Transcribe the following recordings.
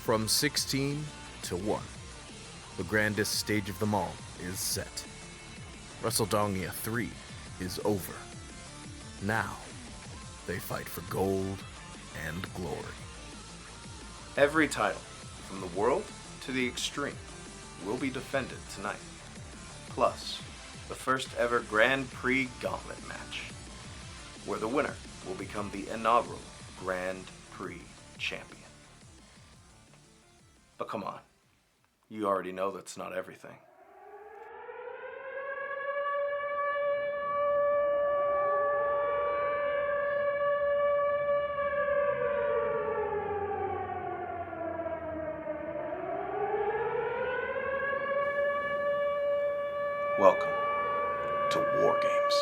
From 16 to 1, the grandest stage of them all is set. Wrestledongia 3 is over. Now, they fight for gold and glory. Every title, from the world to the extreme, will be defended tonight. Plus, the first ever Grand Prix Gauntlet match, where the winner will become the inaugural Grand Prix champion. But come on, you already know that's not everything. Welcome to War Games.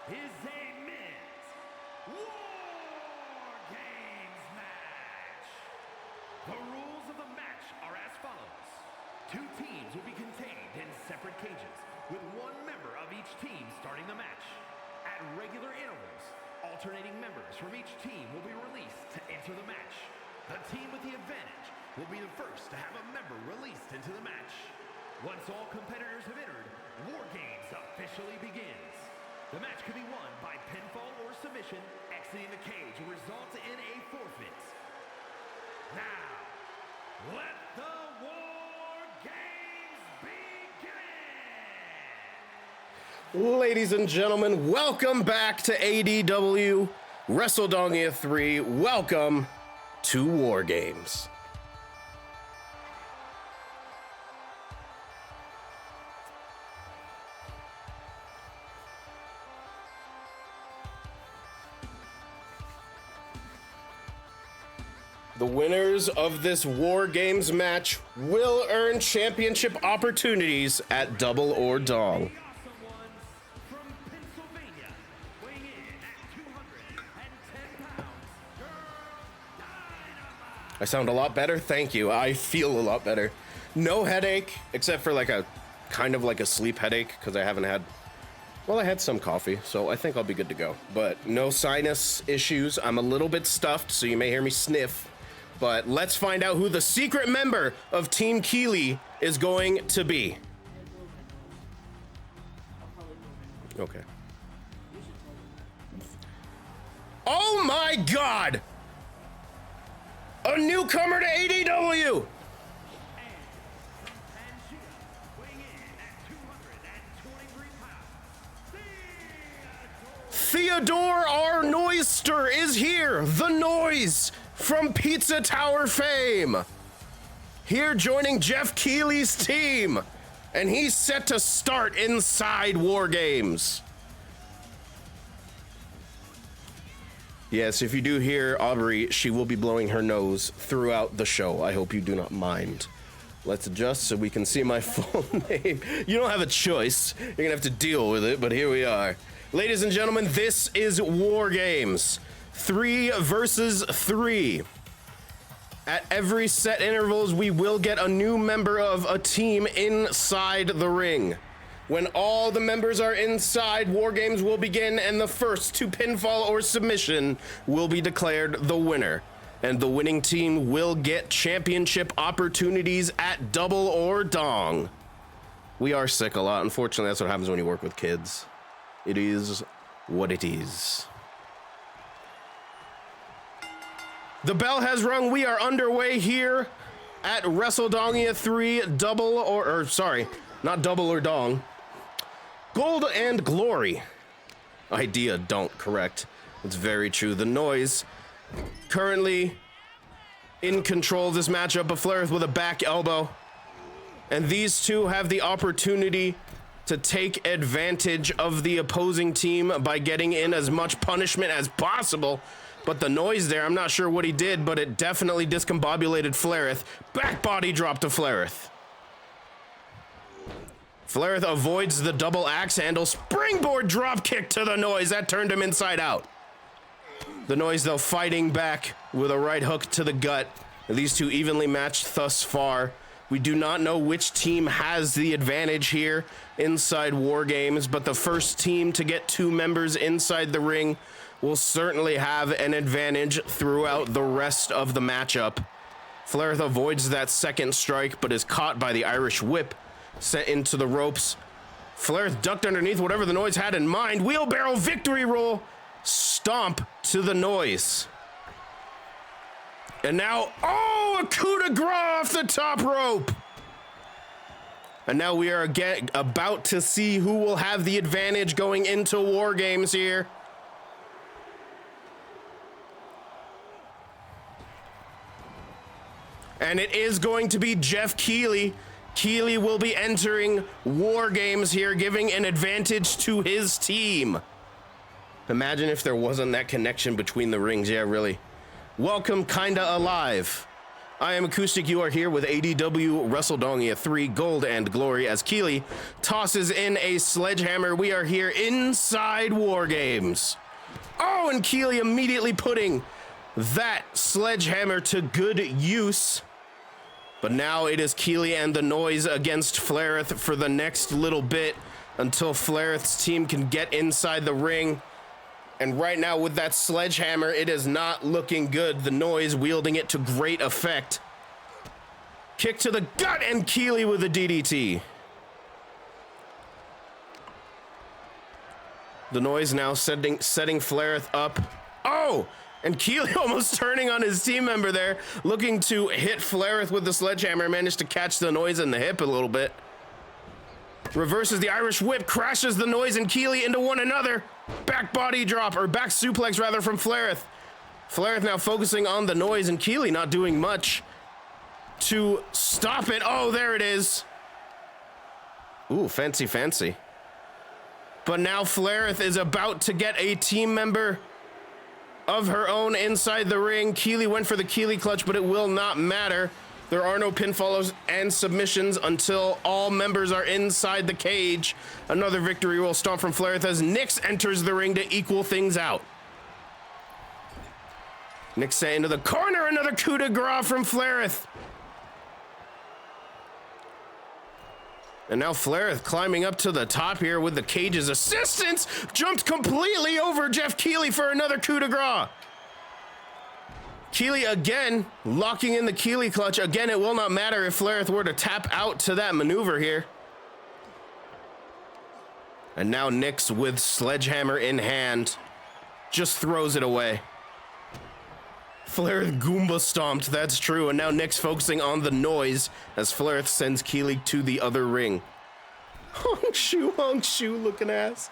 Is a men's War Games match. The rules of the match are as follows. Two teams will be contained in separate cages, with one member of each team starting the match. At regular intervals, alternating members from each team will be released to enter the match. The team with the advantage will be the first to have a member released into the match. Once all competitors have entered, War Games officially begins. The match can be won by pinfall or submission. Exiting the cage will result in a forfeit. Now, let the War Games begin! Ladies and gentlemen, welcome back to ADW Wrestledongia 3. Welcome to War Games. The winners of this War Games match will earn championship opportunities at Double or Dong. I sound a lot better? Thank you. I feel a lot better. No headache, except for like a kind of like a sleep headache because I haven't had, well, I had some coffee, so I think I'll be good to go. But no sinus issues. I'm a little bit stuffed, so you may hear me sniff. But let's find out who the secret member of Team Keeley is going to be. Okay. Oh my God! A newcomer to ADW! Theodore R. Noister is here. The Noise from Pizza Tower fame. Here joining Jeff Keighley's team. And he's set to start inside War Games. Yes, if you do hear Aubrey, she will be blowing her nose throughout the show. I hope you do not mind. Let's adjust so we can see my full name. You don't have a choice. You're gonna have to deal with it, but here we are. Ladies and gentlemen, this is War Games. 3 versus 3. At every set intervals, we will get a new member of a team inside the ring. When all the members are inside, War Games will begin, and the first to pinfall or submission will be declared the winner. And the winning team will get championship opportunities at Double or Dong. We are sick a lot. Unfortunately, that's what happens when you work with kids. It is what it is. The bell has rung. We are underway here at Wrestledongia 3 Double or sorry, not Double or Dong. Gold and Glory. Idea, don't correct. It's very true. The Noise currently in control of this matchup, but Flareth with a back elbow. And these two have the opportunity to take advantage of the opposing team by getting in as much punishment as possible. But the Noise there, I'm not sure what he did, but it definitely discombobulated Flareth. Back body drop to Flareth. Flareth avoids the double axe handle. Springboard drop kick to the Noise. That turned him inside out. The Noise, though, fighting back with a right hook to the gut. These two evenly matched thus far. We do not know which team has the advantage here inside War Games, but the first team to get 2 members inside the ring will certainly have an advantage throughout the rest of the matchup. Flareth avoids that second strike, but is caught by the Irish whip, sent into the ropes. Flareth ducked underneath whatever the Noise had in mind. Wheelbarrow victory roll. Stomp to the Noise. And now, oh, a coup de grace off the top rope. And now we are again about to see who will have the advantage going into War Games here. And it is going to be Jeff Keighley. Keighley will be entering War Games here, giving an advantage to his team. Imagine if there wasn't that connection between the rings. Yeah, really. Welcome, Kinda Alive. I am Acoustic. You are here with ADW Wrestledongia 3 Gold and Glory as Keighley tosses in a sledgehammer. We are here inside War Games. Oh, and Keighley immediately putting that sledgehammer to good use. But now it is Keighley and the Noise against Flareth for the next little bit until Flareth's team can get inside the ring. And right now with that sledgehammer, it is not looking good. The Noise wielding it to great effect. Kick to the gut and Keighley with a DDT. The Noise now setting Flareth up. Oh! And Keighley almost turning on his team member there, looking to hit Flareth with the sledgehammer, managed to catch the Noise in the hip a little bit. Reverses the Irish whip, crashes the Noise and Keighley into one another. Back body drop, or back suplex rather, from Flareth. Flareth now focusing on the Noise and Keighley not doing much to stop it. Oh, there it is. Ooh, fancy, fancy. But now Flareth is about to get a team member of her own inside the ring. Keighley went for the Keighley clutch, but it will not matter. There are no pinfalls and submissions until all members are inside the cage. Another victory roll stomp from Flareth as Nyx enters the ring to equal things out. Nyx sent into the corner, another coup de grace from Flareth. And now Flareth climbing up to the top here with the cage's assistance. Jumped completely over Jeff Keighley for another coup de grace. Keighley again locking in the Keighley clutch. Again, it will not matter if Flareth were to tap out to that maneuver here. And now Nyx with sledgehammer in hand just throws it away. Flareth Goomba stomped, that's true. And now Nyx focusing on the Noise as Flareth sends Keighley to the other ring. Honk shoe looking ass.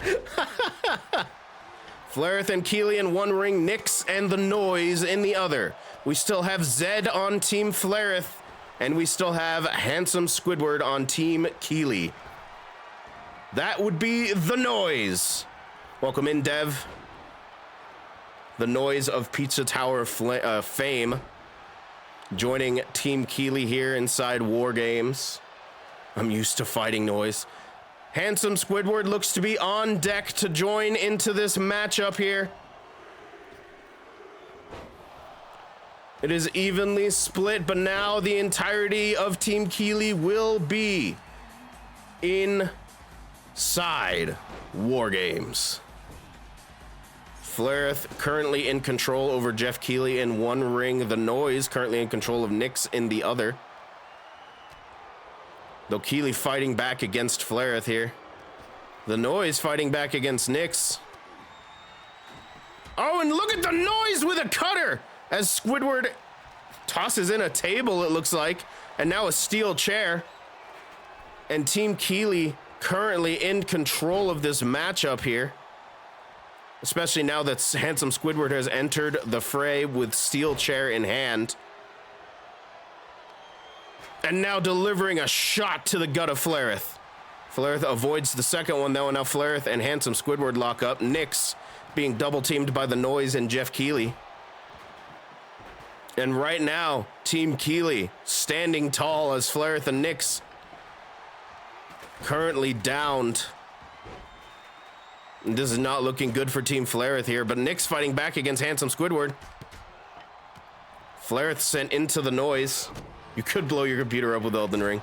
Flareth and Keeley in one ring, Nyx and the Noise in the other. We still have Zed on Team Flareth, and we still have Handsome Squidward on Team Keeley. That would be the Noise. Welcome in, Dev. The Noise of Pizza Tower fame. Joining Team Keeley here inside War Games. I'm used to fighting Noise. Handsome Squidward looks to be on deck to join into this matchup here. It is evenly split, but now the entirety of Team Keeley will be inside War Games. Flareth currently in control over Jeff Keeley in one ring. The Noise currently in control of Nyx in the other. Though Keeley fighting back against Flareth here. The Noise fighting back against Nyx. Oh, and look at the Noise with a cutter as Squidward tosses in a table, it looks like, and now a steel chair. And Team Keeley currently in control of this matchup here. Especially now that Handsome Squidward has entered the fray with steel chair in hand. And now delivering a shot to the gut of Flareth. Flareth avoids the second one though, and now Flareth and Handsome Squidward lock up. Nyx being double teamed by the Noise and Jeff Keeley. And right now, Team Keeley standing tall as Flareth and Nyx currently downed. And this is not looking good for Team Flareth here, but Nyx fighting back against Handsome Squidward. Flareth sent into the Noise. You could blow your computer up with Elden Ring.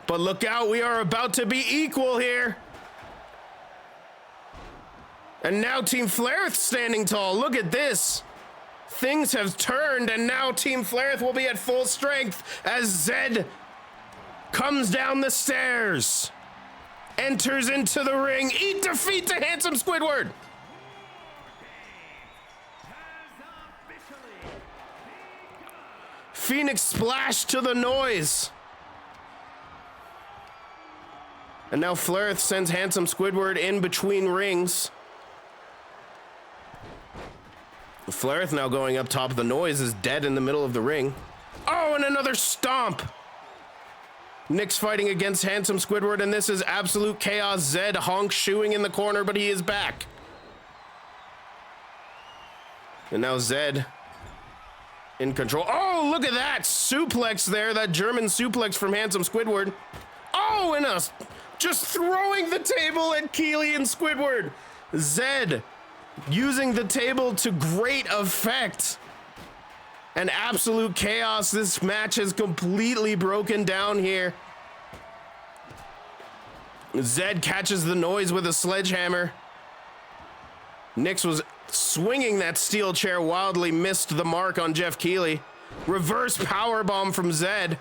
But look out, we are about to be equal here. And now Team Flareth standing tall. Look at this. Things have turned, and now Team Flareth will be at full strength as Zed comes down the stairs. Enters into the ring. Eat defeat to Handsome Squidward. Phoenix Splash to the Noise. And now Flareth sends Handsome Squidward in between rings. Flareth now going up top of the Noise is dead in the middle of the ring. Oh, and another stomp. Nyx fighting against Handsome Squidward, and this is absolute chaos. Zed honk shooing in the corner, but he is back. And now Zed in control. Oh, look at that suplex there, that German suplex from Handsome Squidward. Oh, and just throwing the table at Keeley and Squidward. Zed using the table to great effect. And absolute chaos. This match has completely broken down here. Zed catches the Noise with a sledgehammer. Nyx was swinging that steel chair wildly, missed the mark on Jeff Keeley. Reverse powerbomb from Zed.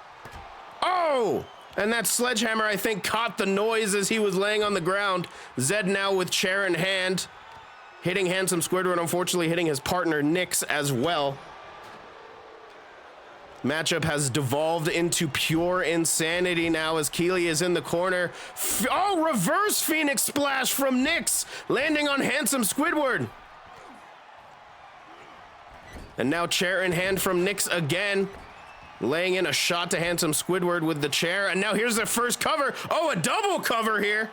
Oh! And that sledgehammer, I think, caught the Noise as he was laying on the ground. Zed now with chair in hand, hitting Handsome Squidward, unfortunately hitting his partner Nyx as well. Matchup has devolved into pure insanity now as Keeley is in the corner. Oh, reverse Phoenix Splash from Nyx, landing on Handsome Squidward. And now chair in hand from Nyx again, laying in a shot to Handsome Squidward with the chair. And now here's the first cover. Oh, a double cover here.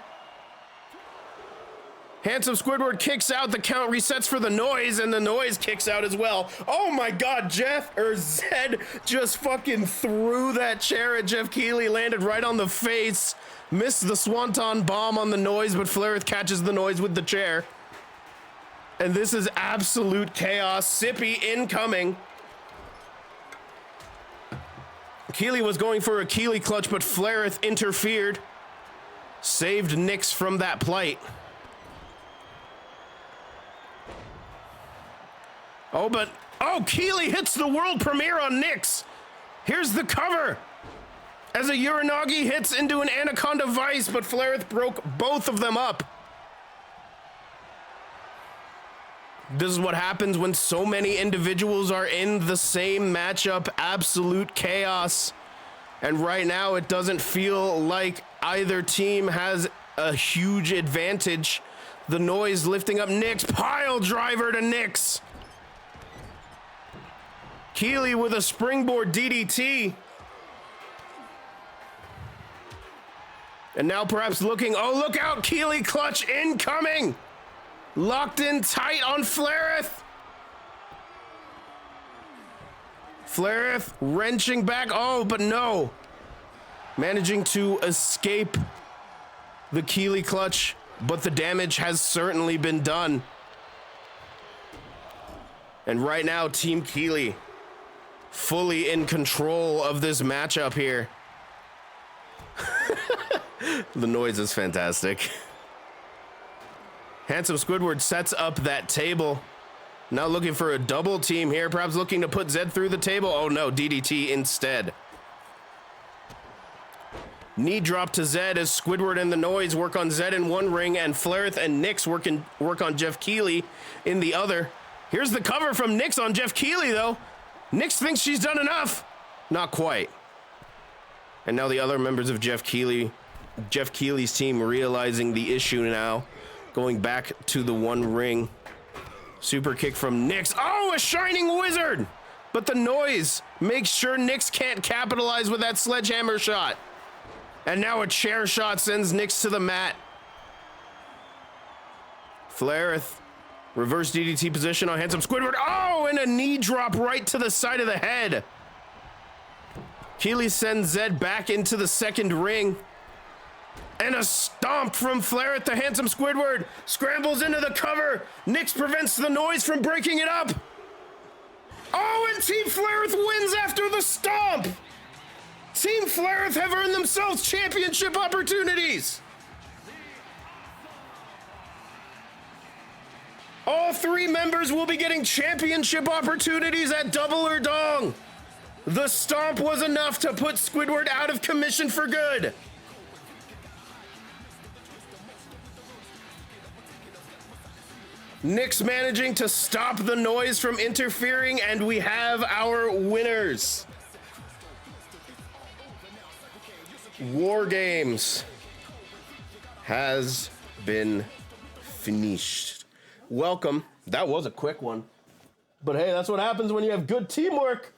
Handsome Squidward kicks out, the count resets for the Noise, and the Noise kicks out as well. Oh my God, Zed just fucking threw that chair at Jeff Keeley, landed right on the face, missed the Swanton bomb on the Noise, but Flareth catches the Noise with the chair. And this is absolute chaos. Sippy incoming. Keeley was going for a Keeley clutch, but Flareth interfered, saved Nyx from that plight. Oh, Keeley hits the world premiere on Nyx. Here's the cover. As a Uranagi hits into an Anaconda Vice, but Flareth broke both of them up. This is what happens when so many individuals are in the same matchup. Absolute chaos. And right now, it doesn't feel like either team has a huge advantage. The Noise lifting up Nyx. Pile driver to Nyx. Keeley with a springboard DDT. And now perhaps looking, oh, look out, Keeley clutch incoming. Locked in tight on Flareth. Flareth wrenching back, oh, but no. Managing to escape the Keeley clutch, but the damage has certainly been done. And right now, Team Keeley fully in control of this matchup here. The Noise is fantastic. Handsome Squidward sets up that table. Now looking for a double team here, perhaps looking to put Zed through the table. Oh no, DDT instead. Knee drop to Zed as Squidward and the Noise work on Zed in one ring, and Flareth and Nyx work on Jeff Keeley in the other. Here's the cover from Nyx on Jeff Keeley though. Nyx thinks she's done enough. Not quite. And now the other members of Jeff Keeley's team realizing the issue now. Going back to the one ring. Super kick from Nyx. Oh, a Shining Wizard! But the Noise makes sure Nyx can't capitalize with that sledgehammer shot. And now a chair shot sends Nyx to the mat. Flareth. Reverse DDT position on Handsome Squidward. Oh, and a knee drop right to the side of the head. Keeley sends Zed back into the second ring. And a stomp from Flareth to Handsome Squidward. Scrambles into the cover. Nyx prevents the Noise from breaking it up. Oh, and Team Flareth wins after the stomp. Team Flareth have earned themselves championship opportunities. All three members will be getting championship opportunities at Double or Dong. The stomp was enough to put Squidward out of commission for good. Nyx managing to stop the Noise from interfering, and we have our winners. War Games has been finished. Welcome. That was a quick one. But hey, that's what happens when you have good teamwork.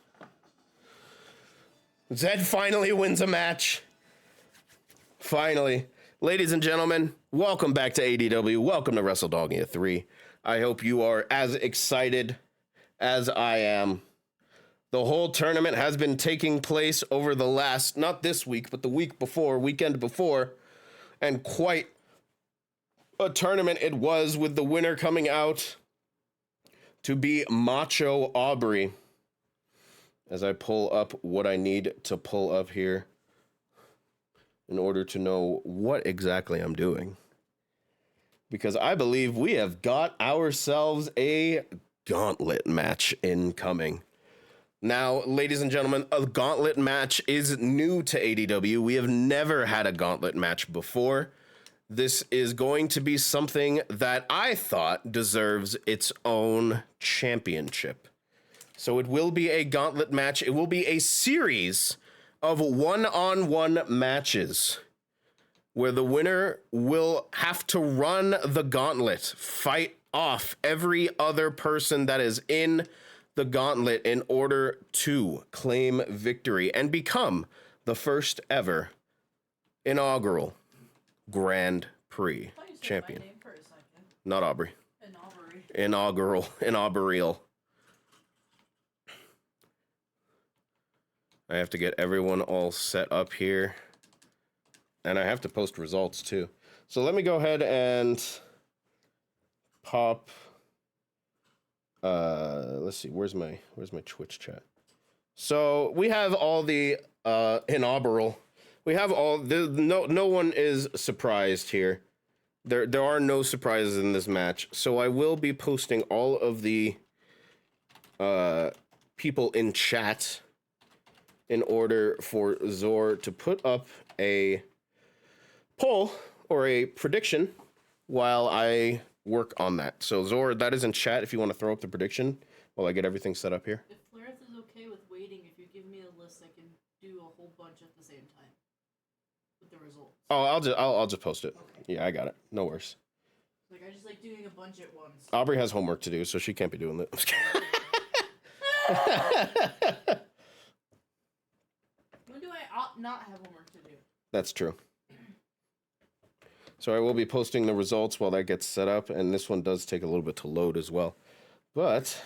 Zed finally wins a match. Finally. Ladies and gentlemen, welcome back to ADW. Welcome to Wrestledongia 3. I hope you are as excited as I am. The whole tournament has been taking place over the last, not this week, but the weekend before, and quite a tournament it was, with the winner coming out to be Macho Aubrey. As I pull up what I need to pull up here in order to know what exactly I'm doing. Because I believe we have got ourselves a gauntlet match incoming. Now, ladies and gentlemen, a gauntlet match is new to ADW. We have never had a gauntlet match before. This is going to be something that I thought deserves its own championship. So it will be a gauntlet match. It will be a series of one-on-one matches where the winner will have to run the gauntlet, fight off every other person that is in the gauntlet in order to claim victory and become the first ever inaugural Grand Prix champion. Not Aubrey. Inaugural. I have to get everyone all set up here. And I have to post results too. So let me go ahead and pop. Let's see. Where's my Twitch chat? So we have all the inaugural. We have all the no one is surprised here. There are no surprises in this match. So I will be posting all of the people in chat in order for Zor to put up a poll or a prediction while I work on that. So Zor, that is in chat if you want to throw up the prediction while I get everything set up here. If Flareth is okay with waiting, if you give me a list, I can do a whole bunch at the same time with the results. Oh, I'll just post it. Okay. Yeah, I got it. No worries. Like, I just like doing a bunch at once. Aubrey has homework to do, so she can't be doing that. When do I not have homework to do? That's true. So I will be posting the results while that gets set up, and this one does take a little bit to load as well. But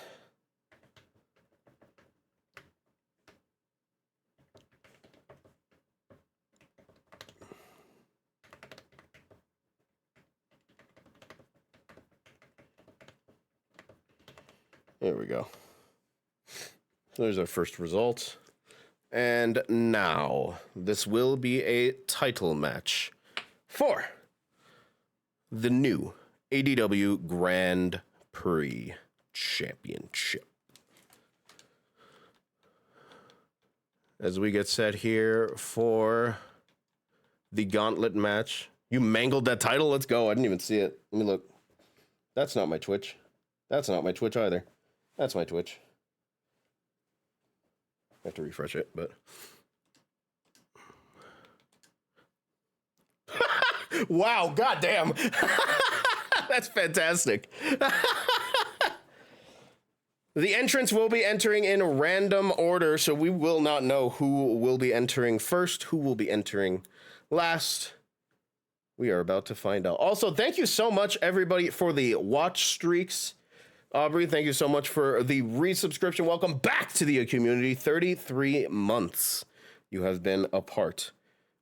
there we go. So there's our first result. And now this will be a title match for the new ADW Grand Prix Championship. As we get set here for the gauntlet match. You mangled that title? Let's go. I didn't even see it. Let me look. That's not my Twitch. That's not my Twitch either. That's my Twitch. I have to refresh it, but... Wow, goddamn. That's fantastic. The entrants will be entering in random order, so we will not know who will be entering first, who will be entering last. We are about to find out. Also, thank you so much, everybody, for the watch streaks. Aubrey, thank you so much for the resubscription. Welcome back to the community. 33 months you have been a part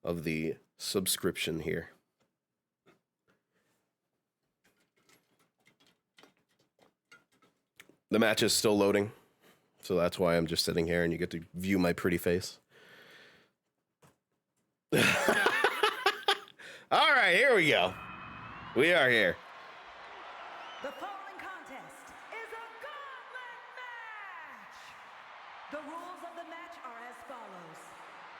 of the subscription here. The match is still loading, so that's why I'm just sitting here and you get to view my pretty face. All right, here we go. We are here. The following contest is a gauntlet match. The rules of the match are as follows.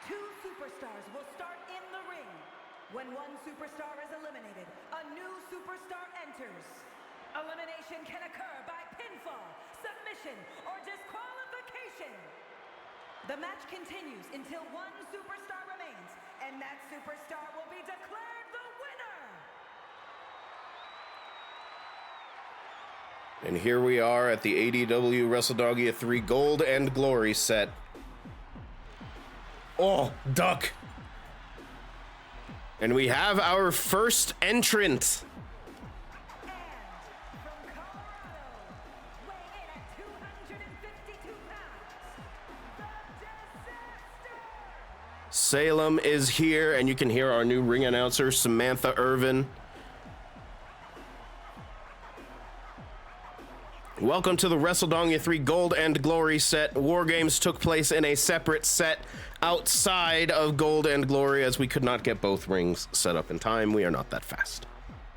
2 superstars will start in the ring. When one superstar is eliminated, a new superstar enters. Elimination can occur by pinfall, submission, or disqualification. The match continues until one superstar remains, and that superstar will be declared the winner. And here we are at the ADW Wrestledongia 3 Gold and Glory set. Oh, duck. And we have our first entrant. Salem is here, and you can hear our new ring announcer, Samantha Irvin. Welcome to the Wrestledongia 3 Gold and Glory set. War Games took place in a separate set outside of Gold and Glory, as we could not get both rings set up in time. We are not that fast.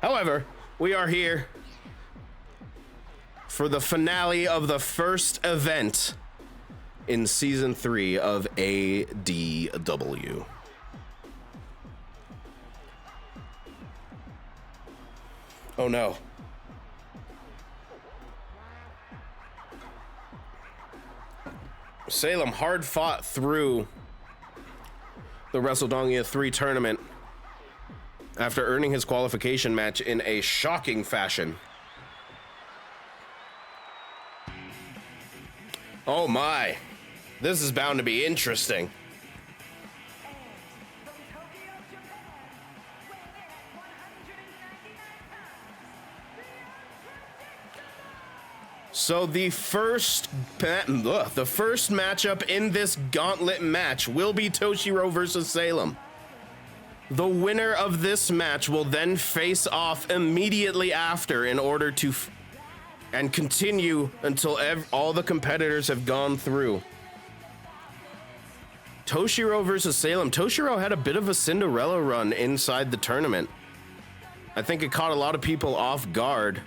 However, we are here for the finale of the first event in Season 3 of ADW. Oh no. Salem hard fought through the Wrestledongia 3 tournament after earning his qualification match in a shocking fashion. Oh my. This is bound to be interesting. So the first matchup in this gauntlet match will be Toshiro versus Salem. The winner of this match will then face off immediately after in order to and continue until all the competitors have gone through. Toshiro versus Salem. Toshiro had a bit of a Cinderella run inside the tournament. I think it caught a lot of people off guard.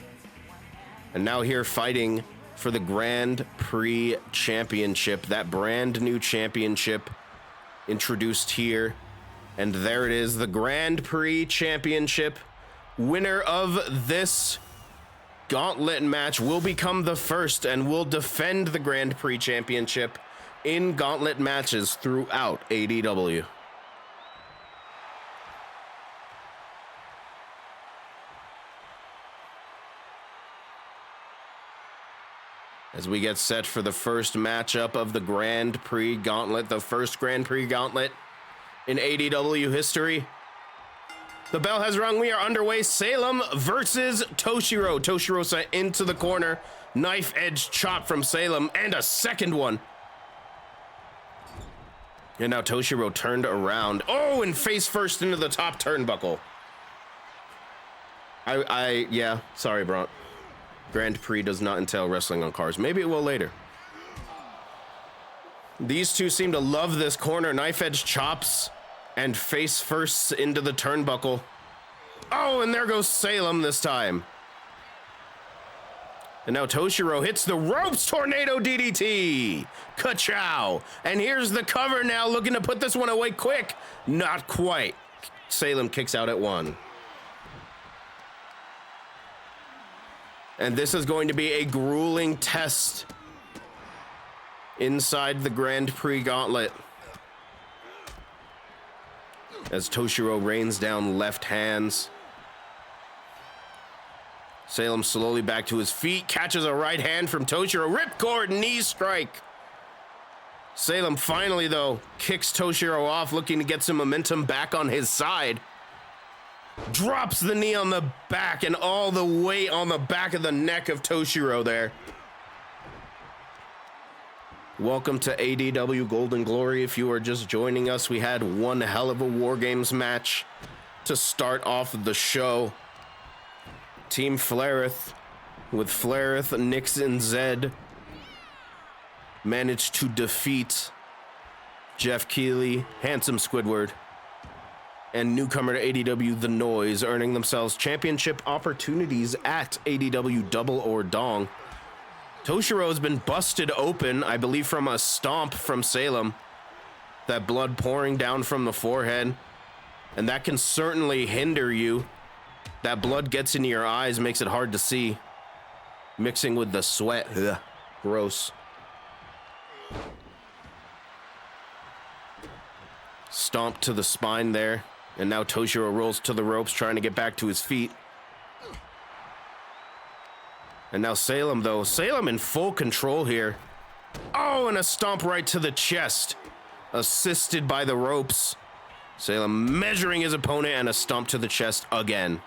And now here fighting for the Grand Prix Championship, that brand new championship introduced here. And there it is, the Grand Prix Championship. Winner of this gauntlet match will become the first and will defend the Grand Prix Championship in gauntlet matches throughout ADW. as we get set for the first matchup of the Grand Prix Gauntlet, the first Grand Prix Gauntlet in ADW history. The bell has rung. We are underway. Salem versus Toshiro. Toshiro sent into the corner. Knife edge chop from Salem and a second one. And now Toshiro turned around. Oh, and face first into the top turnbuckle. Yeah, sorry, Bront. Grand Prix does not entail wrestling on cars. Maybe it will later. These two seem to love this corner. Knife edge chops and face firsts into the turnbuckle. Oh, and there goes Salem this time. And now Toshiro hits the ropes, tornado DDT. Ka-chow. And here's the cover now, looking to put this one away quick. Not quite. Salem kicks out at one. And this is going to be a grueling test inside the Grand Prix Gauntlet, as Toshiro rains down left hands. Salem slowly back to his feet, catches a right hand from Toshiro. Ripcord knee strike. Salem finally, though, kicks Toshiro off, looking to get some momentum back on his side. Drops the knee on the back and all the weight on the back of the neck of Toshiro there. Welcome to ADW Golden Glory. If you are just joining us, we had one hell of a War Games match to start off the show. Team Flareth, with Flareth, Nyx, and Zed, managed to defeat Jeff Keighley, Handsome Squidward, and newcomer to ADW, The Noise, earning themselves championship opportunities at ADW Double or Dong. Toshiro has been busted open, I believe, from a stomp from Salem. That blood pouring down from the forehead. And that can certainly hinder you. That blood gets into your eyes, makes it hard to see. Mixing with the sweat. Ugh, gross. Stomp to the spine there. And now Toshiro rolls to the ropes, trying to get back to his feet. And now Salem, though. Salem in full control here. Oh, and a stomp right to the chest. Assisted by the ropes. Salem measuring his opponent and a stomp to the chest again.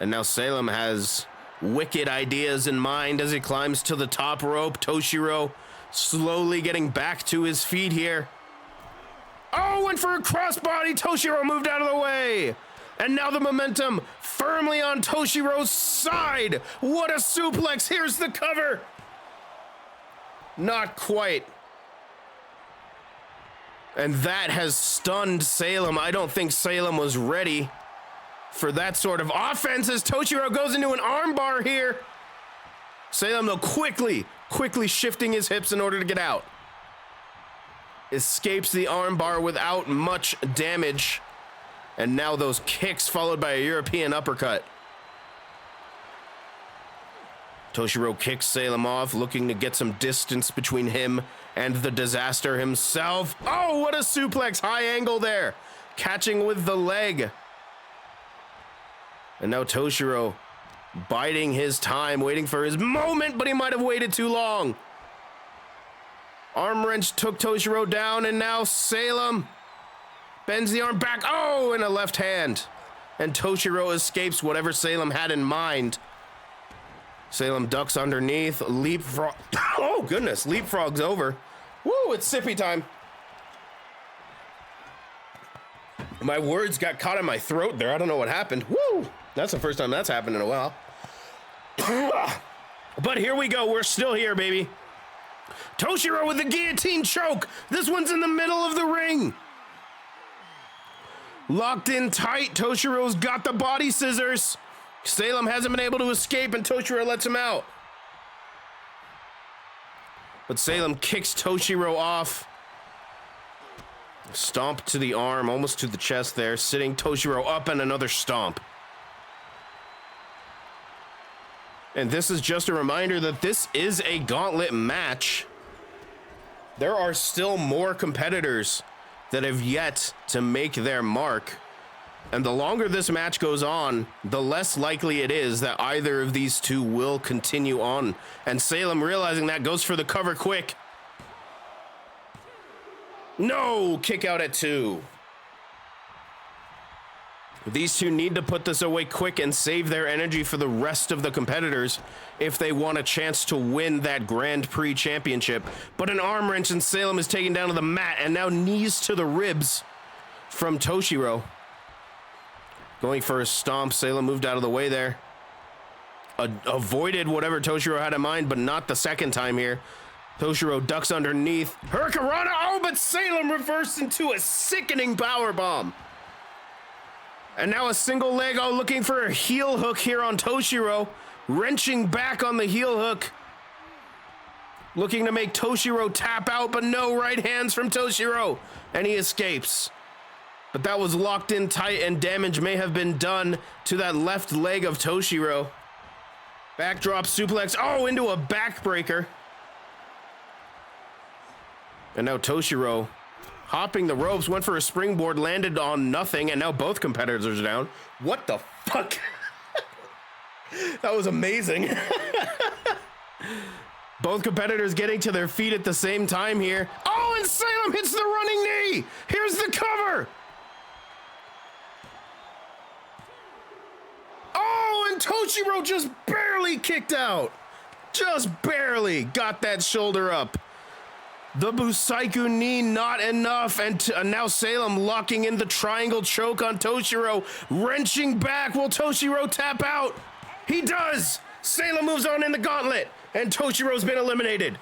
And now Salem has wicked ideas in mind as he climbs to the top rope. Toshiro slowly getting back to his feet here. Oh, went for a crossbody. Toshiro moved out of the way. And now the momentum firmly on Toshiro's side. What a suplex. Here's the cover. Not quite. And that has stunned Salem. I don't think Salem was ready for that sort of offense as Toshiro goes into an armbar here. Salem, though, quickly shifting his hips in order to get out. Escapes the armbar without much damage. And now those kicks followed by a European uppercut. Toshiro kicks Salem off, looking to get some distance between him and the disaster himself. Oh, what a suplex, high angle there. Catching with the leg. And now Toshiro biding his time, waiting for his moment, but he might have waited too long. Arm wrench took Toshiro down, and now Salem bends the arm back. Oh, and a left hand. And Toshiro escapes whatever Salem had in mind. Salem ducks underneath, leapfrog. Oh, goodness, leapfrogs over. Woo, it's sippy time. My words got caught in my throat there. I don't know what happened. Woo, that's the first time that's happened in a while. But here we go. We're still here, baby. Toshiro with the guillotine choke. This one's in the middle of the ring. Locked in tight. Toshiro's got the body scissors. Salem hasn't been able to escape, and Toshiro lets him out. But Salem kicks Toshiro off. Stomp to the arm, almost to the chest there. Sitting Toshiro up, and another stomp. And this is just a reminder that this is a gauntlet match. There are still more competitors that have yet to make their mark. And the longer this match goes on, the less likely it is that either of these two will continue on. And Salem, realizing that, goes for the cover quick. No, kick out at 2. These two need to put this away quick and save their energy for the rest of the competitors if they want a chance to win that Grand Prix championship. But an arm wrench and Salem is taken down to the mat, and now knees to the ribs from Toshiro. Going for a stomp. Salem moved out of the way there. Avoided whatever Toshiro had in mind, but not the second time here. Toshiro ducks underneath. Hurricanrana. Oh, but Salem reversed into a sickening powerbomb. And now a single leg. Oh, looking for a heel hook here on Toshiro. Wrenching back on the heel hook. Looking to make Toshiro tap out, but no, right hands from Toshiro. And he escapes. But that was locked in tight, and damage may have been done to that left leg of Toshiro. Backdrop suplex. Oh, into a backbreaker. And now Toshiro, hopping the ropes, went for a springboard, landed on nothing, and now both competitors are down. What the fuck? That was amazing. Both competitors getting to their feet at the same time here. Oh, and Salem hits the running knee. Here's the cover. Oh, and Toshiro just barely kicked out. Just barely got that shoulder up. The Busaiku knee, not enough. And now Salem locking in the triangle choke on Toshiro. Wrenching back. Will Toshiro tap out? He does. Salem moves on in the gauntlet. And Toshiro's been eliminated.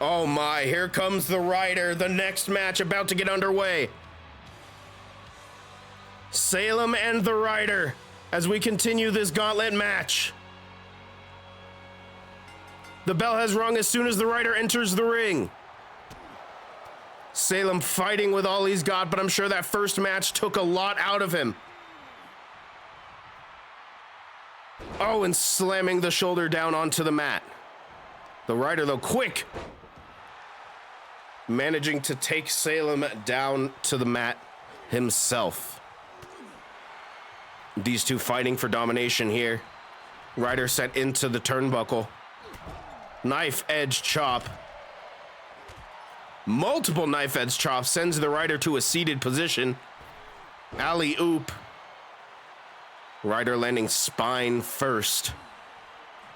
Oh my, here comes the Rider. The next match about to get underway. Salem and the Rider as we continue this gauntlet match. The bell has rung as soon as the Rider enters the ring. Salem fighting with all he's got, but I'm sure that first match took a lot out of him. Oh, and slamming the shoulder down onto the mat. The Rider, though, quick. Managing to take Salem down to the mat himself. These two fighting for domination here. Rider set into the turnbuckle. Knife edge chop. Multiple knife edge chops sends the Rider to a seated position. Alley-oop. Rider landing spine first.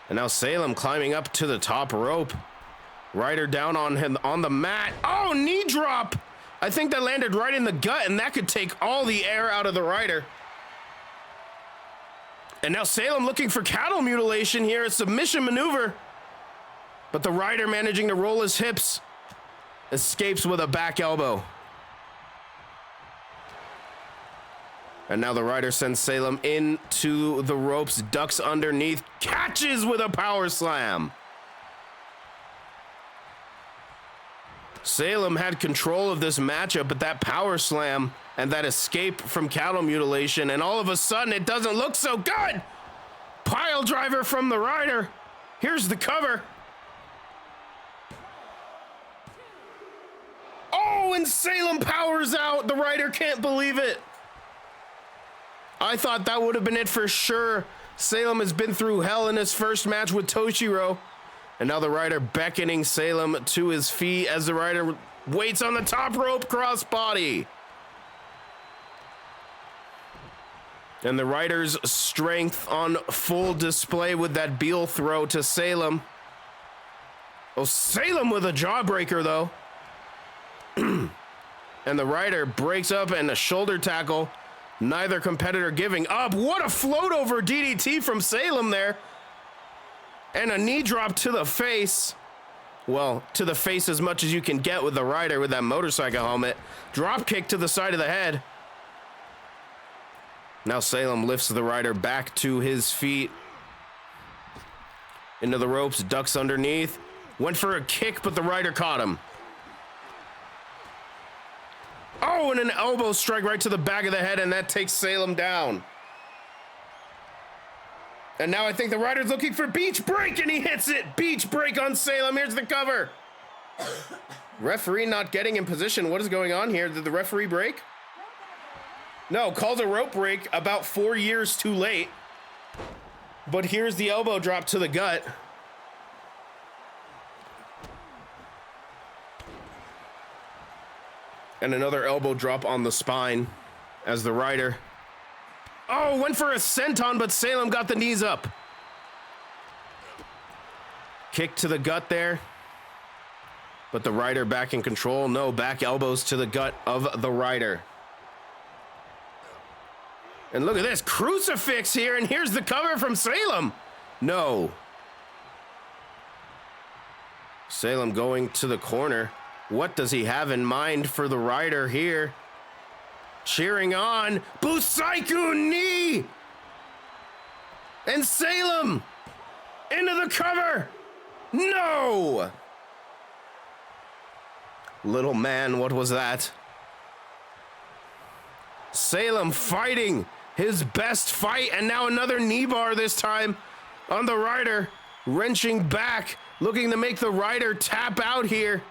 And now Salem climbing up to the top rope. Rider down on him on the mat. Oh, knee drop. I think that landed right in the gut, and that could take all the air out of the Rider. And now Salem looking for cattle mutilation here, a submission maneuver. But the Rider managing to roll his hips. Escapes with a back elbow. And now the Rider sends Salem into the ropes, ducks underneath, catches with a power slam. Salem had control of this matchup, but that power slam and that escape from cattle mutilation, and all of a sudden it doesn't look so good. Pile driver from the Rider. Here's the cover. Oh, and Salem powers out. The Rider can't believe it. I thought that would have been it for sure. Salem has been through hell in his first match with Toshiro. And now the Rider beckoning Salem to his feet as the Rider waits on the top rope crossbody. And the Rider's strength on full display with that Beal throw to Salem. Oh, Salem with a jawbreaker though. And the Rider breaks up and a shoulder tackle. Neither competitor giving up. What a float over DDT from Salem there. And a knee drop to the face. Well, to the face as much as you can get with the Rider with that motorcycle helmet. Drop kick to the side of the head. Now Salem lifts the Rider back to his feet. Into the ropes, ducks underneath. Went for a kick, but the Rider caught him. Oh, and an elbow strike right to the back of the head, and that takes Salem down. And now I think the Rider's looking for beach break, and he hits it. Beach break on Salem. Here's the cover. Referee not getting in position. What is going on here? Did the referee break? No, called a rope break about 4 years too late. But here's the elbow drop to the gut. And another elbow drop on the spine as the rider. Oh, went for a senton, but Salem got the knees up. Kick to the gut there. But the rider back in control. No, back elbows to the gut of the rider. And look at this, crucifix here, and here's the cover from Salem. No. Salem going to the corner. What does he have in mind for the rider here? Cheering on, Busaiku knee! And Salem into the cover. No! Little man, what was that? Salem fighting his best fight, and now another knee bar this time on the rider, wrenching back, looking to make the rider tap out here.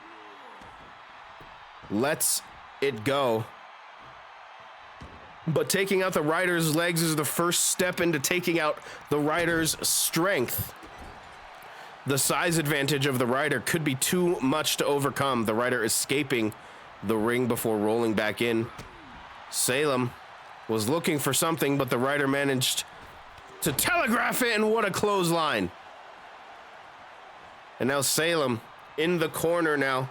Lets it go. But taking out the rider's legs is the first step into taking out the rider's strength. The size advantage of the rider could be too much to overcome. The rider escaping the ring before rolling back in. Salem was looking for something, but the rider managed to telegraph it, and what a clothesline. And now Salem in the corner now.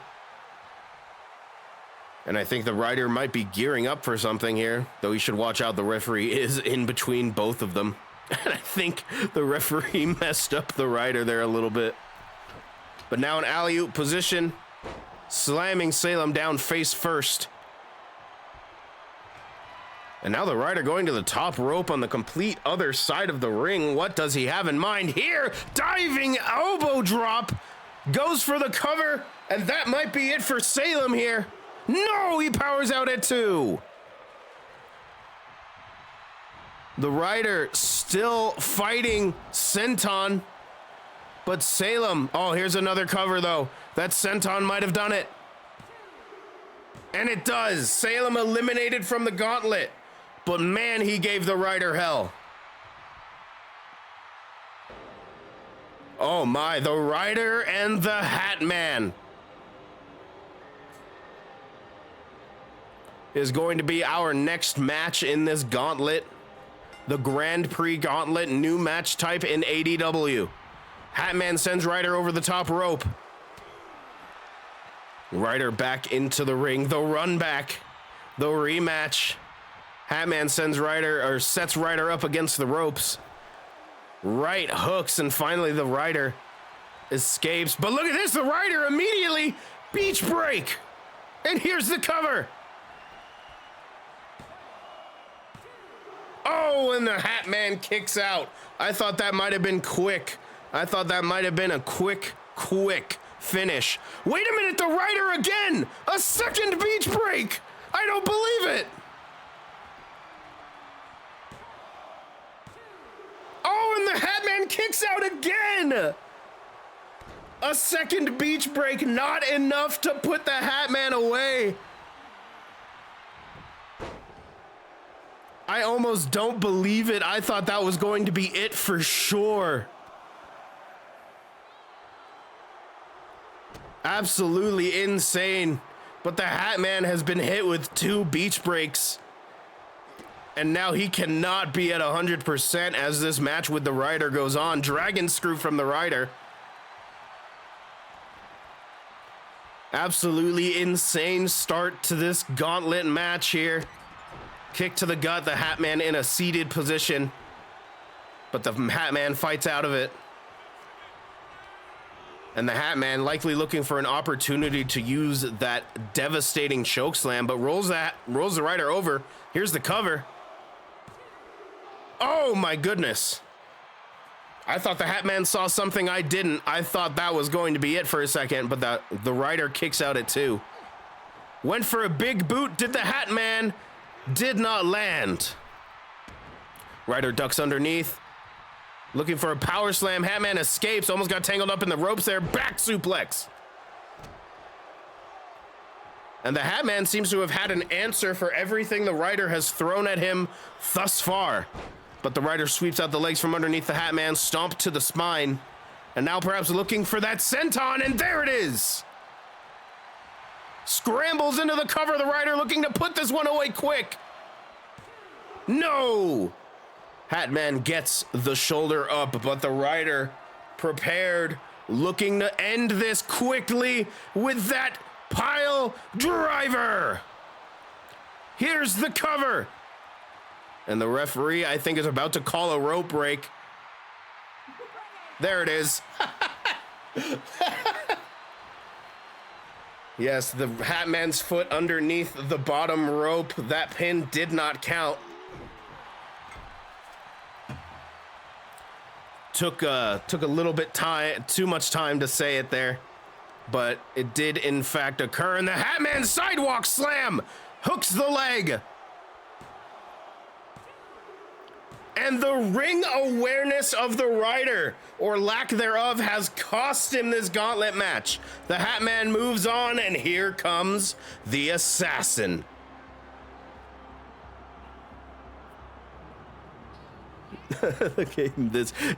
And I think the rider might be gearing up for something here, though he should watch out. The referee is in between both of them. And I think the referee messed up the rider there a little bit. But now an alley-oop position, slamming Salem down face first. And now the rider going to the top rope on the complete other side of the ring. What does he have in mind here? Diving elbow drop, goes for the cover, and that might be it for Salem here. No, he powers out at 2. The rider still fighting senton, but Salem, oh, here's another cover though. That senton might have done it. And it does. Salem eliminated from the gauntlet, but man, he gave the rider hell. Oh my, the rider and the Hat Man is going to be our next match in this gauntlet. The Grand Prix Gauntlet, new match type in ADW. Hatman sends Ryder over the top rope. Ryder back into the ring. The run back. The rematch. Hatman sends Ryder, or sets Ryder up against the ropes. Right hooks, and finally the Ryder escapes. But look at this, the Ryder immediately beach break. And here's the cover. Oh, and the Hat Man kicks out. I thought that might have been quick. I thought that might have been a quick finish. Wait a minute, the rider again! A second beach break! I don't believe it! Oh, and the Hat Man kicks out again! A second beach break, not enough to put the Hat Man away. I almost don't believe it. I thought that was going to be it for sure. Absolutely insane. But the Hat Man has been hit with 2 beach breaks. And now he cannot be at 100% as this match with the Ryder goes on. Dragon screw from the Ryder. Absolutely insane start to this gauntlet match here. Kick to the gut, the Hat Man in a seated position. But the Hat Man fights out of it. And the Hat Man likely looking for an opportunity to use that devastating choke slam, but rolls the Ryder over. Here's the cover. Oh my goodness. I thought the Hat Man saw something I didn't. I thought that was going to be it for a second, but the Ryder kicks out at 2. Went for a big boot, did the Hat Man. Did not land. Ryder ducks underneath. Looking for a power slam. Hatman escapes. Almost got tangled up in the ropes there. Back suplex. And the Hat Man seems to have had an answer for everything the Rider has thrown at him thus far. But the Rider sweeps out the legs from underneath the Hat Man, stomped to the spine, and now perhaps looking for that senton, and there it is! Scrambles into the cover, the Rider looking to put this one away quick. No! Hat Man gets the shoulder up, but the Rider prepared, looking to end this quickly with that pile driver. Here's the cover. And the referee, I think, is about to call a rope break. There it is. Yes, the Hat Man's foot underneath the bottom rope. That pin did not count. Took a little bit too much time to say it there, but it did in fact occur. And the Hat Man sidewalk slam hooks the leg. And the ring awareness of the Rider, or lack thereof, has cost him this gauntlet match. The Hat Man moves on, and here comes the Assassin. Okay,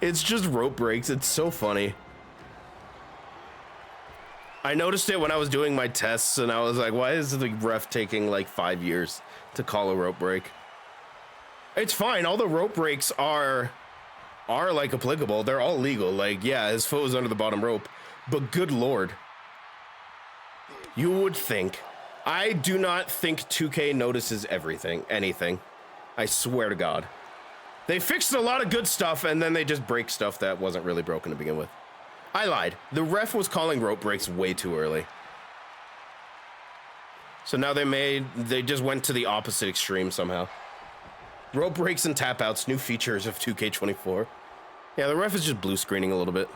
it's just rope breaks. It's so funny. I noticed it when I was doing my tests, and I was like, why is the ref taking like 5 years to call a rope break? It's fine. All the rope breaks are like applicable. They're all legal. Like, yeah, his foot was under the bottom rope, but good Lord. You would think. I do not think 2K notices anything. I swear to God. They fixed a lot of good stuff, and then they just break stuff that wasn't really broken to begin with. I lied. The ref was calling rope breaks way too early. So now they just went to the opposite extreme somehow. Rope breaks and tap outs, new features of 2K24. Yeah, the ref is just blue screening a little bit.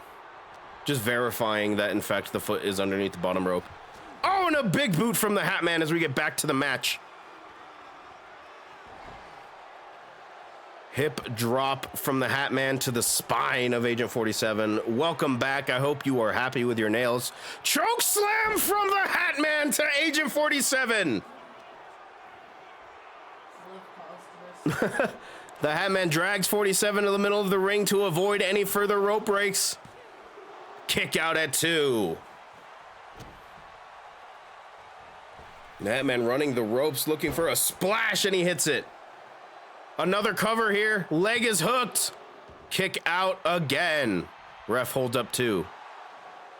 Just verifying that, in fact, the foot is underneath the bottom rope. Oh, and a big boot from the Hat Man as we get back to the match. Hip drop from the Hat Man to the spine of Agent 47. Welcome back. I hope you are happy with your nails. Choke slam from the Hat Man to Agent 47. The Hat Man drags 47 to the middle of the ring to avoid any further rope breaks. Kick out at 2. The Hat Man running the ropes, looking for a splash, and he hits it. Another cover here. Leg is hooked. Kick out again. Ref holds up 2.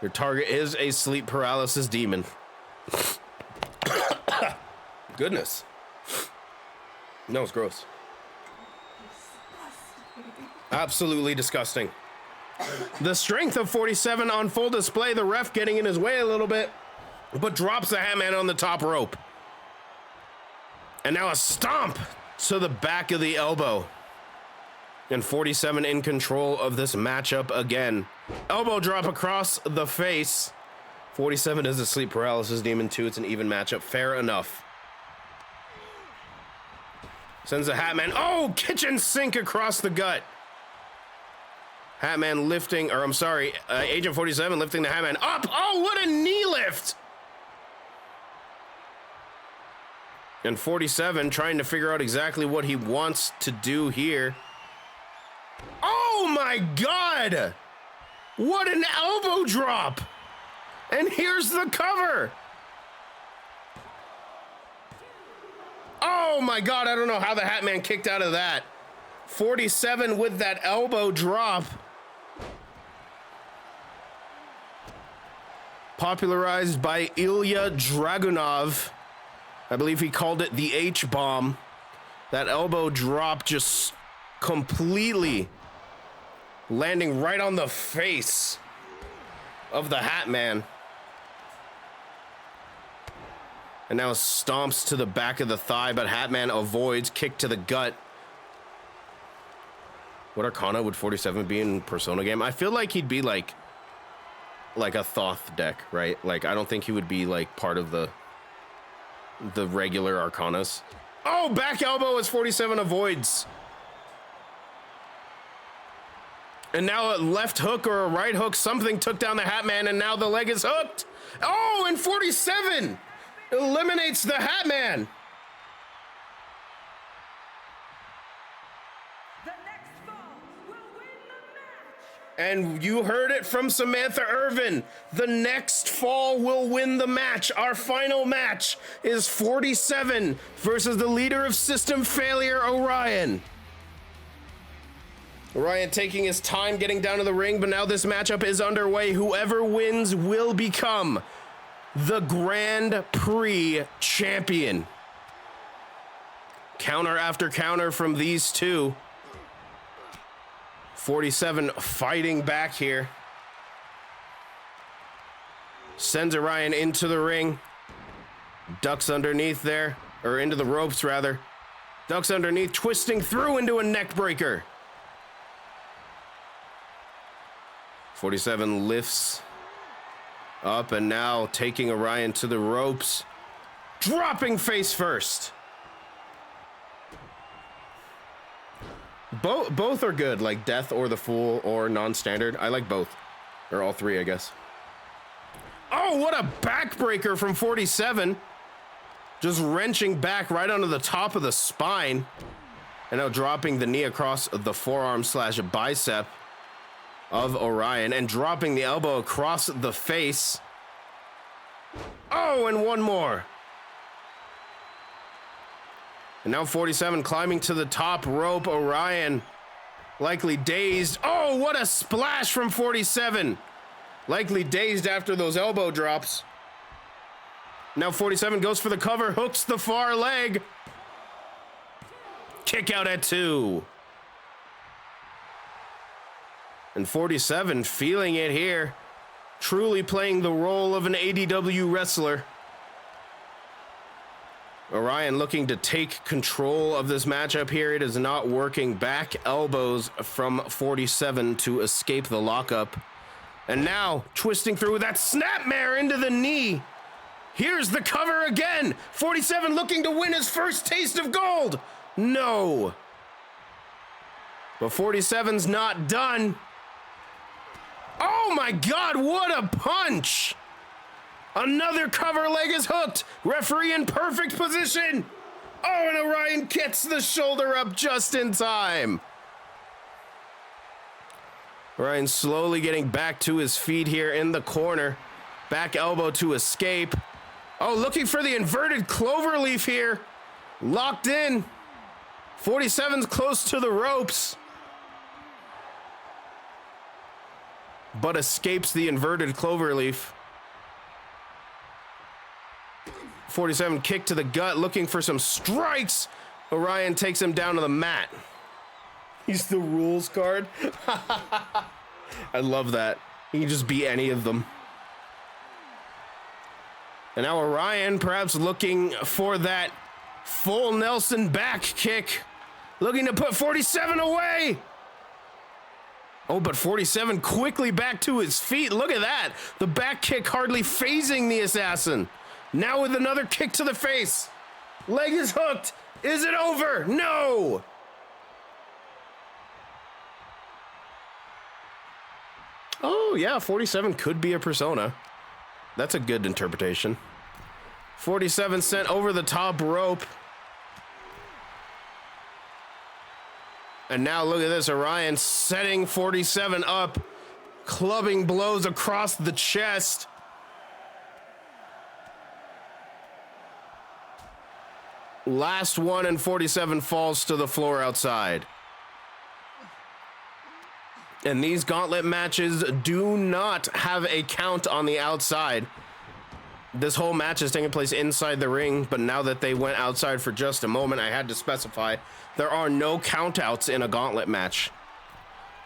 Your target is a sleep paralysis demon. Goodness. No, it's gross. Absolutely disgusting. The strength of 47 on full display. The ref getting in his way a little bit, but drops the Hat Man on the top rope. And now a stomp to the back of the elbow. And 47 in control of this matchup again. Elbow drop across the face. 47 is a sleep paralysis demon too. It's an even matchup. Fair enough. Sends the Hat Man. Oh, kitchen sink across the gut. Hat Man lifting, or I'm sorry, Agent 47 lifting the Hat Man up. Oh, what a knee lift. And 47 trying to figure out exactly what he wants to do here. Oh my God. What an elbow drop. And here's the cover. Oh my God, I don't know how the Hat Man kicked out of that. 47 with that elbow drop. Popularized by Ilya Dragunov. I believe he called it the H-bomb. That elbow drop just completely landing right on the face of the Hat Man. And now stomps to the back of the thigh, but Hat Man avoids. Kick to the gut. What Arcana would 47 be in Persona game? I feel like he'd be like a Thoth deck, right? Like, I don't think he would be like part of the regular Arcanas. Oh, back elbow as 47 avoids. And now a left hook or a right hook, something took down the Hat Man, and now the leg is hooked. Oh, and 47 eliminates the Hat Man. The next fall will win the match. And you heard it from Samantha Irvin. The next fall will win the match. Our final match is 47 versus the leader of System Failure, Orion. Orion taking his time getting down to the ring, but now this matchup is underway. Whoever wins will become the Grand Prix champion. Counter after counter from these two. 47 fighting back here. Sends Orion into the ring. Ducks underneath there, or into the ropes rather. Ducks underneath, twisting through into a neck breaker. 47 lifts up and now taking Orion to the ropes. Dropping face first. Both are good, like Death or the Fool or non-standard. I like both, or all three, I guess. Oh, what a backbreaker from 47. Just wrenching back right onto the top of the spine. And now dropping the knee across the forearm slash bicep of Orion and dropping the elbow across the face. Oh, and one more. And now 47 climbing to the top rope. Orion likely dazed. Oh, what a splash from 47. Likely dazed after those elbow drops. Now 47 goes for the cover, hooks the far leg. Kick out at 2. And 47 feeling it here. Truly playing the role of an ADW wrestler. Orion looking to take control of this matchup here. It is not working. Back elbows from 47 to escape the lockup. And now twisting through that snapmare into the knee. Here's the cover again. 47 looking to win his first taste of gold. No. But 47's not done. Oh my God, what a punch. Another cover leg is hooked. Referee in perfect position. Oh, and Orion gets the shoulder up just in time. Orion slowly getting back to his feet here in the corner. Back elbow to escape. Oh, looking for the inverted cloverleaf here. Locked in. 47's close to the ropes. But escapes the inverted cloverleaf. 47 kick to the gut, looking for some strikes. Orion takes him down to the mat. He's the rules card. I love that. He can just be any of them. And now Orion perhaps looking for that full Nelson back kick. Looking to put 47 away. Oh, but 47 quickly back to his feet. Look at that. The back kick hardly phasing the assassin. Now with another kick to the face. Leg is hooked. Is it over? No. Oh, yeah, 47 could be a persona. That's a good interpretation. 47 sent over the top rope. And now look at this, Orion setting 47 up, clubbing blows across the chest. Last one, and 47 falls to the floor outside. And these gauntlet matches do not have a count on the outside. This whole match is taking place inside the ring, but now that they went outside for just a moment, I had to specify there are no countouts in a gauntlet match.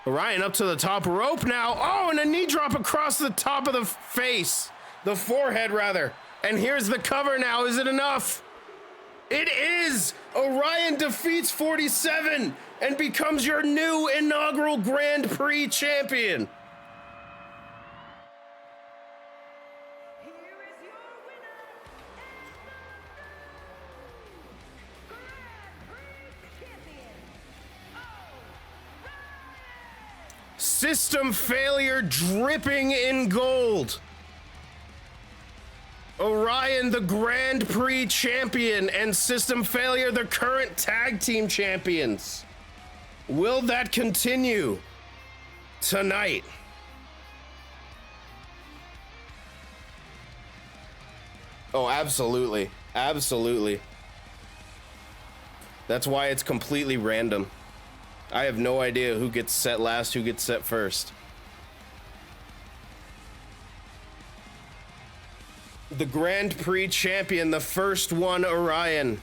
Orion up to the top rope now. Oh, and a knee drop across the top of the face. The forehead, rather. And here's the cover now. Is it enough? It is! Orion defeats 47 and becomes your new inaugural Grand Prix champion. Here is your winner, Grand Prix champion, Orion. System failure dripping in gold. Orion, the Grand Prix champion, and System Failure, the current tag team champions. Will that continue tonight? Oh, absolutely. Absolutely. That's why it's completely random. I have no idea who gets set last, who gets set first. The Grand Prix champion, the first one, Orion.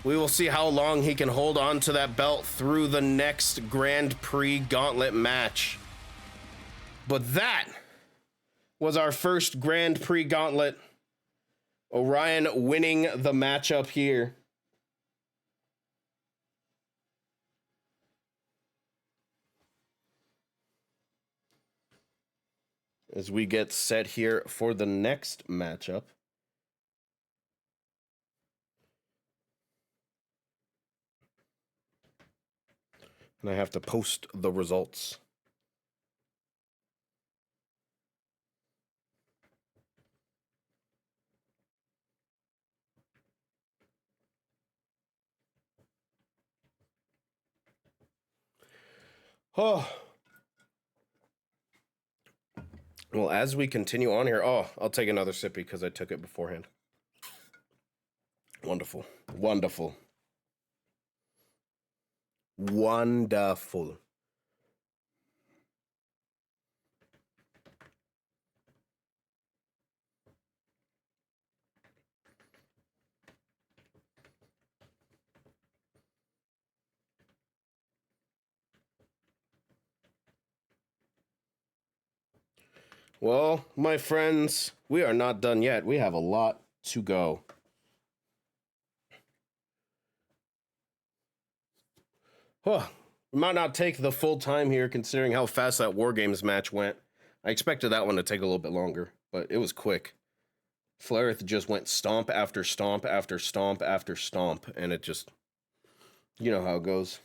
We will see how long he can hold on to that belt through the next Grand Prix gauntlet match. But that was our first Grand Prix gauntlet. Orion winning the matchup here. As we get set here for the next matchup. And I have to post the results. Oh. Well, as we continue on here, I'll take another sip because I took it beforehand. Wonderful. Wonderful. Wonderful. Well, my friends, we are not done yet. We have a lot to go. Huh. We might not take the full time here considering how fast that War Games match went. I expected that one to take a little bit longer, but it was quick. Flareth just went stomp after stomp after stomp after stomp, and it just, you know how it goes.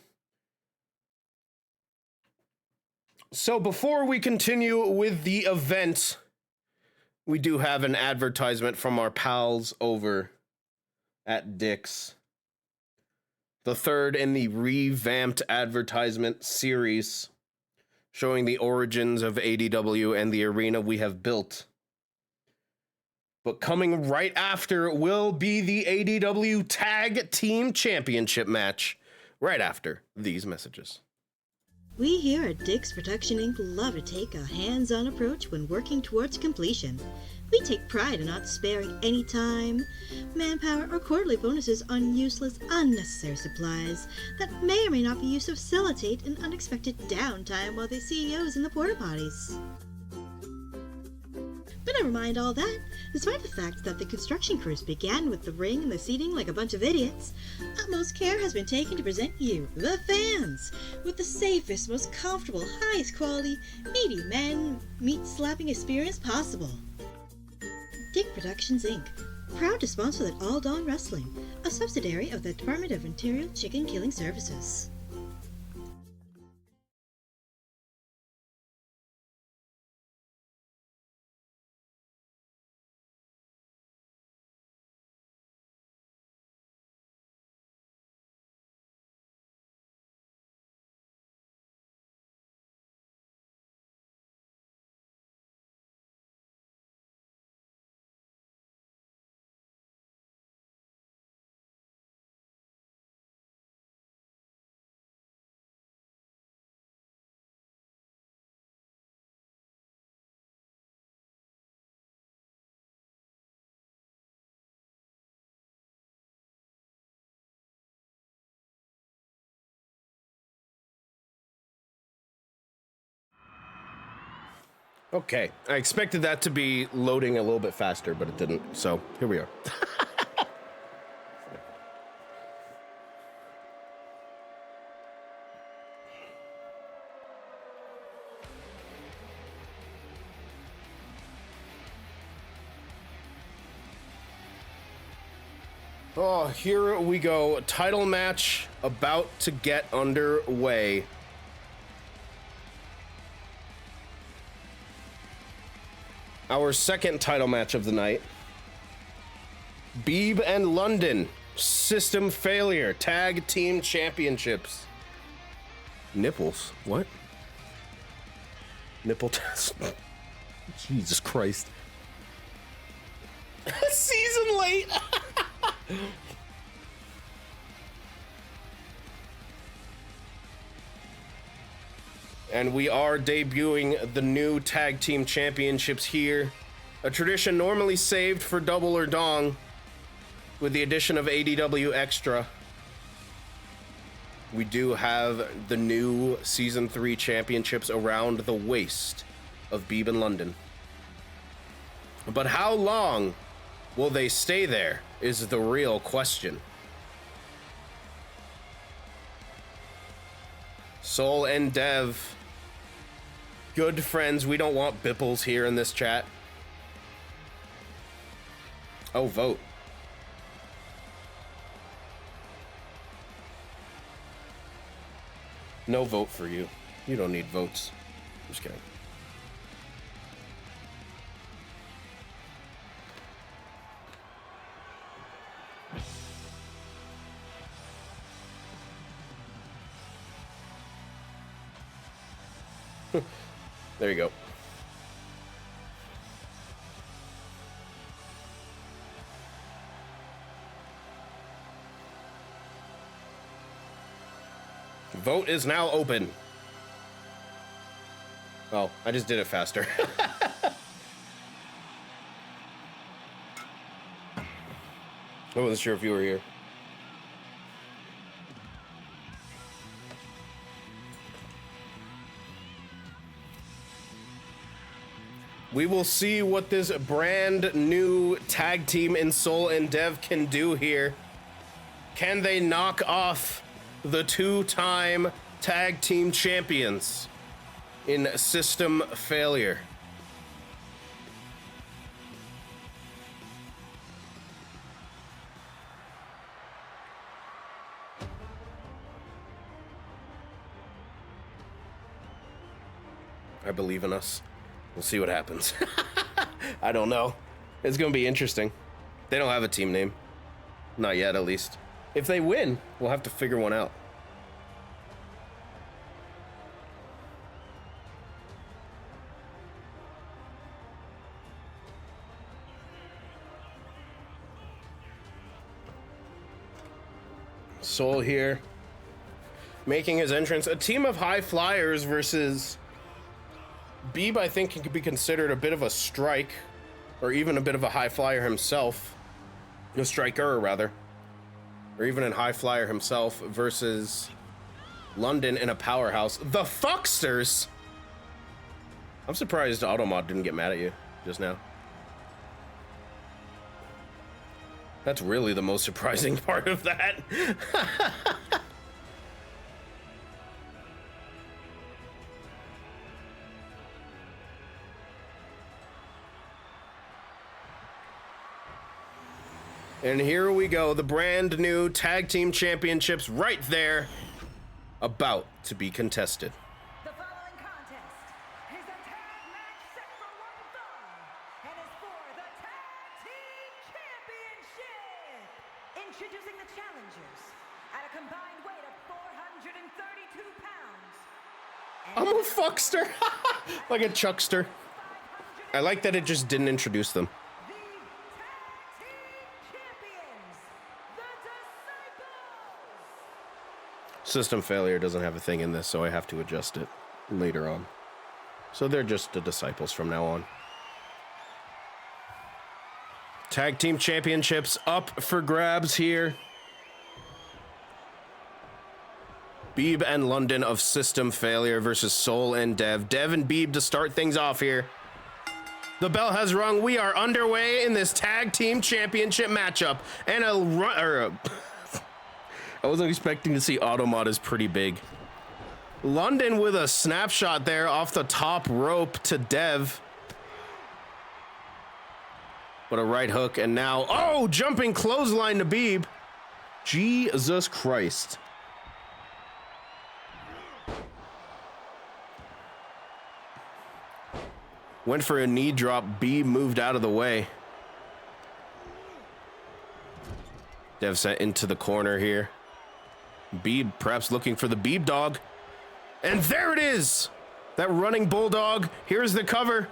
So before we continue with the event, we do have an advertisement from our pals over at Dick's. The third in the revamped advertisement series showing the origins of ADW and the arena we have built. But coming right after will be the ADW Tag Team Championship match, right after these messages. We here at Dick's Production Inc. love to take a hands-on approach when working towards completion. We take pride in not sparing any time, manpower, or quarterly bonuses on useless, unnecessary supplies that may or may not be used to facilitate an unexpected downtime while the CEO is in the porta potties. But never mind all that. Despite the fact that the construction crews began with the ring and the seating like a bunch of idiots, utmost care has been taken to present you, the fans, with the safest, most comfortable, highest quality, meaty man meat slapping experience possible. Dick Productions Inc., proud to sponsor the All Dawn Wrestling, a subsidiary of the Department of Interior Chicken Killing Services. Okay, I expected that to be loading a little bit faster, but it didn't, so here we are. Oh, here we go. Title match about to get underway. our second title match of the night. Beeb and London, System Failure, Tag Team Championships. Nipples? What? Nipple test. Jesus Christ. Season late. And we are debuting the new Tag Team Championships here. A tradition normally saved for Double or Dong, with the addition of ADW Extra. We do have the new Season 3 championships around the waist of Beeb and London. But how long will they stay there is the real question. Soul and Dev, good friends. We don't want bipples here in this chat. Oh, vote. No vote for you. You don't need votes. Just kidding. There you go. Vote is now open. Oh, I just did it faster. I wasn't sure if you were here. We will see what this brand new tag team in Soul and Dev can do here. Can they knock off the two-time tag team champions in System Failure? I believe in us. We'll see what happens. I don't know. It's gonna be interesting. They don't have a team name. Not yet, at least. If they win, we'll have to figure one out. Soul here, making his entrance. A team of high flyers versus Beeb, I think, could be considered a bit of a strike, or even a bit of a high flyer himself. A striker, rather. Or even a high flyer himself versus London in a powerhouse. The Fucksters! I'm surprised Automod didn't get mad at you just now. That's really the most surprising part of that. And here we go, the brand new tag team championships right there, about to be contested. The following contest is a tag match set for one fall and is for the Tag Team Championship. Introducing the challengers at a combined weight of 432 pounds. I'm a fuckster. Like a chuckster. I like that it just didn't introduce them. The Tag Team Champions, the Disciples. System Failure doesn't have a thing in this, so I have to adjust it later on. So they're just the Disciples from now on. Tag Team Championships up for grabs here. Beeb and London of System Failure versus Soul and Dev. Dev and Beeb to start things off here. The bell has rung. We are underway in this Tag Team Championship matchup. And I wasn't expecting to see Automod is pretty big. London with a snapshot there off the top rope to Dev. What a right hook, and now, oh, jumping clothesline to Beeb. Jesus Christ. Went for a knee drop. Beeb moved out of the way. Dev sent into the corner here. Beeb perhaps looking for the Beeb dog. And there it is! That running bulldog. Here's the cover.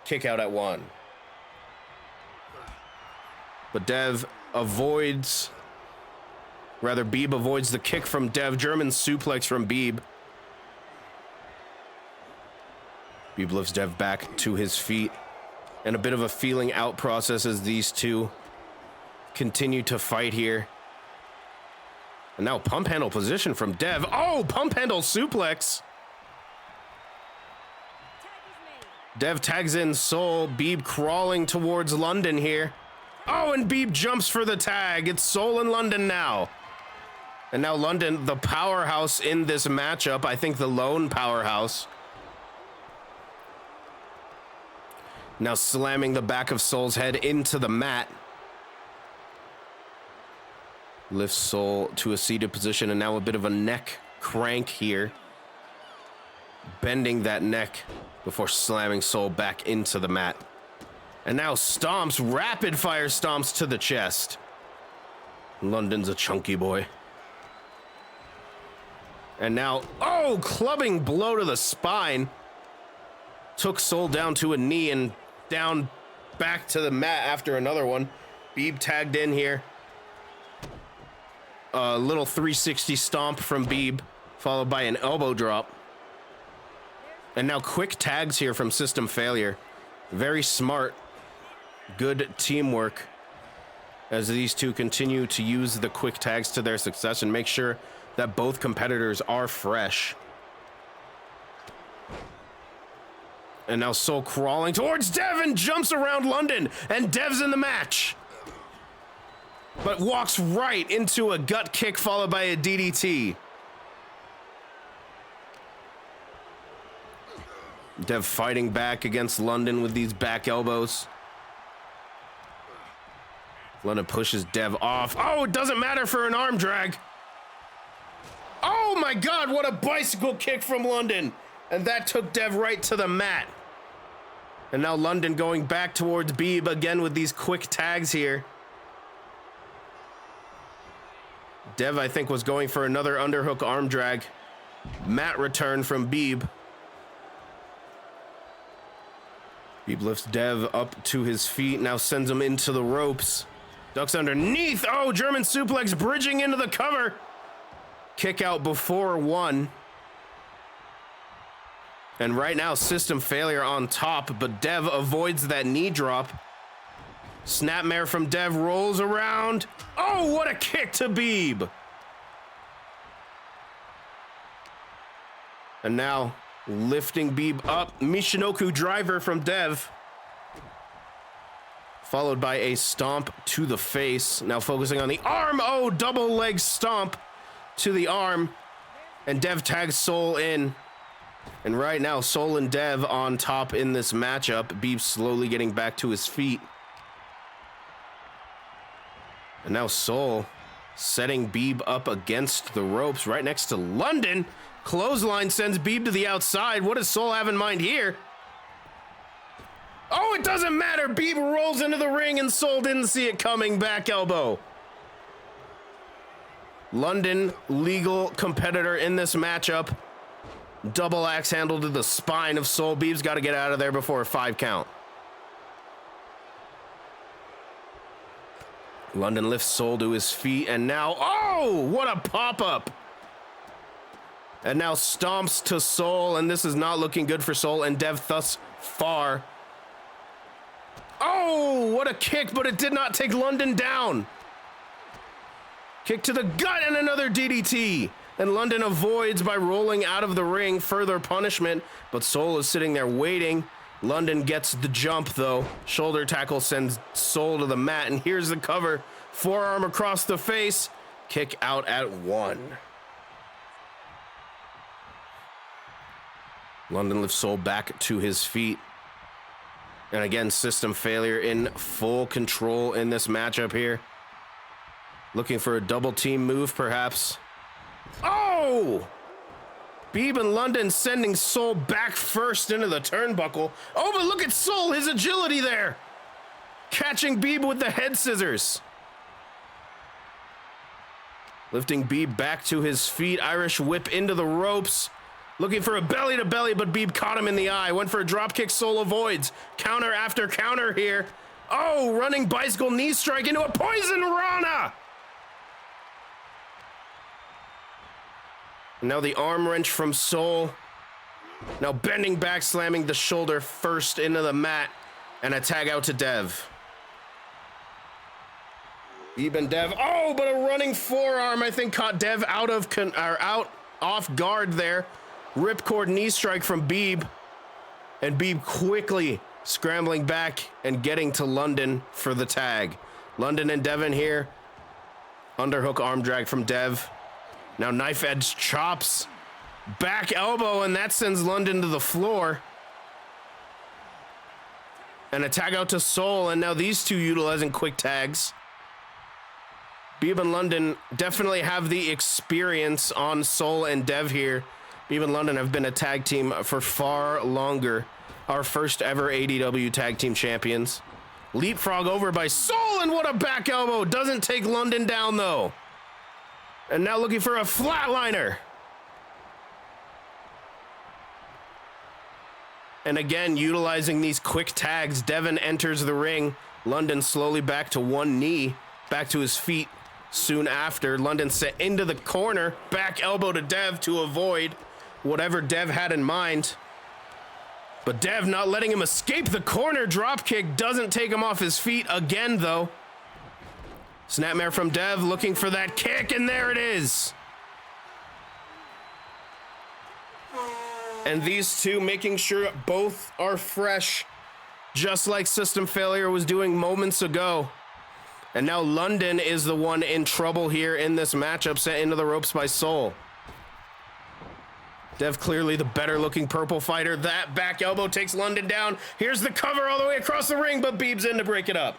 Kick out at 1. But Dev avoids... Rather, Beeb avoids the kick from Dev. German suplex from Beeb. Beeb lifts Dev back to his feet. And a bit of a feeling out process as these two continue to fight here. And now pump handle position from Dev. Oh, pump handle suplex. Dev tags in Soul. Beeb crawling towards London here. Oh, and Beeb jumps for the tag. It's Soul and London now. And now London, the powerhouse in this matchup. I think the lone powerhouse. Now slamming the back of Soul's head into the mat. Lifts Soul to a seated position, and now a bit of a neck crank here. Bending that neck before slamming Soul back into the mat. And now stomps, rapid fire stomps to the chest. London's a chunky boy. And now, oh, clubbing blow to the spine. Took Soul down to a knee and down back to the mat after another one. Beeb tagged in here. A little 360 stomp from Beeb, followed by an elbow drop. And now quick tags here from System Failure. Very smart. Good teamwork as these two continue to use the quick tags to their success and make sure that both competitors are fresh. And now Soul crawling towards Dev and jumps around London, and Dev's in the match. But walks right into a gut kick followed by a DDT. Dev fighting back against London with these back elbows. London pushes Dev off. Oh, it doesn't matter for an arm drag. Oh my God, what a bicycle kick from London. And that took Dev right to the mat. And now London going back towards Beeb again with these quick tags here. Dev, I think, was going for another underhook arm drag. Mat return from Beeb. Beeb lifts Dev up to his feet, now sends him into the ropes. Ducks underneath. Oh, German suplex bridging into the cover. Kick out before 1. And right now, System Failure on top, but Dev avoids that knee drop. Snapmare from Dev rolls around. Oh, what a kick to Beeb. And now lifting Beeb up. Michinoku driver from Dev. Followed by a stomp to the face. Now focusing on the arm. Oh, double leg stomp to the arm. And Dev tags Soul in. And right now, Soul and Dev on top in this matchup. Beeb slowly getting back to his feet. And now Soul setting Beeb up against the ropes right next to London. Clothesline sends Beeb to the outside. What does Soul have in mind here? Oh, it doesn't matter. Beeb rolls into the ring and Soul didn't see it coming. Back elbow. London, legal competitor in this matchup. Double axe handle to the spine of Soul. Beeb's got to get out of there before a 5 count. London lifts Soul to his feet, and now, oh, what a pop-up. And now stomps to Soul, and this is not looking good for Soul and Dev thus far. Oh, what a kick, but it did not take London down. Kick to the gut and another DDT. And London avoids by rolling out of the ring. Further punishment, but Soul is sitting there waiting. London gets the jump, though. Shoulder tackle sends Soul to the mat, and here's the cover. Forearm across the face. Kick out at 1. London lifts Soul back to his feet. And again, System Failure in full control in this matchup here. Looking for a double team move, perhaps. Oh! Beeb and London sending Soul back first into the turnbuckle. Oh, but look at Soul, his agility there. Catching Beeb with the head scissors. Lifting Beeb back to his feet. Irish whip into the ropes. Looking for a belly to belly, but Beeb caught him in the eye. Went for a drop kick, Soul avoids. Counter after counter here. Oh, running bicycle knee strike into a poison Rana. Now the arm wrench from Soul. Now bending back, slamming the shoulder first into the mat. And a tag out to Dev. Even Dev. Oh, but a running forearm, I think, caught Dev out off guard there. Ripcord knee strike from Beeb. And Beeb quickly scrambling back and getting to London for the tag. London and Devin here. Underhook arm drag from Dev. Now knife edge chops. Back elbow, and that sends London to the floor. And a tag out to Soul, and now these two utilizing quick tags. Beeb and London definitely have the experience on Soul and Dev here. Beeb and London have been a tag team for far longer. Our first ever ADW tag team champions. Leapfrog over by Soul, and what a back elbow. Doesn't take London down though. And now looking for a flatliner. And again, utilizing these quick tags, Devin enters the ring. London slowly back to one knee, back to his feet soon after. London set into the corner, back elbow to Dev to avoid whatever Dev had in mind. But Dev not letting him escape the corner. Drop kick doesn't take him off his feet again, though. Snapmare from Dev looking for that kick, and there it is. And these two making sure both are fresh, just like System Failure was doing moments ago. And now London is the one in trouble here in this matchup, sent into the ropes by Soul. Dev clearly the better looking purple fighter. That back elbow takes London down. Here's the cover all the way across the ring, but Beeb's in to break it up.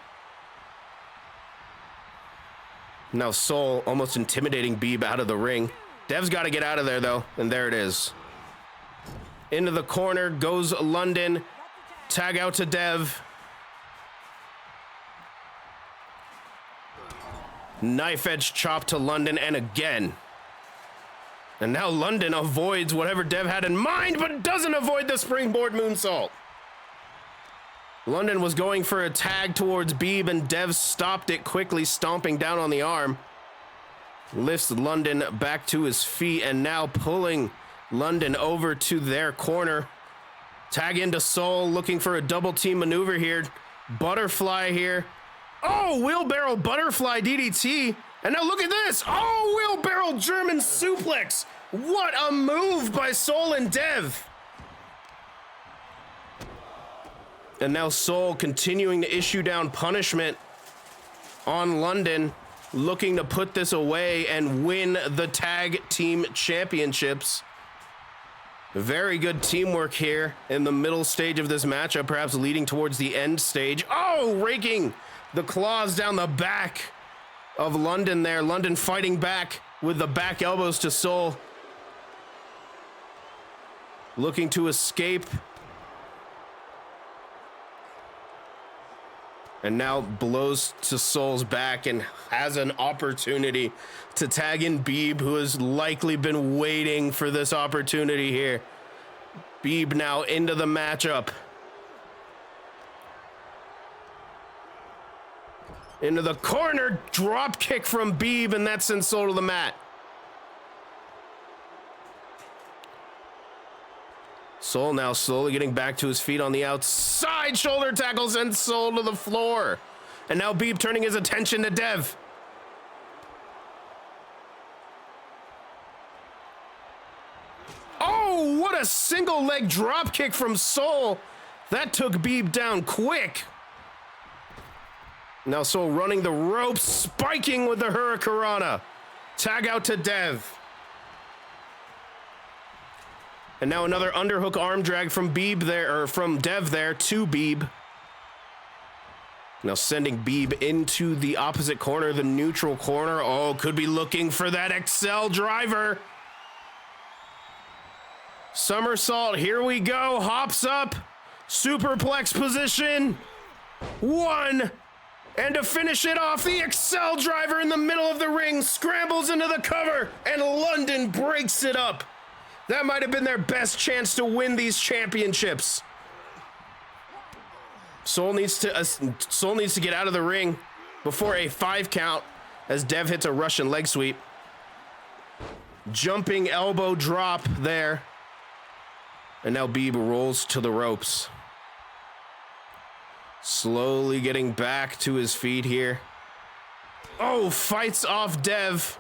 Now Soul almost intimidating Beeb out of the ring. Dev's got to get out of there though, and there it is. Into the corner goes London. Tag out to Dev. Knife edge chop to London, and again. And now London avoids whatever Dev had in mind, but doesn't avoid the springboard moonsault. London was going for a tag towards Beeb, and Dev stopped it quickly, stomping down on the arm. Lifts London back to his feet, and now pulling London over to their corner. Tag into Soul, looking for a double team maneuver here. Butterfly here. Oh, wheelbarrow butterfly DDT. And now look at this. Oh, wheelbarrow German suplex. What a move by Soul and Dev. And now Soul continuing to issue down punishment on London, looking to put this away and win the tag team championships. Very good teamwork here in the middle stage of this matchup, perhaps leading towards the end stage. Oh, raking the claws down the back of London there. London fighting back with the back elbows to Soul. Looking to escape. And now blows to Soul's back and has an opportunity to tag in Beeb, who has likely been waiting for this opportunity here. Beeb now into the matchup. Into the corner, drop kick from Beeb, and that sends Soul to the mat. Soul now slowly getting back to his feet on the outside. Shoulder tackles and Soul to the floor. And now Beeb turning his attention to Dev. Oh, what a single leg drop kick from Soul. That took Beeb down quick. Now Soul running the ropes, spiking with the Hurricanrana. Tag out to Dev. And now another underhook arm drag from Beeb there, or from Dev there to Beeb. Now sending Beeb into the opposite corner, the neutral corner. Oh, could be looking for that Excel driver. Somersault, here we go. Hops up. Superplex position. 1. And to finish it off, the Excel driver in the middle of the ring scrambles into the cover, and London breaks it up. That might have been their best chance to win these championships. Soul needs to get out of the ring before a 5 count as Dev hits a Russian leg sweep. Jumping elbow drop there. And now Beeb rolls to the ropes. Slowly getting back to his feet here. Oh, fights off Dev.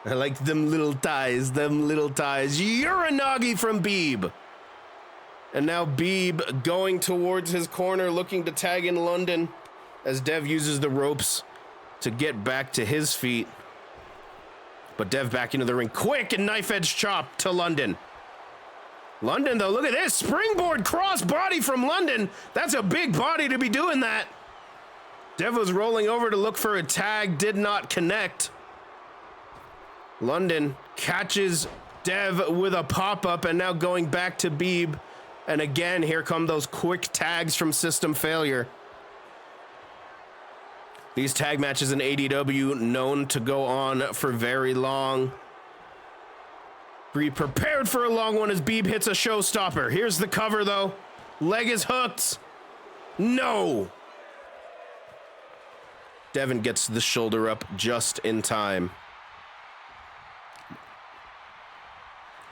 I like them little ties, Uranagi from Beeb. And now Beeb going towards his corner, looking to tag in London as Dev uses the ropes to get back to his feet. But Dev back into the ring, quick, and knife edge chop to London. London, though, look at this. Springboard cross body from London. That's a big body to be doing that. Dev was rolling over to look for a tag, did not connect. London catches Dev with a pop-up and now going back to Beeb. And again, here come those quick tags from System Failure. These tag matches in ADW known to go on for very long. Be prepared for a long one as Beeb hits a showstopper. Here's the cover, though. Leg is hooked. No. Devin gets the shoulder up just in time.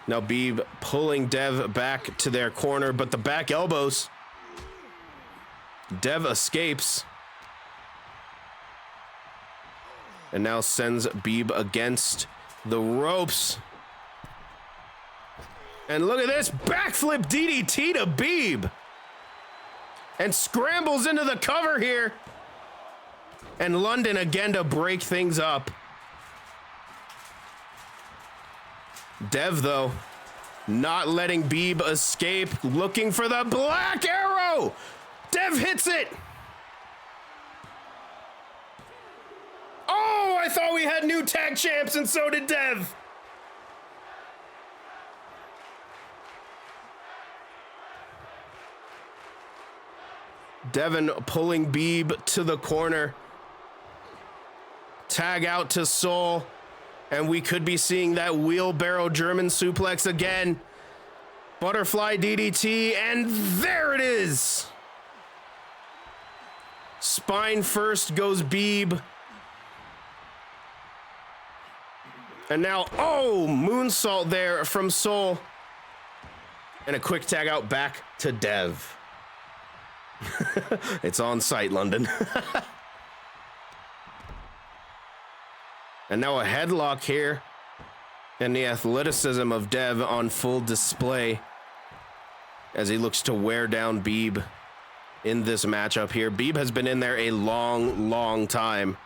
Now Beeb pulling Dev back to their corner, but the back elbows. Dev escapes. And now sends Beeb against the ropes. And look at this, backflip DDT to Beeb. And scrambles into the cover here. And London again to break things up. Dev, though, not letting Beeb escape, looking for the black arrow. Dev hits it. Oh, I thought we had new tag champs, and so did Dev. Devin pulling Beeb to the corner. Tag out to Soul. And we could be seeing that wheelbarrow German suplex again. Butterfly DDT, and there it is. Spine first goes Beeb. And now, oh, moonsault there from Soul. And a quick tag out back to Dev. It's on site, London. And now a headlock here. And the athleticism of Dev on full display as he looks to wear down Beeb in this matchup here. Beeb has been in there a long, long time.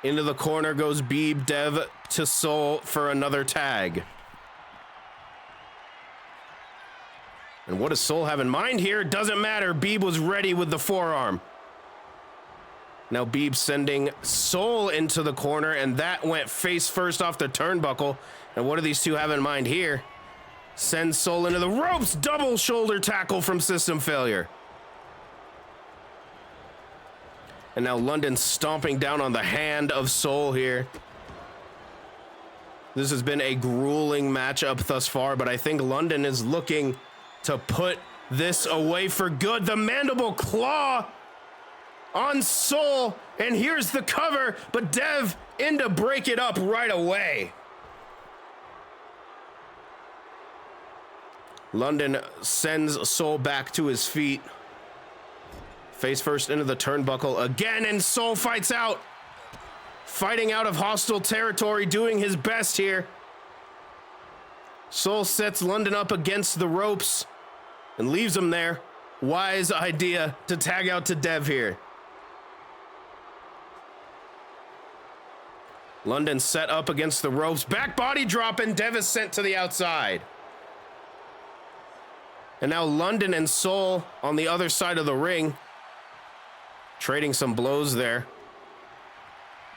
Into the corner goes Beeb. Dev to Soul for another tag. And what does Soul have in mind here? Doesn't matter. Beeb was ready with the forearm. Now Beeb sending Soul into the corner, and that went face first off the turnbuckle. And what do these two have in mind here? Sends Soul into the ropes. Double shoulder tackle from System Failure. And now London stomping down on the hand of Soul here. This has been a grueling matchup thus far, but I think London is looking to put this away for good. The mandible claw on Soul, and here's the cover, but Dev in to break it up right away. London sends Soul back to his feet. Face first into the turnbuckle again, and Soul fights out. Fighting out of hostile territory, doing his best here. Soul sets London up against the ropes and leaves him there. Wise idea to tag out to Dev here. London set up against the ropes. Back body drop, and Dev is sent to the outside. And now London and Soul on the other side of the ring. Trading some blows there.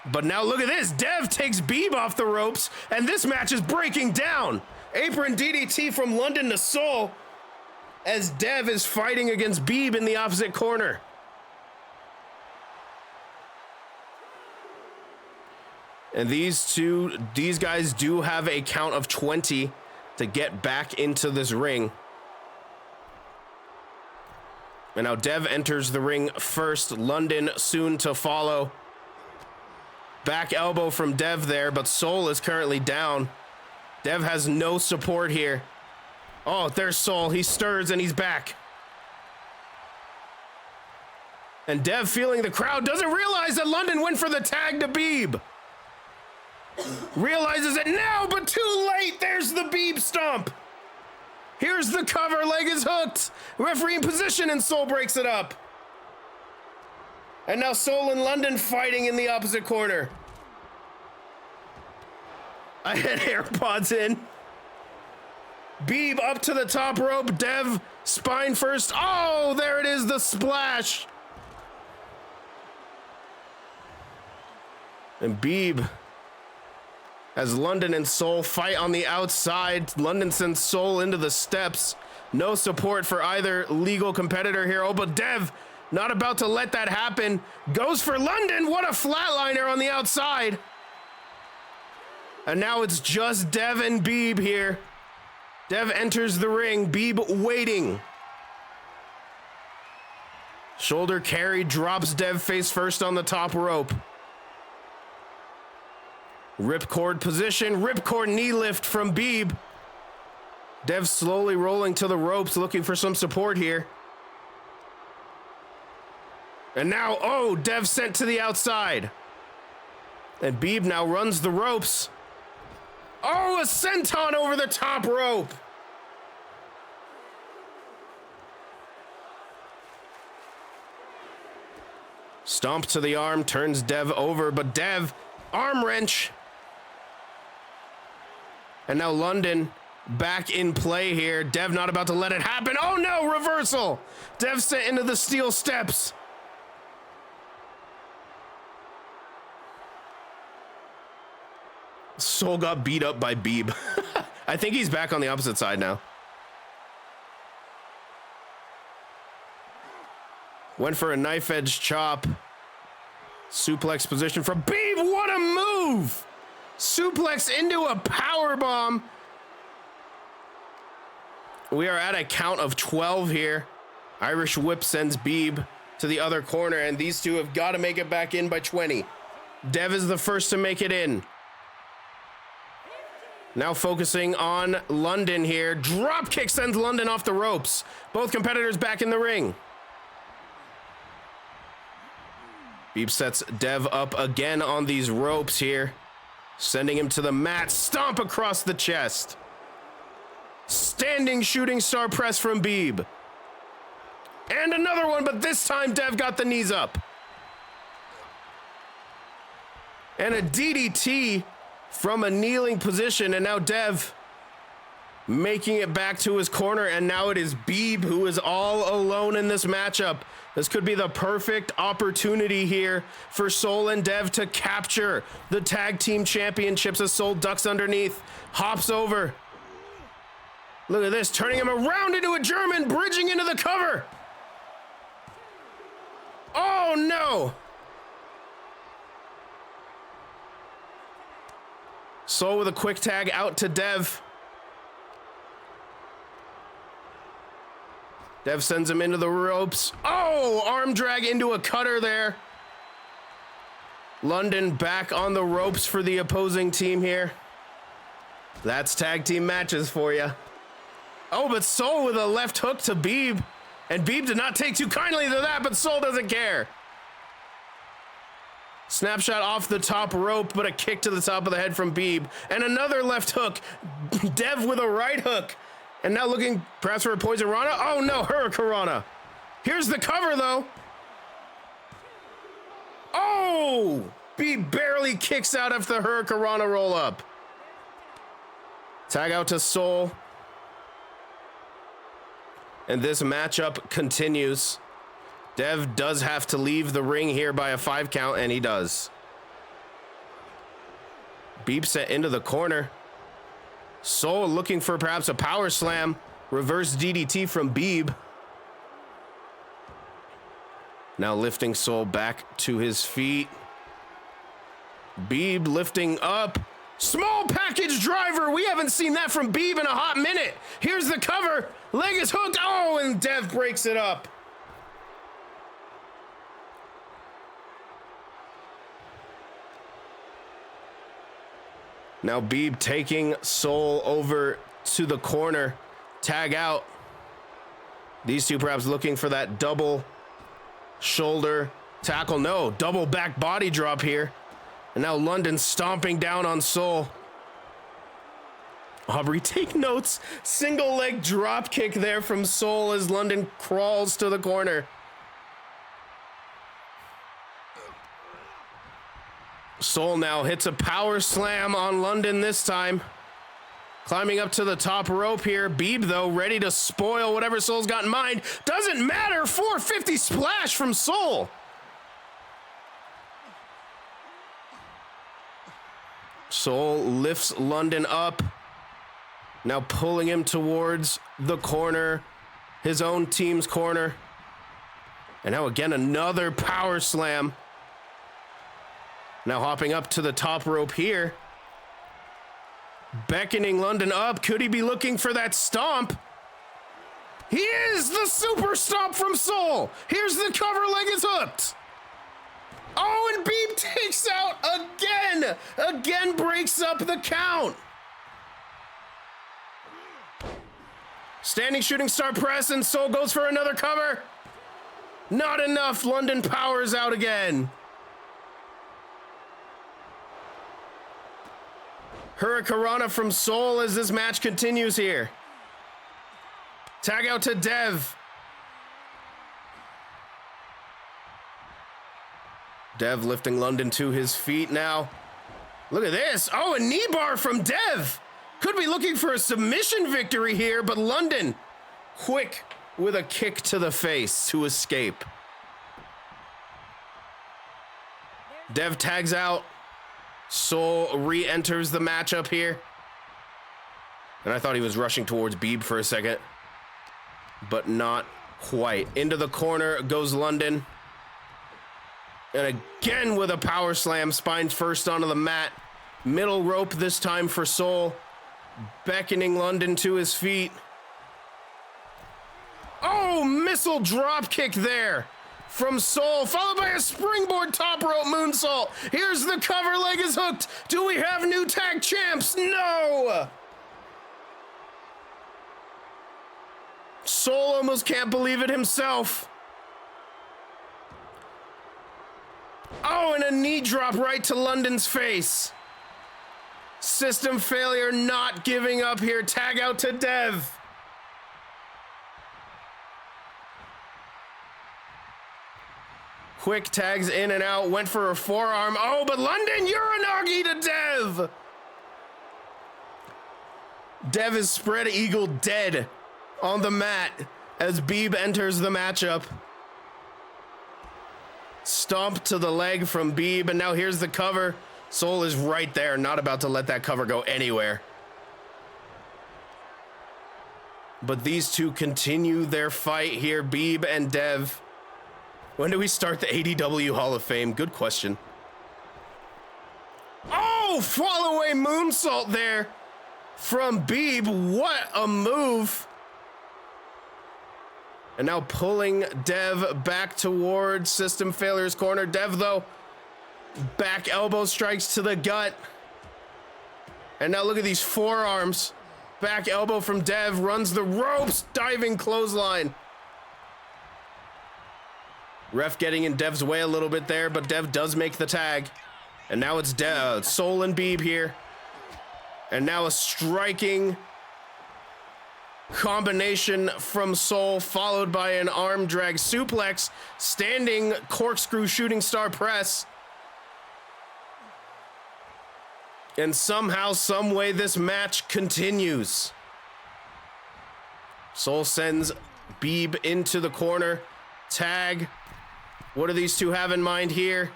But now look at this. Dev takes Beeb off the ropes, and this match is breaking down. Apron DDT from London to Soul as Dev is fighting against Beeb in the opposite corner. And these guys do have a count of 20 to get back into this ring. And now Dev enters the ring first. London soon to follow. Back elbow from Dev there, but Soul is currently down. Dev has no support here. Oh, there's Soul. He stirs and he's back. And Dev, feeling the crowd, doesn't realize that London went for the tag to Beeb. Realizes it now, but too late. There's the Beeb stomp. Here's the cover. Leg is hooked. Referee in position and Soul breaks it up. And now Soul and London fighting in the opposite corner. I had AirPods in. Beeb up to the top rope. Dev spine first. Oh, there it is, the splash. And Beeb, as London and Soul fight on the outside, London sends Soul into the steps. No support for either legal competitor here. Oh, but Dev, not about to let that happen. Goes for London. What a flatliner on the outside. And now it's just Dev and Beeb here. Dev enters the ring. Beeb waiting. Shoulder carry, drops Dev face first on the top rope. Ripcord position, ripcord knee lift from Beeb. Dev slowly rolling to the ropes, looking for some support here. And now, oh, Dev sent to the outside. And Beeb now runs the ropes. Oh, a senton over the top rope. Stomp to the arm, turns Dev over, but Dev, arm wrench. And now London back in play here. Dev not about to let it happen. Oh no, reversal. Dev sent into the steel steps. Soul got beat up by Beeb. I think he's back on the opposite side now. Went for a knife edge chop. Suplex position from Beeb. What a move! Suplex into a power bomb. We are at a count of 12 here. Irish whip sends Beeb to the other corner, and these two have got to make it back in by 20. Dev is the first to make it in. Now focusing on London here. Drop kick sends London off the ropes. Both competitors back in the ring. Beeb sets Dev up again on these ropes here. Sending him to the mat. Stomp across the chest. Standing shooting star press from Beeb. And another one, but this time Dev got the knees up. And a DDT from a kneeling position, and now Dev making it back to his corner, and now it is Beeb who is all alone in this matchup. This could be the perfect opportunity here for Soul and Dev to capture the tag team championships as Soul ducks underneath, hops over. Look at this, turning him around into a German, bridging into the cover. Oh no! Soul with a quick tag out to Dev. Dev sends him into the ropes. Oh, arm drag into a cutter there. London back on the ropes for the opposing team here. That's tag team matches for you. Oh, but Soul with a left hook to Beeb. And Beeb did not take too kindly to that, but Soul doesn't care. Snapshot off the top rope, but a kick to the top of the head from Beeb. And another left hook. Dev with a right hook. And now looking perhaps for a poison rana. Oh no, Hurricanrana. Here's the cover though. Oh! Beeb barely kicks out after the Hurricanrana roll up. Tag out to Soul. And this matchup continues. Dev does have to leave the ring here by a 5 count, and he does. Beeb set into the corner. Soul looking for perhaps a power slam. Reverse DDT from Beeb. Now lifting Soul back to his feet. Beeb lifting up. Small package driver. We haven't seen that from Beeb in a hot minute. Here's the cover. Leg is hooked. Oh, and Dev breaks it up. Now Beeb taking Soul over to the corner. Tag out. These two perhaps looking for that double shoulder tackle. No, double back body drop here. And now London stomping down on Soul. Aubrey, take notes. Single leg drop kick there from Soul as London crawls to the corner. Soul now hits a power slam on London this time. Climbing up to the top rope here. Beeb, though, ready to spoil whatever Soul's got in mind. Doesn't matter. 450 splash from Soul. Soul lifts London up. Now pulling him towards the corner. His own team's corner. And now again, another power slam. Now hopping up to the top rope here. Beckoning London up. Could he be looking for that stomp? He is! The super stomp from Soul. Here's the cover, leg is hooked. Oh, and Beeb takes out again. Again breaks up the count. Standing shooting star press and Soul goes for another cover. Not enough. London powers out again. Hurricanrana from Soul as this match continues here. Tag out to Dev. Dev lifting London to his feet now. Look at this. Oh, a knee bar from Dev. Could be looking for a submission victory here, but London quick with a kick to the face to escape. Dev tags out. Soul re-enters the matchup here. And I thought he was rushing towards Beeb for a second, but not quite. Into the corner goes London. And again with a power slam, spines first onto the mat. Middle rope this time for Soul. Beckoning London to his feet. Oh, missile drop kick there from Soul, followed by a springboard top rope moonsault. Here's the cover, leg is hooked. Do we have new tag champs? No! Soul almost can't believe it himself. Oh, and a knee drop right to London's face. System failure, not giving up here. Tag out to Dev. Quick tags in and out, went for a forearm. Oh, but London, Uranagi to Dev. Dev is spread eagle dead on the mat as Beeb enters the matchup. Stomp to the leg from Beeb, and now here's the cover. Soul is right there, not about to let that cover go anywhere. But these two continue their fight here, Beeb and Dev. When do we start the ADW Hall of Fame? Good question. Oh, fall away moonsault there from Beeb. What a move. And now pulling Dev back towards System Failure's corner. Dev, though, back elbow strikes to the gut. And now look at these forearms. Back elbow from Dev, runs the ropes, diving clothesline. Ref getting in Dev's way a little bit there, but Dev does make the tag. And now it's Soul and Beeb here. And now a striking combination from Soul, followed by an arm drag suplex, standing corkscrew shooting star press. And somehow, some way, this match continues. Soul sends Beeb into the corner. Tag. What do these two have in mind here?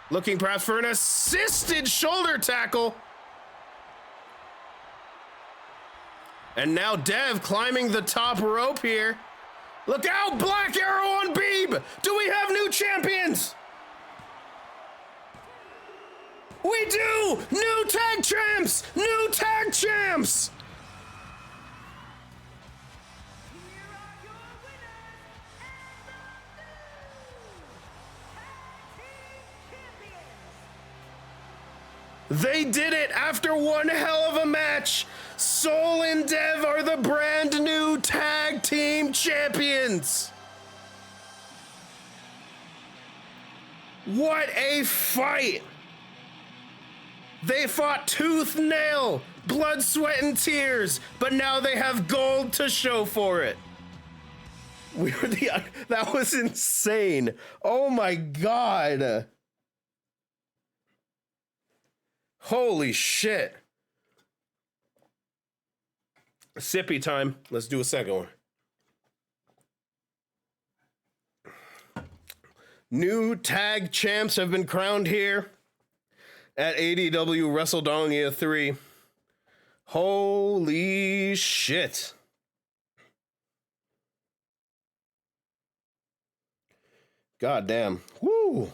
Looking perhaps for an assisted shoulder tackle. And now Dev climbing the top rope here. Look out, Black Arrow on Beeb. Do we have new champions? We do! New tag champs! New tag champs! They did it after one hell of a match. Soul and Dev are the brand new tag team champions. What a fight. They fought tooth, nail, blood, sweat, and tears, but now they have gold to show for it. That was insane. Oh my God. Holy shit. Sippy time. Let's do a second one. New tag champs have been crowned here at ADW Wrestledongia 3. Holy shit. God damn. Woo.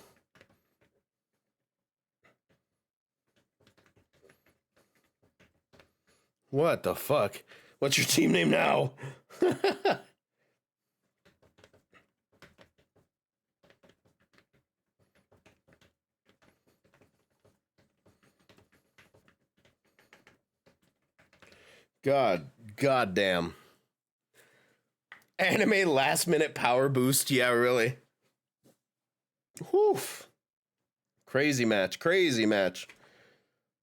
What the fuck? What's your team name now? God damn. Anime last minute power boost. Yeah, really. Whew. Crazy match. Crazy match.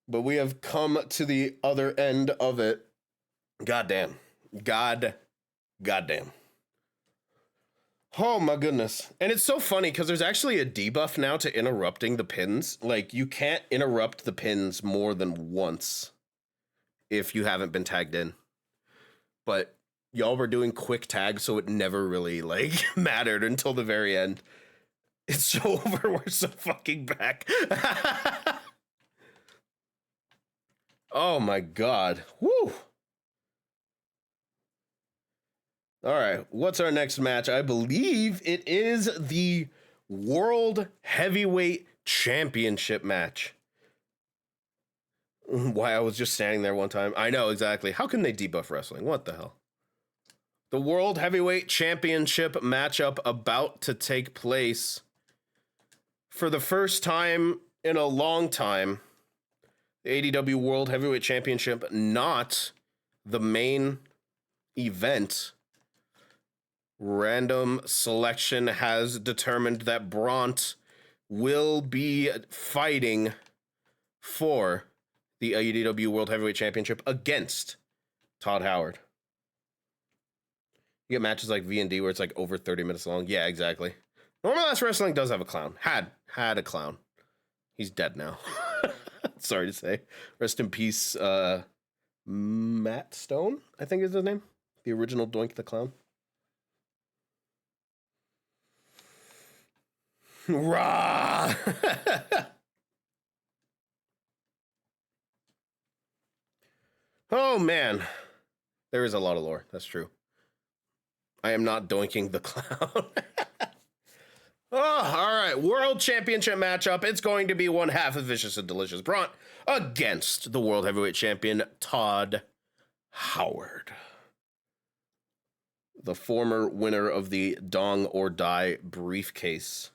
But we have come to the other end of it. Goddamn. Goddamn. Oh my goodness. And it's so funny because there's actually a debuff now to interrupting the pins. Like, you can't interrupt the pins more than once if you haven't been tagged in. But y'all were doing quick tags, so it never really, like, mattered until the very end. It's so over. We're so fucking back. Oh my God. Woo. All right. What's our next match? I believe it is the World Heavyweight Championship match. Why I was just standing there one time. I know exactly. How can they debuff wrestling? What the hell? The World Heavyweight Championship matchup about to take place for the first time in a long time. The ADW World Heavyweight Championship, not the main event. Random selection has determined that Bront will be fighting for the ADW World Heavyweight Championship against Todd Howard. You get matches like V&D where it's like over 30 minutes long. Yeah, exactly. Normal Ass Wrestling does have a clown. Had a clown. He's dead now. Sorry to say. Rest in peace, Matt Stone, I think is his name. The original Doink the Clown. Rah! Oh, man. There is a lot of lore. That's true. I am not doinking the clown. Oh, all right. World Championship matchup. It's going to be one half of Vicious and Delicious Bront against the World Heavyweight Champion, Todd Howard. The former winner of the Dong or Die briefcase.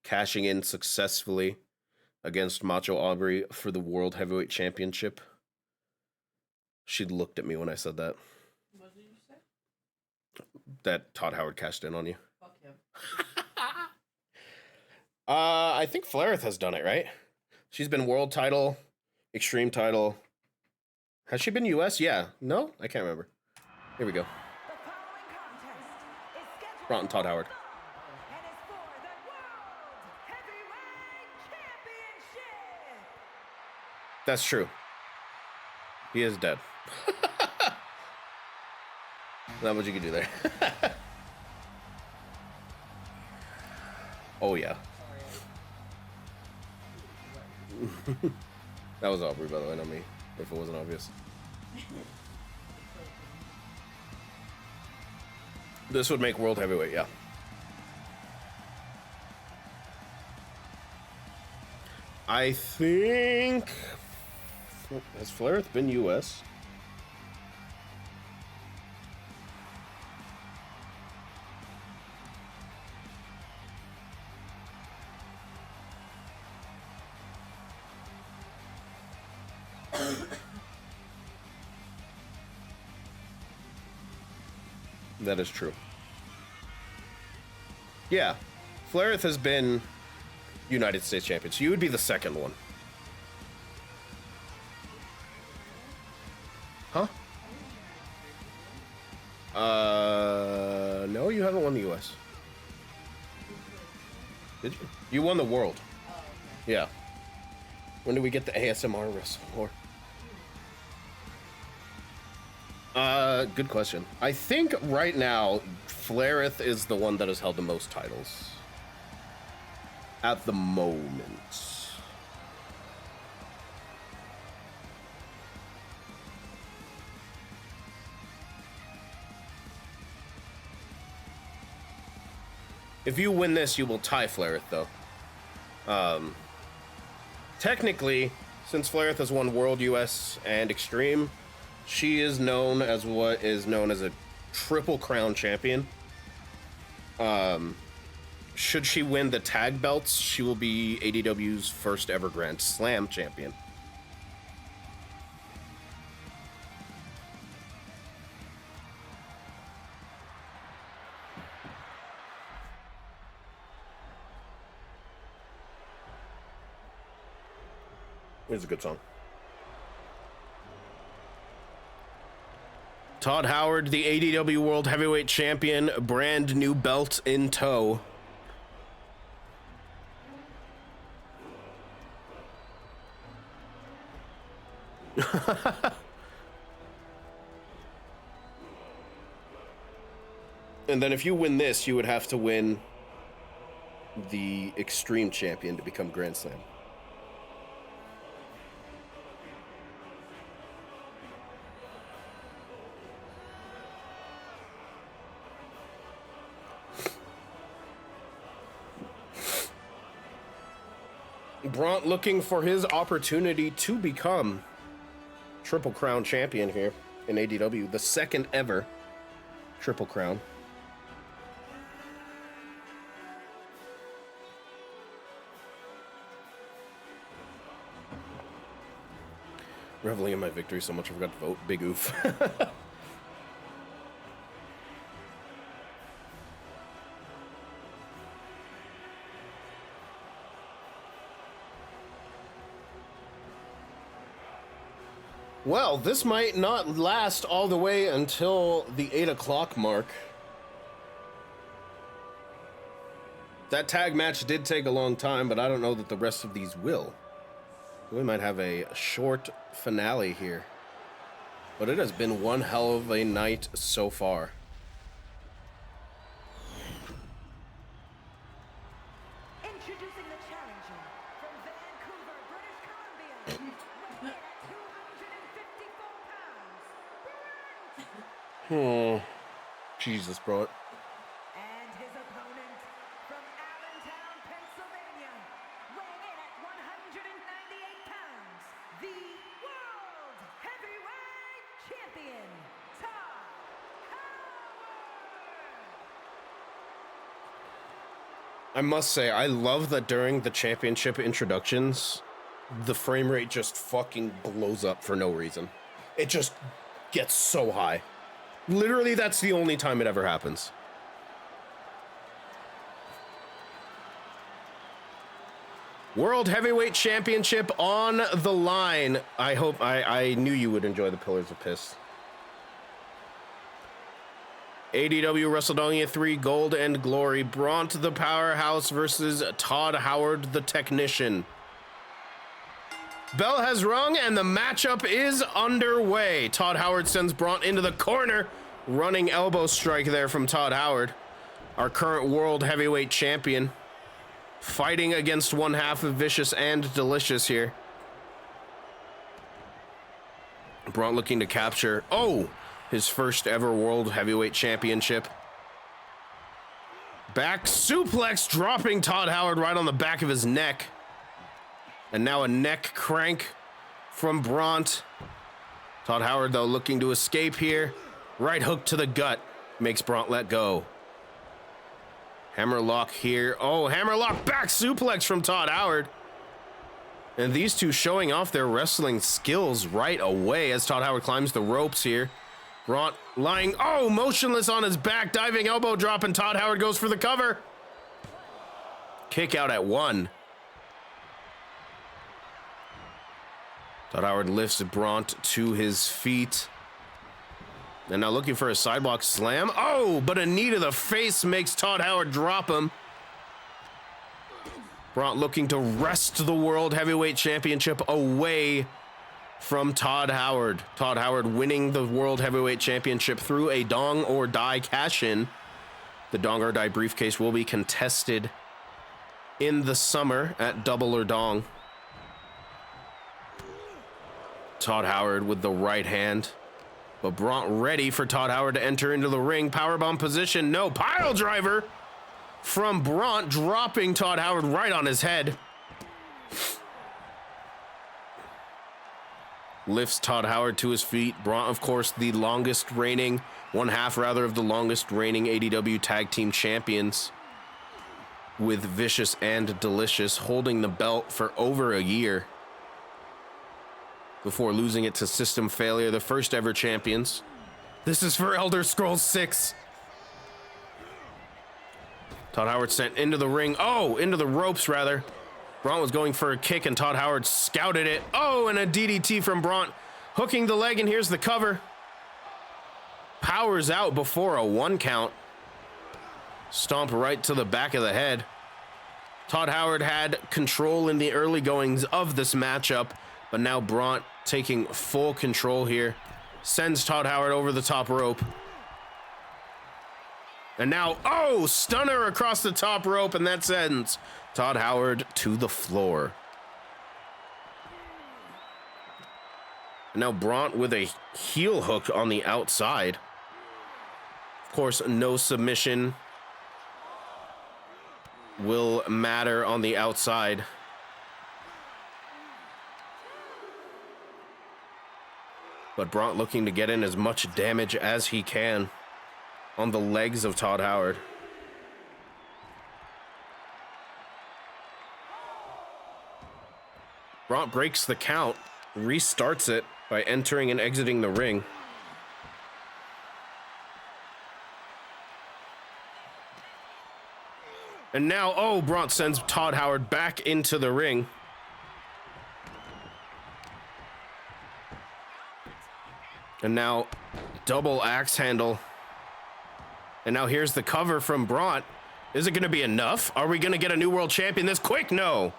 Cashing in successfully against Macho Aubrey for the World Heavyweight Championship. She looked at me when I said that. What did you say? That Todd Howard cashed in on you. Fuck him. I think Flareth has done it, right? She's been world title, extreme title. Has she been US? Yeah. No? I can't remember. Here we go. The following contest is scheduled Bront and Todd Howard. and is for the World Heavyweight Championship. That's true. He is dead. Not much you can do there. Oh, yeah. That was Aubrey, by the way, not me, if it wasn't obvious. This would make world heavyweight, yeah. I think... Has Flaireth been US? That is true. Yeah, Flaireth has been United States champion, so you would be the second one. Huh? No, you haven't won the US. Did you? You won the world. Yeah. When do we get the ASMR wrestle? Or good question. I think right now, Flaireth is the one that has held the most titles. At the moment. If you win this, you will tie Flaireth, though. Technically, since Flaireth has won World, US, and Extreme, she is known as what is known as a Triple Crown champion. Should she win the tag belts, she will be ADW's first ever Grand Slam champion. It's a good song. Todd Howard, the ADW World Heavyweight Champion, brand new belt in tow. And then if you win this, you would have to win the Extreme Champion to become Grand Slam. Bront looking for his opportunity to become Triple Crown champion here in ADW, the second ever Triple Crown. Reveling in my victory so much I forgot to vote. Big oof. Well, this might not last all the way until the 8 o'clock mark. That tag match did take a long time, but I don't know that the rest of these will. We might have a short finale here. But it has been one hell of a night so far. Introducing the challenger from Vancouver, British Columbia, weighing in at 254 pounds, Jesus, bro. and his opponent from Allentown, Pennsylvania, weighing in at 198 pounds, the World Heavyweight Champion, Todd Howard. I must say, I love that during the championship introductions, the frame rate just fucking blows up for no reason. It just gets so high. Literally, that's the only time it ever happens. World Heavyweight Championship on the line. I knew you would enjoy the Pillars of Piss. ADW Wrestledongia 3 Gold and Glory. Bront the Powerhouse versus Todd Howard the Technician. Bell has rung and the matchup is underway. Todd Howard sends Bront into the corner. Running elbow strike there from Todd Howard, our current World Heavyweight Champion. Fighting against one half of Vicious and Delicious here. Bront looking to capture, his first ever World Heavyweight Championship. Back suplex, dropping Todd Howard right on the back of his neck. And now a neck crank from Bront. Todd Howard, though, looking to escape here. Right hook to the gut makes Bront let go. Hammerlock here. Oh, hammerlock back suplex from Todd Howard. And these two showing off their wrestling skills right away as Todd Howard climbs the ropes here. Bront lying, oh, motionless on his back, diving elbow drop, and Todd Howard goes for the cover. Kick out at 1. Todd Howard lifts Bront to his feet. And now looking for a sidewalk slam. Oh, but a knee to the face makes Todd Howard drop him. Bront looking to wrest the World Heavyweight Championship away from Todd Howard. Todd Howard winning the World Heavyweight Championship through a Dong or Die cash-in. The Dong or Die briefcase will be contested in the summer at Double or Dong. Todd Howard with the right hand. But Bront ready for Todd Howard to enter into the ring. Powerbomb position. No, pile driver from Bront, dropping Todd Howard right on his head. Lifts Todd Howard to his feet. Bront, of course, the longest reigning, one half rather of the longest reigning ADW tag team champions, with Vicious and Delicious holding the belt for over a year before losing it to System Failure, the first ever champions. This is for Elder Scrolls 6. Todd Howard sent into the ring. Oh, into the ropes, rather. Bront was going for a kick, and Todd Howard scouted it. Oh, and a DDT from Bront. Hooking the leg, and here's the cover. Powers out before a 1 count. Stomp right to the back of the head. Todd Howard had control in the early goings of this matchup, but now Bront taking full control here. Sends Todd Howard over the top rope. And now, oh, stunner across the top rope, and that sends Todd Howard to the floor. And now Bront with a heel hook on the outside. Of course, no submission will matter on the outside. But Bront looking to get in as much damage as he can on the legs of Todd Howard. Bront breaks the count, restarts it by entering and exiting the ring. And now, oh, Bront sends Todd Howard back into the ring. And now, double axe handle. And now here's the cover from Bront. Is it going to be enough? Are we going to get a new world champion this quick? No.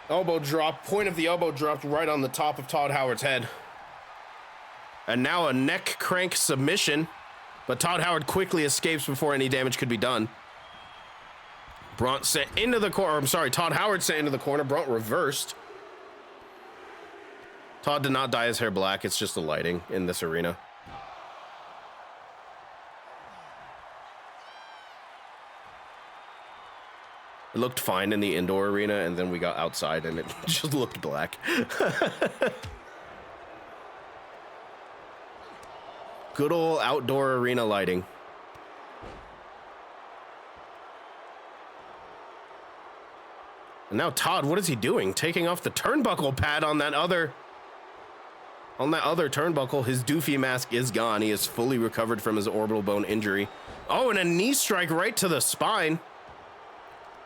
Elbow drop. Point of the elbow dropped right on the top of Todd Howard's head. And now a neck crank submission. But Todd Howard quickly escapes before any damage could be done. Bront sent into the corner. I'm sorry, Todd Howard sent into the corner. Bront reversed. Todd did not dye his hair black. It's just the lighting in this arena. It looked fine in the indoor arena, and then we got outside, and it just looked black. Good old outdoor arena lighting. And now Todd, what is he doing? Taking off the turnbuckle pad on that other turnbuckle. His doofy mask is gone. He is fully recovered from his orbital bone injury. Oh, and a knee strike right to the spine.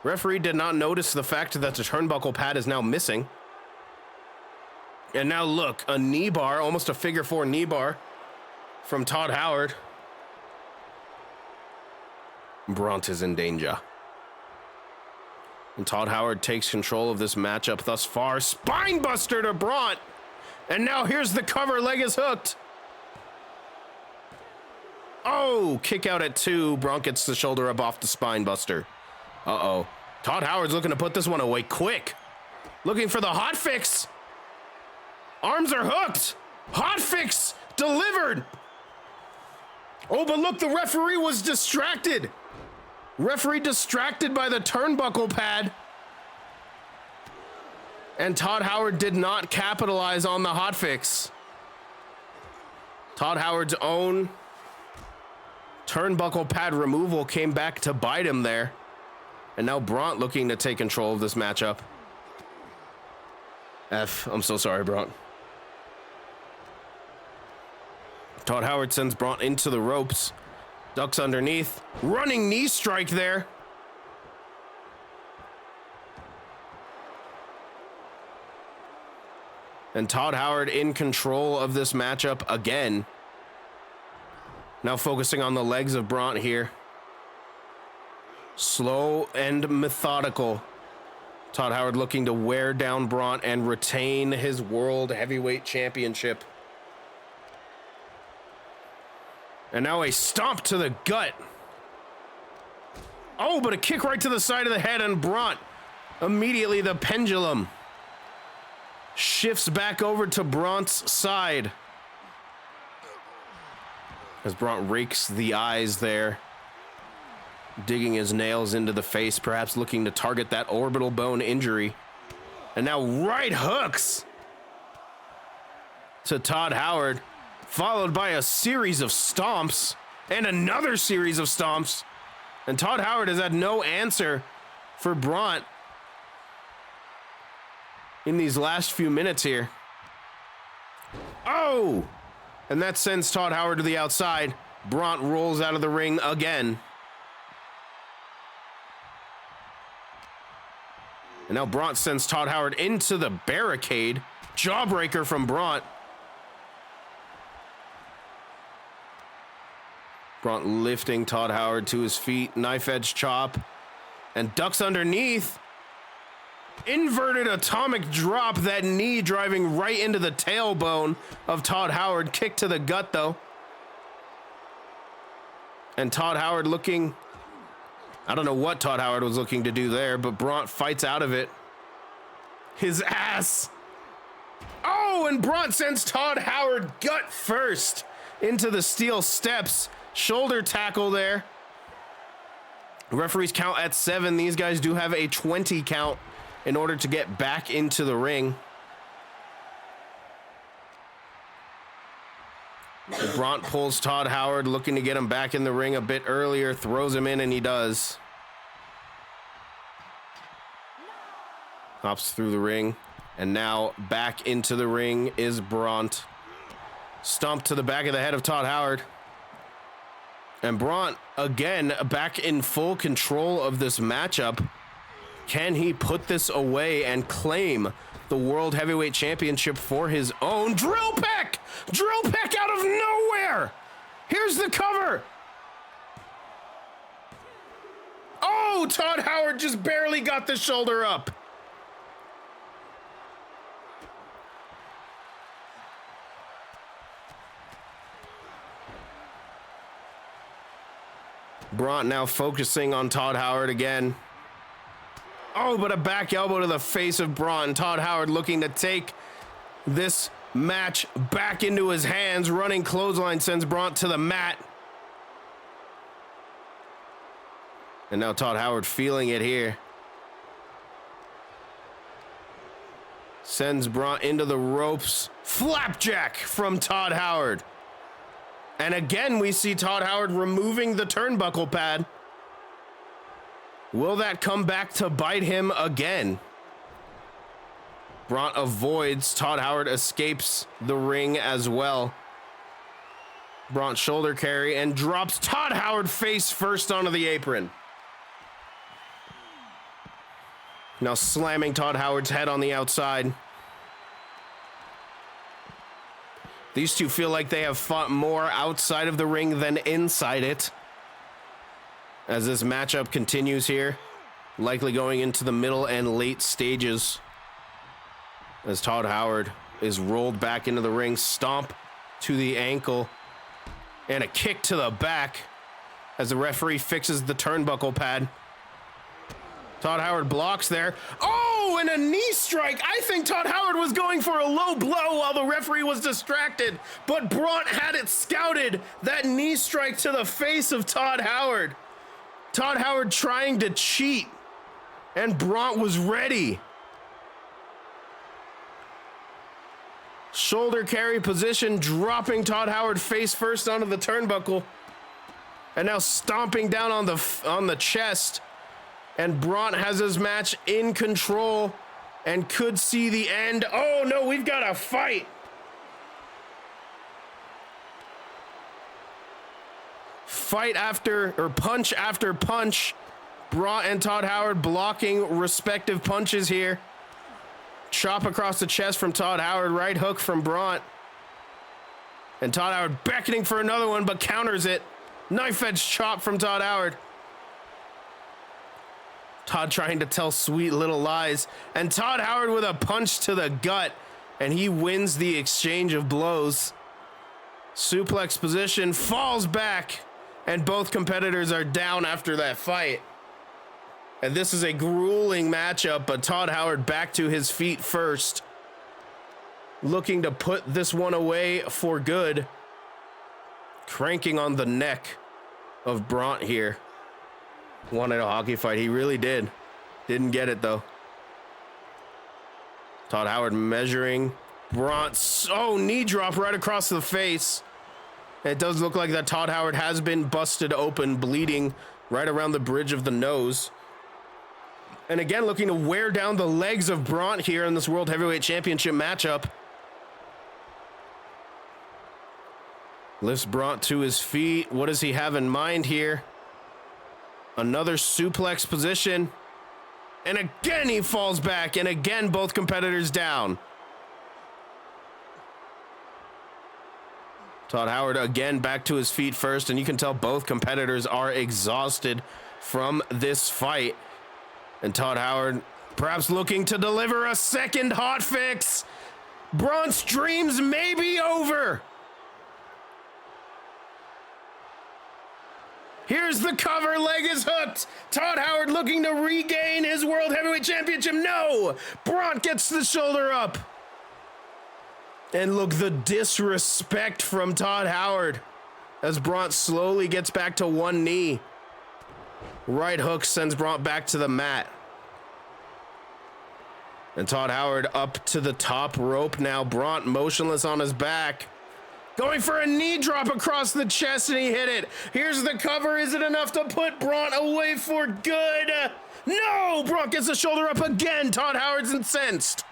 Referee did not notice the fact that the turnbuckle pad is now missing. And now look, a knee bar, almost a figure 4 knee bar from Todd Howard. Bront is in danger. And Todd Howard takes control of this matchup thus far. Spinebuster to Bront. And now here's the cover. Leg is hooked. Oh, kick out at 2. Bront gets the shoulder up off the spinebuster. Uh-oh. Todd Howard's looking to put this one away quick. Looking for the hot fix. Arms are hooked. Hot fix delivered. Oh, but look, the referee was distracted. Referee distracted by the turnbuckle pad. And Todd Howard did not capitalize on the hotfix. Todd Howard's own turnbuckle pad removal came back to bite him there. And now Bront looking to take control of this matchup. I'm so sorry, Bront. Todd Howard sends Bront into the ropes. Ducks underneath. Running knee strike there. And Todd Howard in control of this matchup again. Now focusing on the legs of Bront here. Slow and methodical. Todd Howard looking to wear down Bront and retain his World Heavyweight Championship. And now a stomp to the gut. Oh, but a kick right to the side of the head, and Bront, immediately the pendulum shifts back over to Bront's side. As Bront rakes the eyes there, digging his nails into the face, perhaps looking to target that orbital bone injury. And now right hooks to Todd Howard, followed by a series of stomps and another series of stomps. And Todd Howard has had no answer for Bront in these last few minutes here. Oh! And that sends Todd Howard to the outside. Bront rolls out of the ring again. And now Bront sends Todd Howard into the barricade. Jawbreaker from Bront. Bront lifting Todd Howard to his feet. Knife edge chop. And ducks underneath. Inverted atomic drop. That knee driving right into the tailbone of Todd Howard. Kick to the gut, though. And Todd Howard looking... I don't know what Todd Howard was looking to do there, but Bront fights out of it. His ass. Oh, and Bront sends Todd Howard gut first into the steel steps. Shoulder tackle there. Referees count at 7. These guys do have a 20 count in order to get back into the ring. Bront pulls Todd Howard, looking to get him back in the ring a bit earlier, throws him in, and he does. Hops through the ring, and now back into the ring is Bront. Stomp to the back of the head of Todd Howard. And Bront, again, back in full control of this matchup. Can he put this away and claim the World Heavyweight Championship for his own? Drill peck! Drill peck out of nowhere! Here's the cover! Oh, Todd Howard just barely got the shoulder up. Bront now focusing on Todd Howard again. Oh, but a back elbow to the face of Bront. And Todd Howard looking to take this match back into his hands. Running clothesline sends Bront to the mat. And now Todd Howard feeling it here. Sends Bront into the ropes. Flapjack from Todd Howard. And again, we see Todd Howard removing the turnbuckle pad. Will that come back to bite him again? Bront avoids. Todd Howard escapes the ring as well. Bront shoulder carry and drops Todd Howard face first onto the apron. Now slamming Todd Howard's head on the outside. These two feel like they have fought more outside of the ring than inside it. As this matchup continues here, likely going into the middle and late stages. As Todd Howard is rolled back into the ring, stomp to the ankle, and a kick to the back as the referee fixes the turnbuckle pad. Todd Howard blocks there. Oh, and a knee strike. I think Todd Howard was going for a low blow while the referee was distracted, but Braun had it scouted. That knee strike to the face of Todd Howard. Todd Howard trying to cheat, and Braun was ready. Shoulder carry position, dropping Todd Howard face first onto the turnbuckle, and now stomping down on the chest. And Braun has his match in control and could see the end. Oh no, we've got a fight. Fight after, or punch after punch. Braun and Todd Howard blocking respective punches here. Chop across the chest from Todd Howard, right hook from Braun. And Todd Howard beckoning for another one, but counters it. Knife edge chop from Todd Howard. Todd trying to tell sweet little lies. And Todd Howard with a punch to the gut. And he wins the exchange of blows. Suplex position, falls back. And both competitors are down after that fight. And this is a grueling matchup, but Todd Howard back to his feet first. Looking to put this one away for good. Cranking on the neck of Braun here. Wanted a hockey fight. He really did. Didn't get it, though. Todd Howard measuring. Braun, oh, knee drop right across the face. It does look like that Todd Howard has been busted open, bleeding right around the bridge of the nose. And again, looking to wear down the legs of Braun here in this World Heavyweight Championship matchup. Lifts Braun to his feet. What does he have in mind here? Another suplex position. And again, he falls back. And again, both competitors down. Todd Howard again back to his feet first. And you can tell both competitors are exhausted from this fight. And Todd Howard perhaps looking to deliver a second hot fix. Braun's dreams may be over. Here's the cover, leg is hooked. Todd Howard looking to regain his World Heavyweight Championship. No, Braun gets the shoulder up. And look, the disrespect from Todd Howard as Braun slowly gets back to one knee. Right hook sends Braun back to the mat. And Todd Howard up to the top rope now. Braun motionless on his back. Going for a knee drop across the chest, and he hit it. Here's the cover. Is it enough to put Braun away for good? No! Braun gets the shoulder up again. Todd Howard's incensed.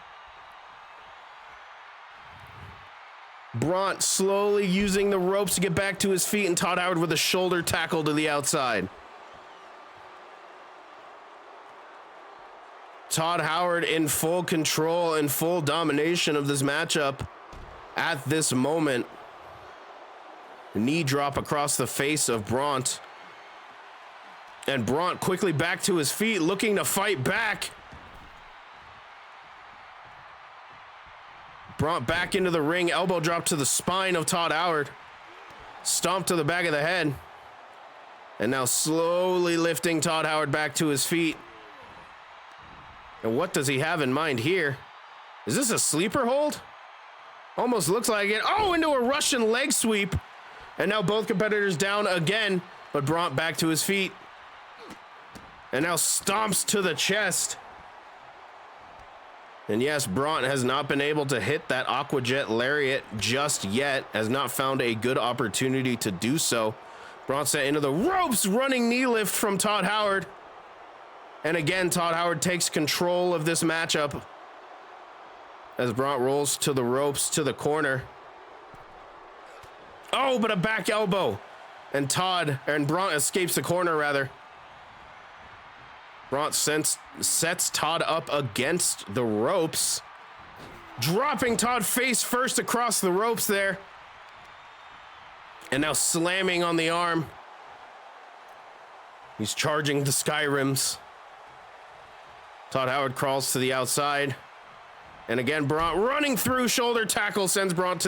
Braun slowly using the ropes to get back to his feet, and Todd Howard with a shoulder tackle to the outside. Todd Howard in full control and full domination of this matchup at this moment. Knee drop across the face of Braun. And Braun quickly back to his feet, looking to fight back. Braun back into the ring, elbow drop to the spine of Todd Howard. Stomp to the back of the head. And now slowly lifting Todd Howard back to his feet. And what does he have in mind here? Is this a sleeper hold? Almost looks like it. Oh, into a Russian leg sweep. And now both competitors down again, but Braun back to his feet. And now stomps to the chest. And yes, Braun has not been able to hit that Aquajet Lariat just yet. Has not found a good opportunity to do so. Braun set into the ropes, running knee lift from Todd Howard. And again, Todd Howard takes control of this matchup as Braun rolls to the ropes to the corner. Oh, but a back elbow. And Braun escapes the corner, rather. Braun sets Todd up against the ropes. Dropping Todd face first across the ropes there. And now slamming on the arm. He's charging the Skyrims. Todd Howard crawls to the outside. And again, Braun running through, shoulder tackle sends Todd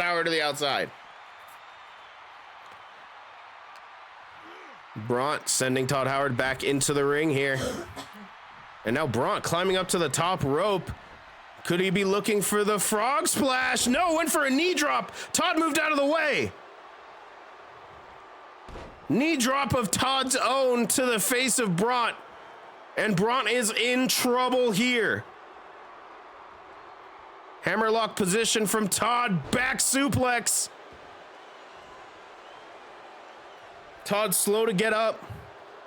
Howard to the outside. Braun sending Todd Howard back into the ring here. And now Braun climbing up to the top rope. Could he be looking for the frog splash? No, went for a knee drop. Todd moved out of the way. Knee drop of Todd's own to the face of Braun. And Braun is in trouble here. Hammerlock position from Todd. Back suplex. Todd slow to get up,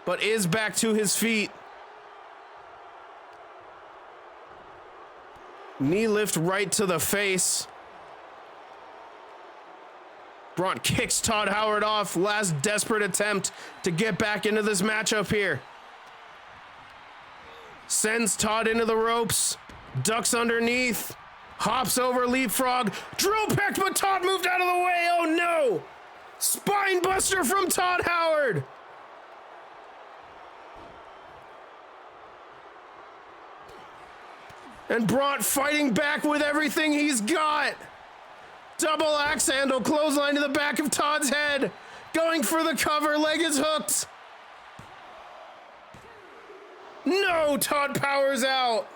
but is back to his feet. Knee lift right to the face. Braun kicks Todd Howard off. Last desperate attempt to get back into this matchup here. Sends Todd into the ropes. Ducks underneath. Hops over, leapfrog. Drill pecked, but Todd moved out of the way. Oh no! Spine buster from Todd Howard. And Braun fighting back with everything he's got. Double axe handle, clothesline to the back of Todd's head. Going for the cover, leg is hooked. No, Todd powers out.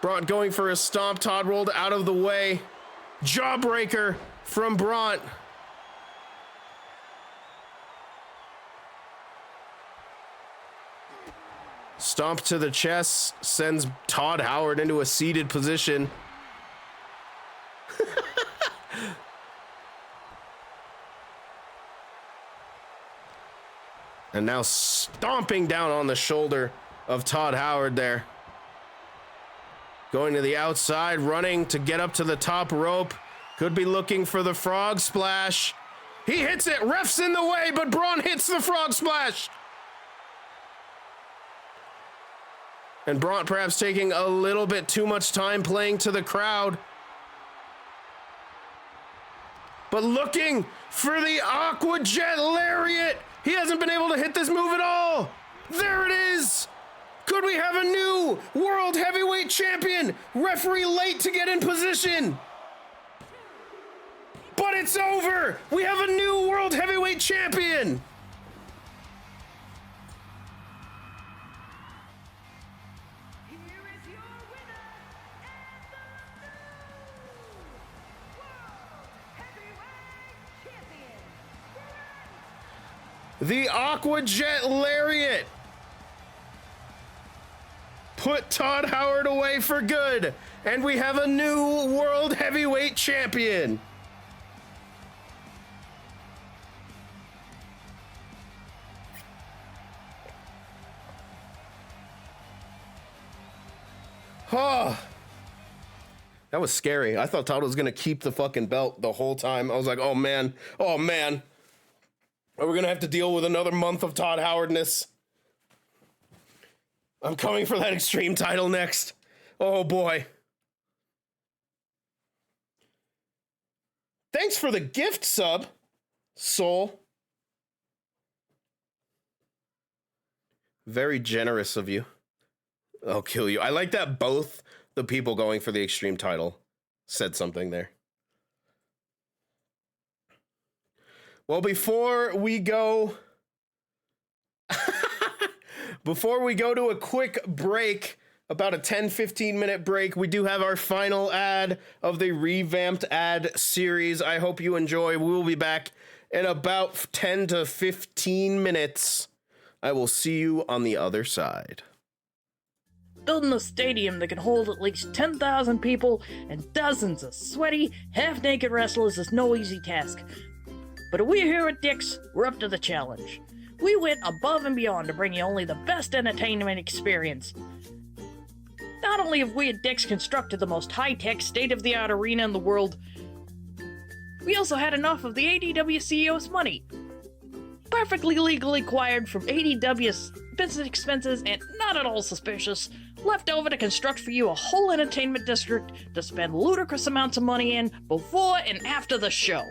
Braun going for a stomp. Todd rolled out of the way. Jawbreaker from Braun. Stomp to the chest sends Todd Howard into a seated position. And now stomping down on the shoulder of Todd Howard there. Going to the outside, running to get up to the top rope. Could be looking for the frog splash. He hits it. Ref's in the way, but Braun hits the frog splash. And Braun perhaps taking a little bit too much time playing to the crowd. But looking for the Aqua Jet Lariat. He hasn't been able to hit this move at all. There it is. Could we have a new World Heavyweight Champion? Referee late to get in position. But it's over. We have a new World Heavyweight Champion. The Aqua Jet Lariat put Todd Howard away for good, and we have a new World Heavyweight Champion. Oh, that was scary. I thought Todd was gonna keep the fucking belt the whole time. I was like, oh man. Are we gonna have to deal with another month of Todd Howardness? I'm coming for that Extreme title next. Oh boy. Thanks for the gift sub, Soul. Very generous of you. I'll kill you. I like that both the people going for the Extreme title said something there. Well, before we go to a quick break, about a 10-15 minute break, we do have our final ad of the revamped ad series. I hope you enjoy. We will be back in about 10 to 15 minutes. I will see you on the other side. Building a stadium that can hold at least 10,000 people and dozens of sweaty, half-naked wrestlers is no easy task. But we here at Dick's, we're up to the challenge. We went above and beyond to bring you only the best entertainment experience. Not only have we at Dick's constructed the most high-tech, state-of-the-art arena in the world, we also had enough of the ADW CEO's money. Perfectly legally acquired from ADW's business expenses and not at all suspicious, left over to construct for you a whole entertainment district to spend ludicrous amounts of money in before and after the show.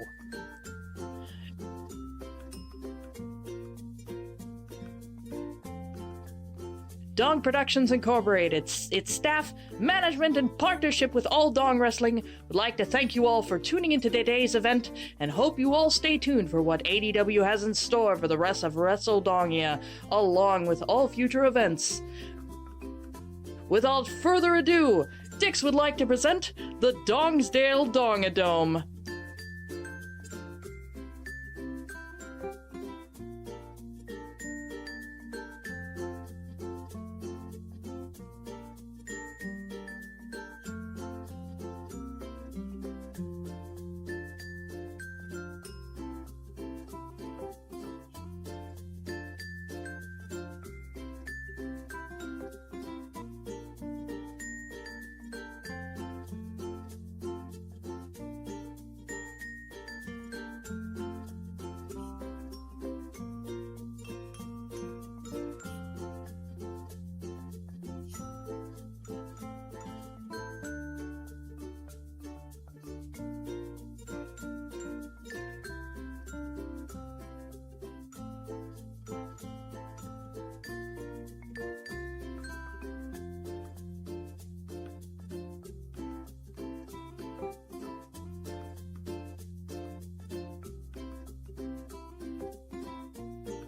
Dong Productions Incorporated, its staff, management, and partnership with All Dong Wrestling would like to thank you all for tuning into today's event and hope you all stay tuned for what ADW has in store for the rest of Wrestledongia, along with all future events. Without further ado, Dix would like to present the Dongsdale Dongadome.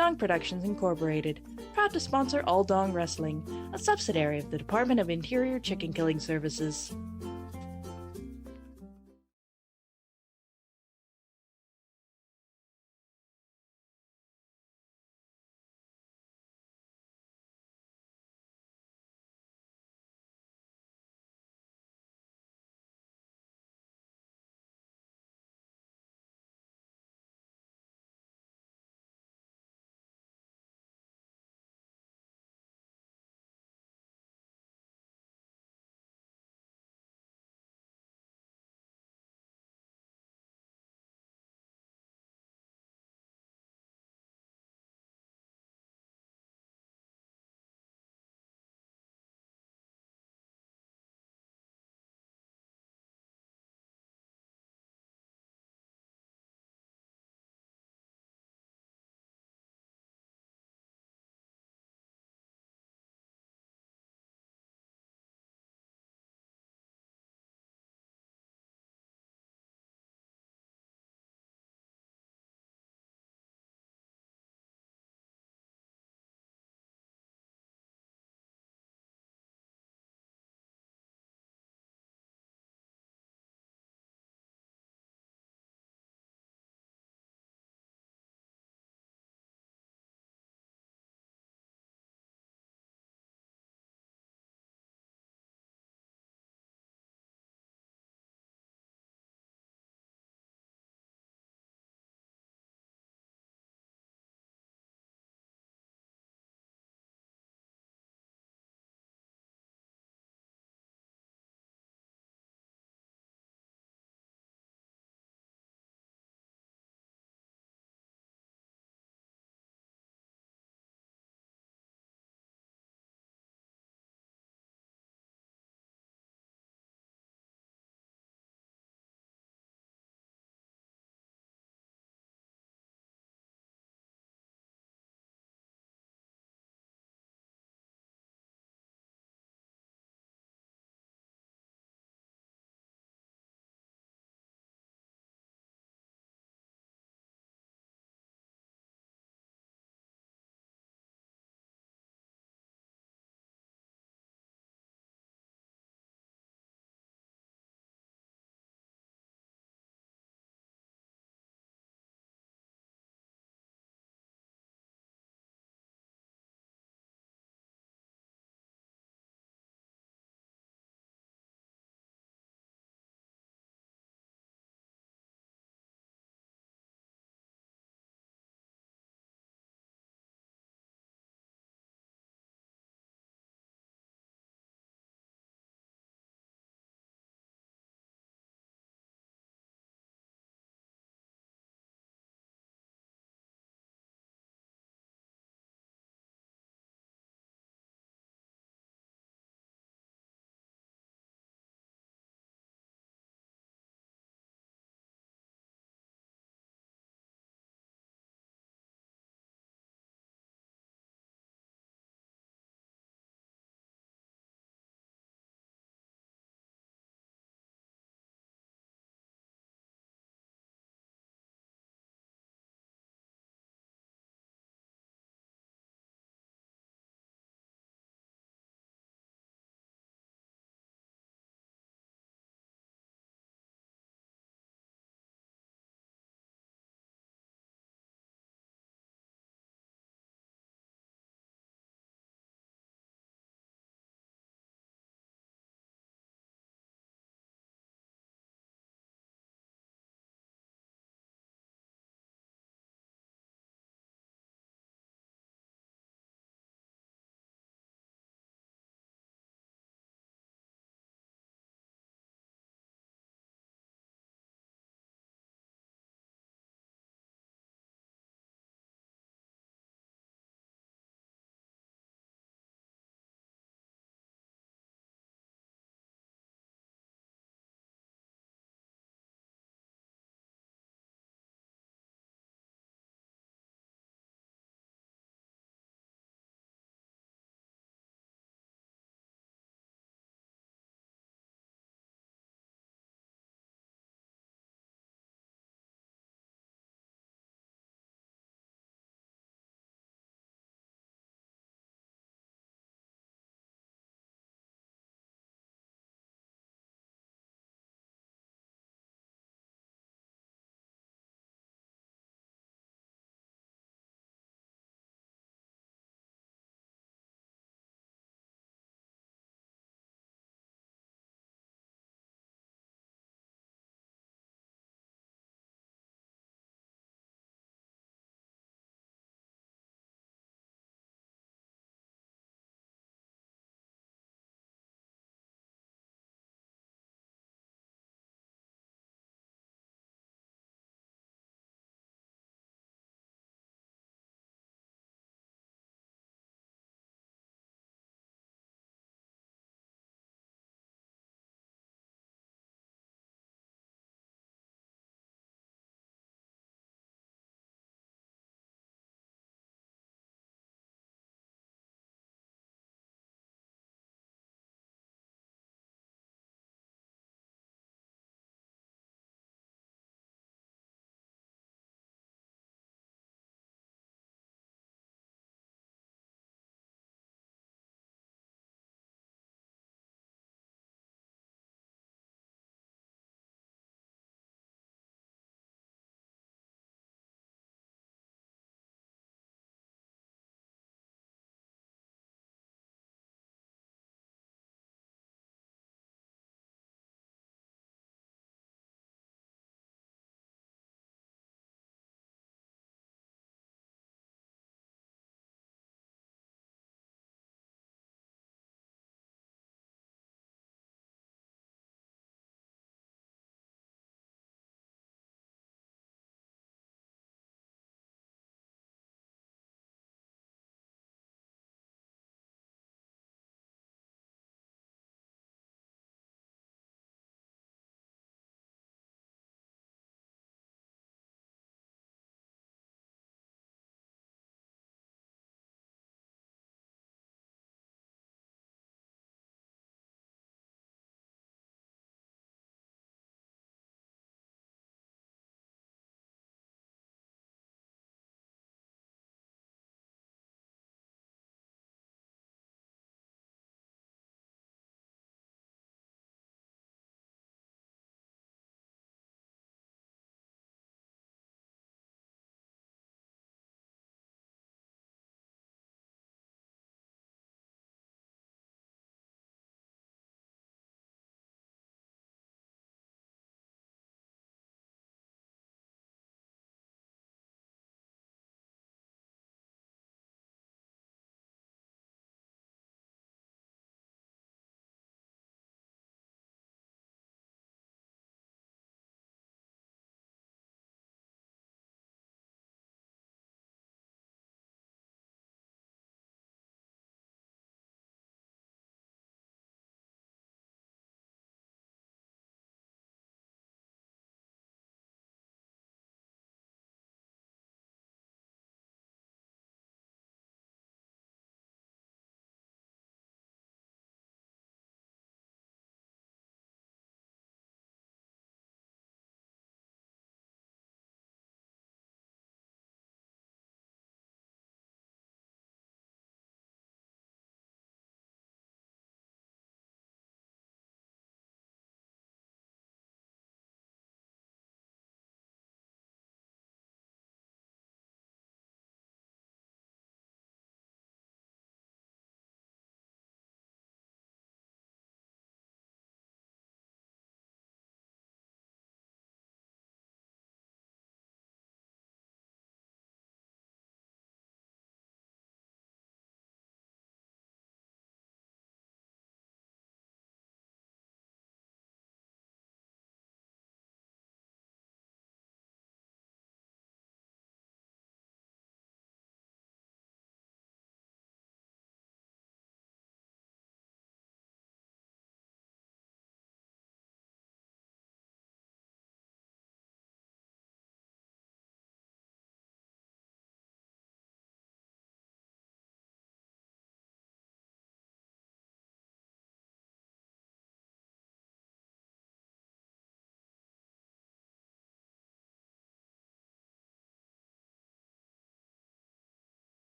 Dong Productions Incorporated, proud to sponsor All Dong Wrestling, a subsidiary of the Department of Interior Chicken Killing Services.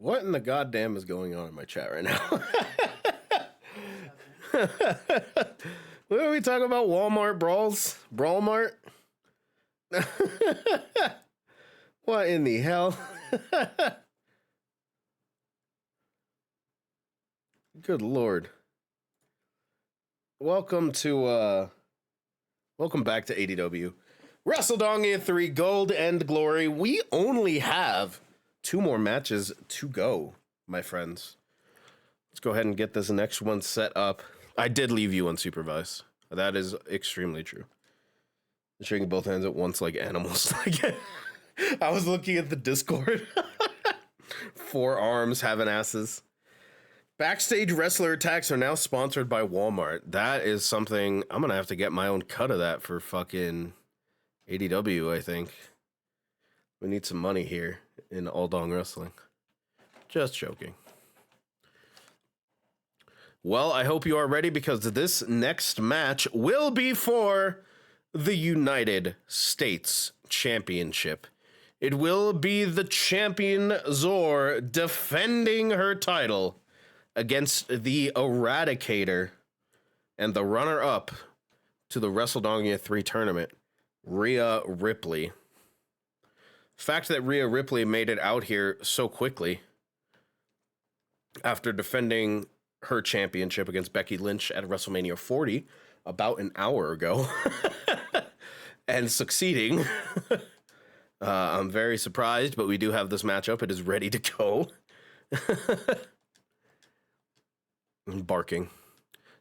What in the goddamn is going on in my chat right now? What are we talking about? Walmart brawls? Brawlmart? What in the hell? Good Lord. Welcome back to ADW. Wrestledongia 3 Gold and Glory. We only have 2 more matches to go, my friends. Let's go ahead and get this next one set up. I did leave you unsupervised. That is extremely true. Shaking both hands at once like animals. I was looking at the Discord. 4 arms having asses. Backstage wrestler attacks are now sponsored by Walmart. That is something I'm gonna have to get my own cut of that for fucking ADW, I think. We need some money here in All Dong Wrestling. Just joking. Well, I hope you are ready because this next match will be for the United States Championship. It will be the champion Zor defending her title against the Eradicator and the runner-up to the Wrestledongia 3 tournament, Rhea Ripley. Fact that Rhea Ripley made it out here so quickly after defending her championship against Becky Lynch at WrestleMania 40 about an hour ago and succeeding. I'm very surprised, but we do have this matchup. It is ready to go. Barking.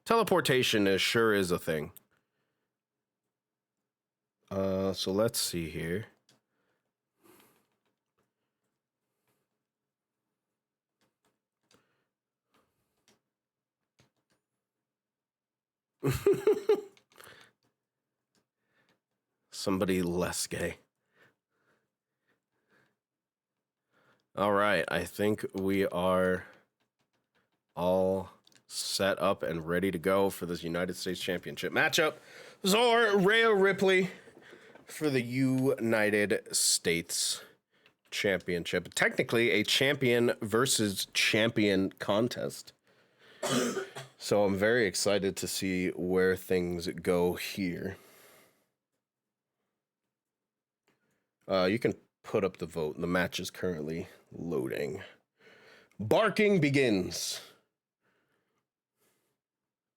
Teleportation sure is a thing. So let's see here. Somebody less gay. All right, I think we are all set up and ready to go for this United States Championship matchup. Zor, Rhea Ripley for the United States Championship. Technically a champion versus champion contest. So I'm very excited to see where things go here. You can put up the vote. The match is currently loading. Barking begins.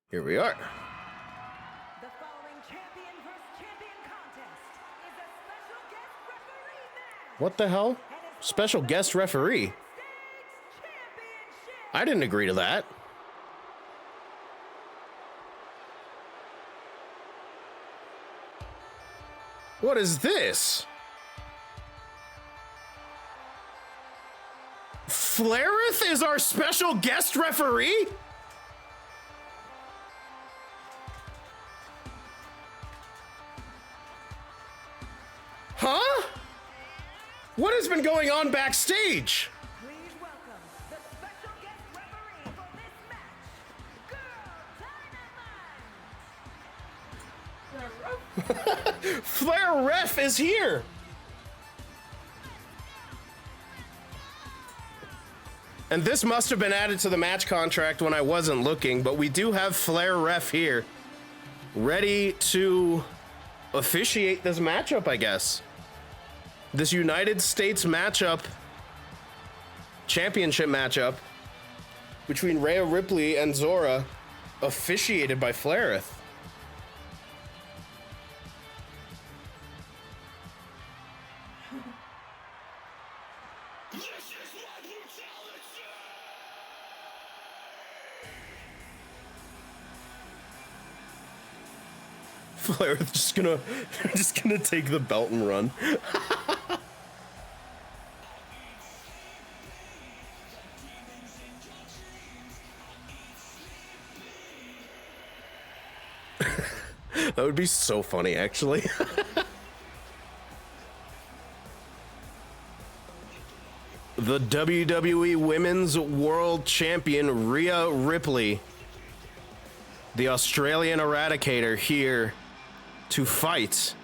Here we are. The following champion versus champion contest is a special guest referee match. What the hell? Special guest referee? States Championship. I didn't agree to that. What is this? Flareth is our special guest referee? Huh? What has been going on backstage? Please welcome the special guest referee for this match, Girl Dynamite. Flair Ref is here. And this must have been added to the match contract when I wasn't looking, but we do have Flair Ref here, ready to officiate this matchup, I guess. This United States matchup, championship matchup, between Rhea Ripley and Zora, officiated by Flareth. Flareth just gonna take the belt and run. That would be so funny, actually. The WWE Women's World Champion Rhea Ripley, the Australian Eradicator, here to fight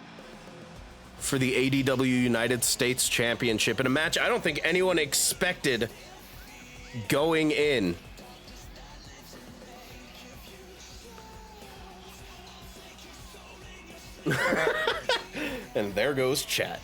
for the ADW United States Championship in a match I don't think anyone expected going in. And there goes chat.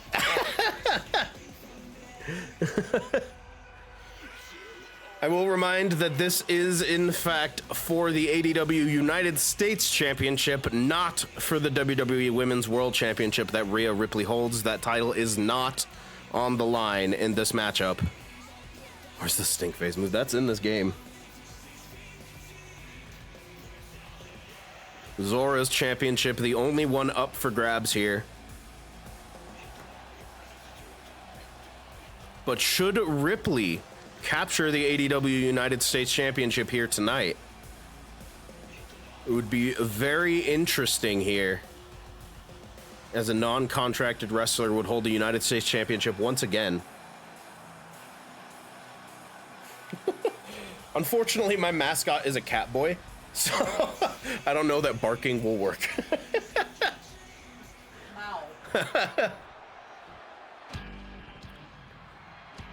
I will remind that this is, in fact, for the ADW United States Championship, not for the WWE Women's World Championship that Rhea Ripley holds. That title is not on the line in this matchup. Where's the stink face move? That's in this game. Zora's championship, the only one up for grabs here. But should Ripley capture the ADW United States Championship here tonight, it would be very interesting here, as a non-contracted wrestler would hold the United States Championship once again. Unfortunately, my mascot is a cat boy, so I don't know that barking will work. Ow.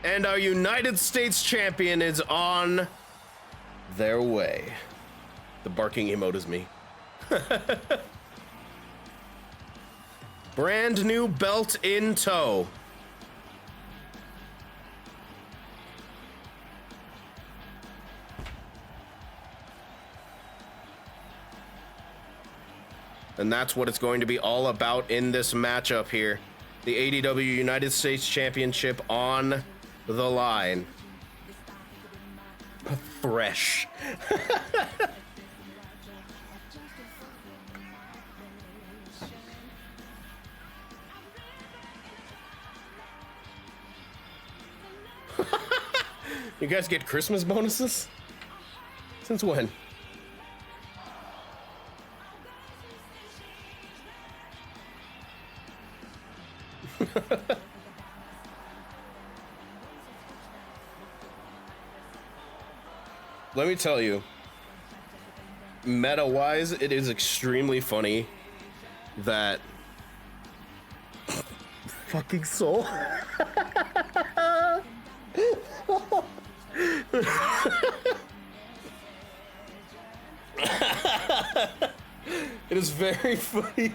And our United States champion is on their way. The barking emote is me. Brand new belt in tow. And that's what it's going to be all about in this matchup here. The ADW United States Championship on the line. Fresh. You guys get Christmas bonuses? Since when? Let me tell you, meta-wise, it is extremely funny that fucking soul. It is very funny.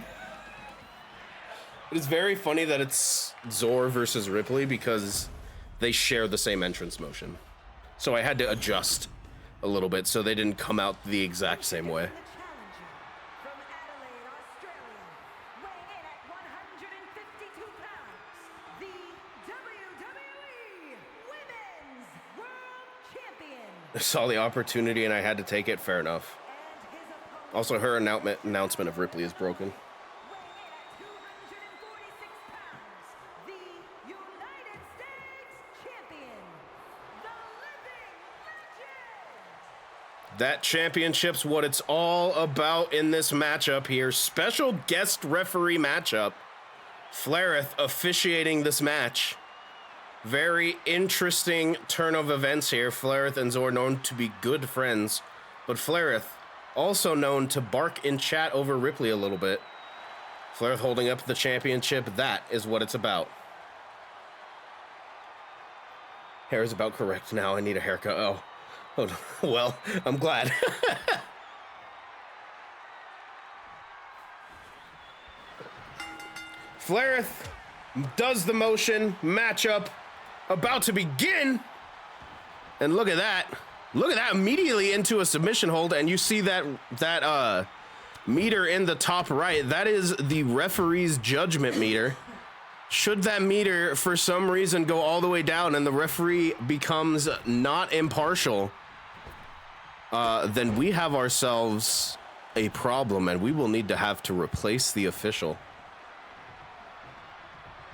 It is very funny that it's Zor versus Ripley because they share the same entrance motion. So I had to adjust a little bit so they didn't come out the exact same way. From Adelaide, Australia, weighing in at 152 pounds, the WWE Women's World Champion. I saw the opportunity and I had to take it. Fair enough. And his opponent, Also, her announcement of Ripley is broken. weighing in at 246 pounds, the United States Champion, the Living Legend. That championship's what it's all about in this matchup here. Special guest referee matchup. Flareth officiating this match. Very interesting turn of events here. Flareth and Zor known to be good friends, but Flareth also known to bark in chat over Ripley a little bit. Flareth holding up the championship. That is what it's about. Hair is about correct now. I need a haircut. Oh, well, I'm glad. Flareth does the motion. Matchup about to begin. And look at that. Look at that, immediately into a submission hold, and you see that meter in the top right. That is the referee's judgment meter. Should that meter for some reason go all the way down and the referee becomes not impartial, then we have ourselves a problem and we will need to have to replace the official.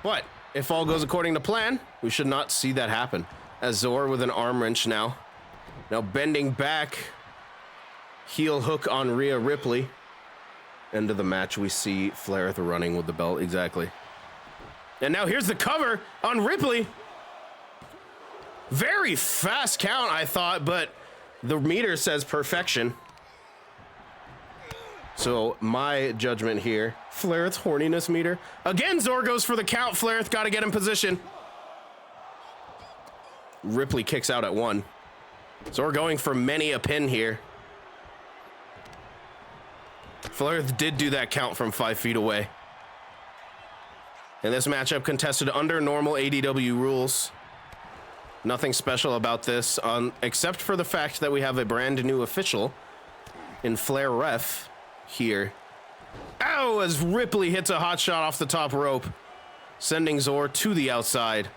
But if all goes according to plan, we should not see that happen. As Zor with an arm wrench now. Now bending back, heel hook on Rhea Ripley. End of the match, we see Flareth running with the belt, exactly. And now here's the cover on Ripley. Very fast count, I thought, but the meter says perfection. So my judgment here, Flareth's horniness meter. Again, Zor goes for the count. Flareth got to get in position. Ripley kicks out at one. So we're going for many a pin here. Flair did do that count from 5 feet away. And this matchup contested under normal ADW rules. Nothing special about this, except for the fact that we have a brand new official in Flair Ref here. Ow, as Ripley hits a hot shot off the top rope, sending Zor to the outside.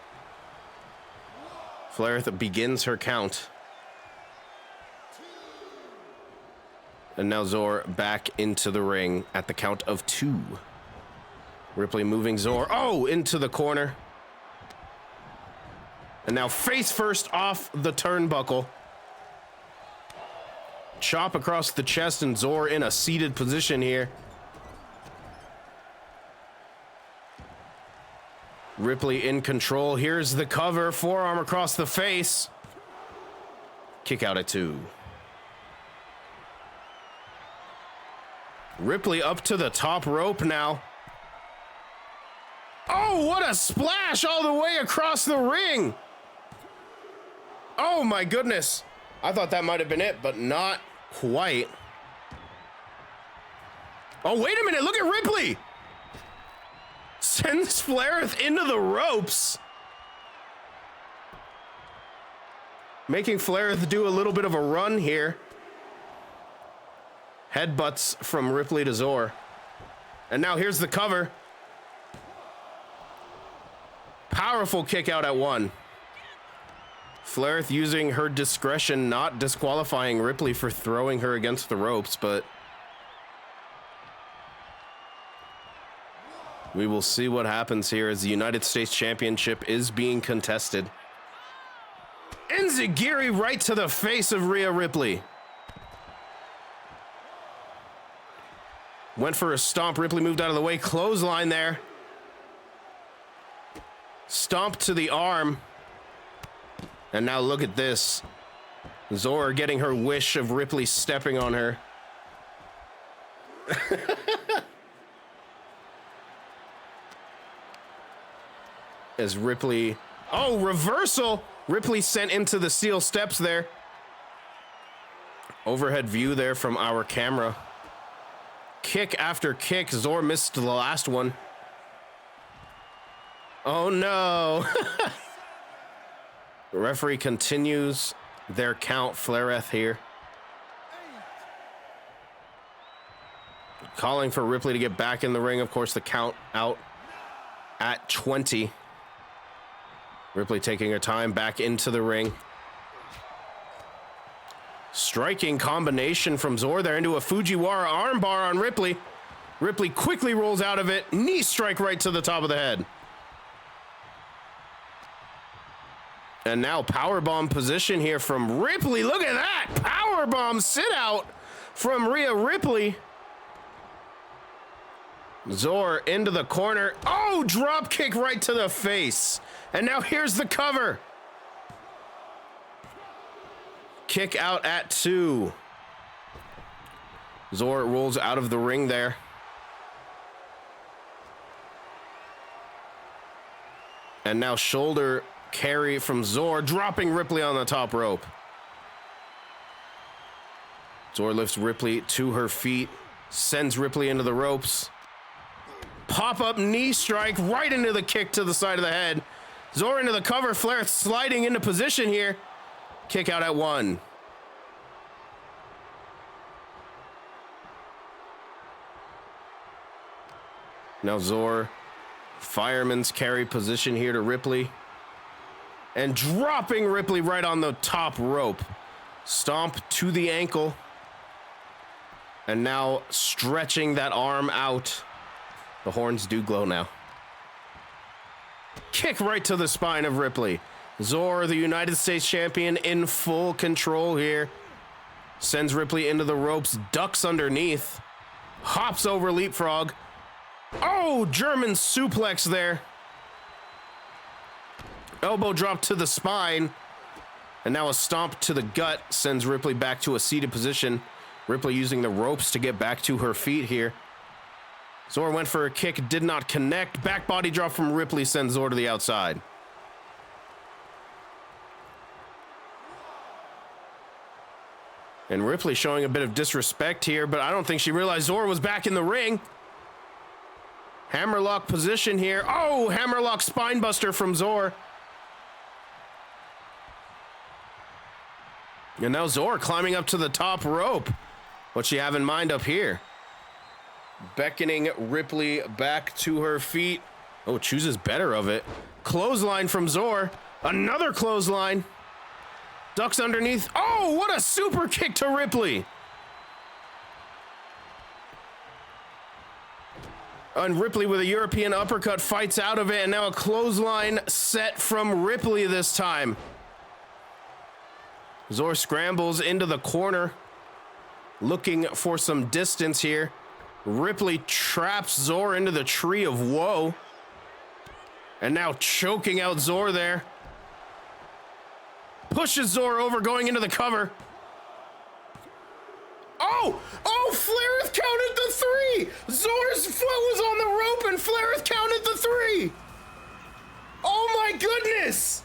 Flair begins her count. And now Zor back into the ring at the count of 2. Ripley moving Zor, into the corner. And now face first off the turnbuckle. Chop across the chest and Zor in a seated position here. Ripley in control. Here's the cover. Forearm across the face. Kick out at 2. Ripley up to the top rope now. Oh, what a splash all the way across the ring. Oh my goodness. I thought that might have been it, but not quite. Oh, wait a minute. Look at Ripley. Sends Flaireth into the ropes. Making Flaireth do a little bit of a run here. Headbutts from Ripley to Zor. And now here's the cover. Powerful kick out at 1. Flaireth using her discretion, not disqualifying Ripley for throwing her against the ropes, but we will see what happens here as the United States Championship is being contested. Enziguri right to the face of Rhea Ripley. Went for a stomp. Ripley moved out of the way. Clothesline there. Stomp to the arm. And now look at this. Zor getting her wish of Ripley stepping on her. As Ripley... Oh, reversal! Ripley sent into the steel steps there. Overhead view there from our camera. Kick after kick. Zor missed the last one. Oh no. The referee continues their count. Flaireth here. Calling for Ripley to get back in the ring. Of course, the count out at 20. Ripley taking her time back into the ring. Striking combination from Zor there into a Fujiwara armbar on Ripley. Ripley quickly rolls out of it. Knee strike right to the top of the head. And now powerbomb position here from Ripley. Look at that. Powerbomb sit out from Rhea Ripley. Zor into the corner. Oh, drop kick right to the face. And now here's the cover. Kick out at 2. Zor rolls out of the ring there. And now shoulder carry from Zor, dropping Ripley on the top rope. Zor lifts Ripley to her feet, sends Ripley into the ropes. Pop-up knee strike right into the kick to the side of the head. Zor into the cover. Flair sliding into position here. Kick out at 1. Now Zor, fireman's carry position here to Ripley. And dropping Ripley right on the top rope. Stomp to the ankle. And now stretching that arm out. The horns do glow now. Kick right to the spine of Ripley. Zor, the United States champion, in full control here. Sends Ripley into the ropes, ducks underneath. Hops over leapfrog. Oh, German suplex there. Elbow drop to the spine. And now a stomp to the gut sends Ripley back to a seated position. Ripley using the ropes to get back to her feet here. Zor went for a kick, did not connect. Back body drop from Ripley sends Zor to the outside. And Ripley showing a bit of disrespect here, but I don't think she realized Zor was back in the ring. Hammerlock position here. Oh, hammerlock spinebuster from Zor. And now Zor climbing up to the top rope. What's she have in mind up here? Beckoning Ripley back to her feet. Oh, chooses better of it. Clothesline from Zor. Another clothesline. Ducks underneath. Oh, what a super kick to Ripley. And Ripley with a European uppercut fights out of it, and now a clothesline set from Ripley this time. Zor scrambles into the corner, looking for some distance here. Ripley traps Zor into the tree of woe. And now choking out Zor there. Pushes Zor over, going into the cover. Oh! Oh, Flaireth counted the 3! Zor's foot was on the rope and Flaireth counted the 3! Oh my goodness!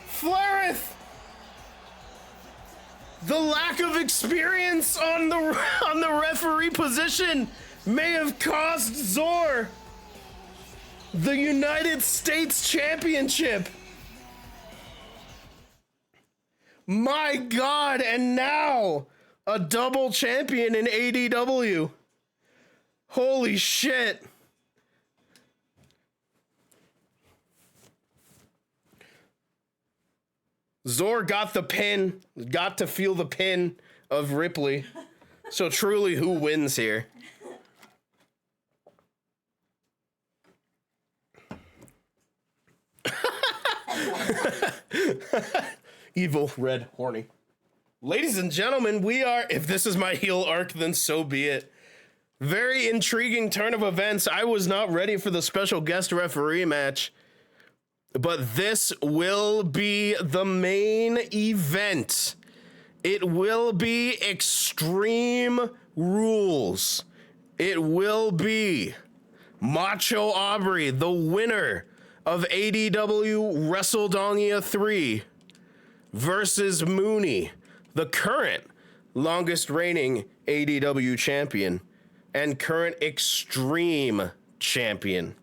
Flaireth! The lack of experience on the referee position may have cost Zor the United States Championship. My God, and now a double champion in ADW. Holy shit. Zor got the pin, got to feel the pin of Ripley. So truly, who wins here? Evil, red, horny. Ladies and gentlemen, we are, if this is my heel arc, then so be it. Very intriguing turn of events. I was not ready for the special guest referee match. But this will be the main event. It will be Extreme Rules. It will be Macho Aubrey, the winner of ADW Wrestledongia 3, versus Mooney, the current longest reigning ADW champion and current Extreme champion.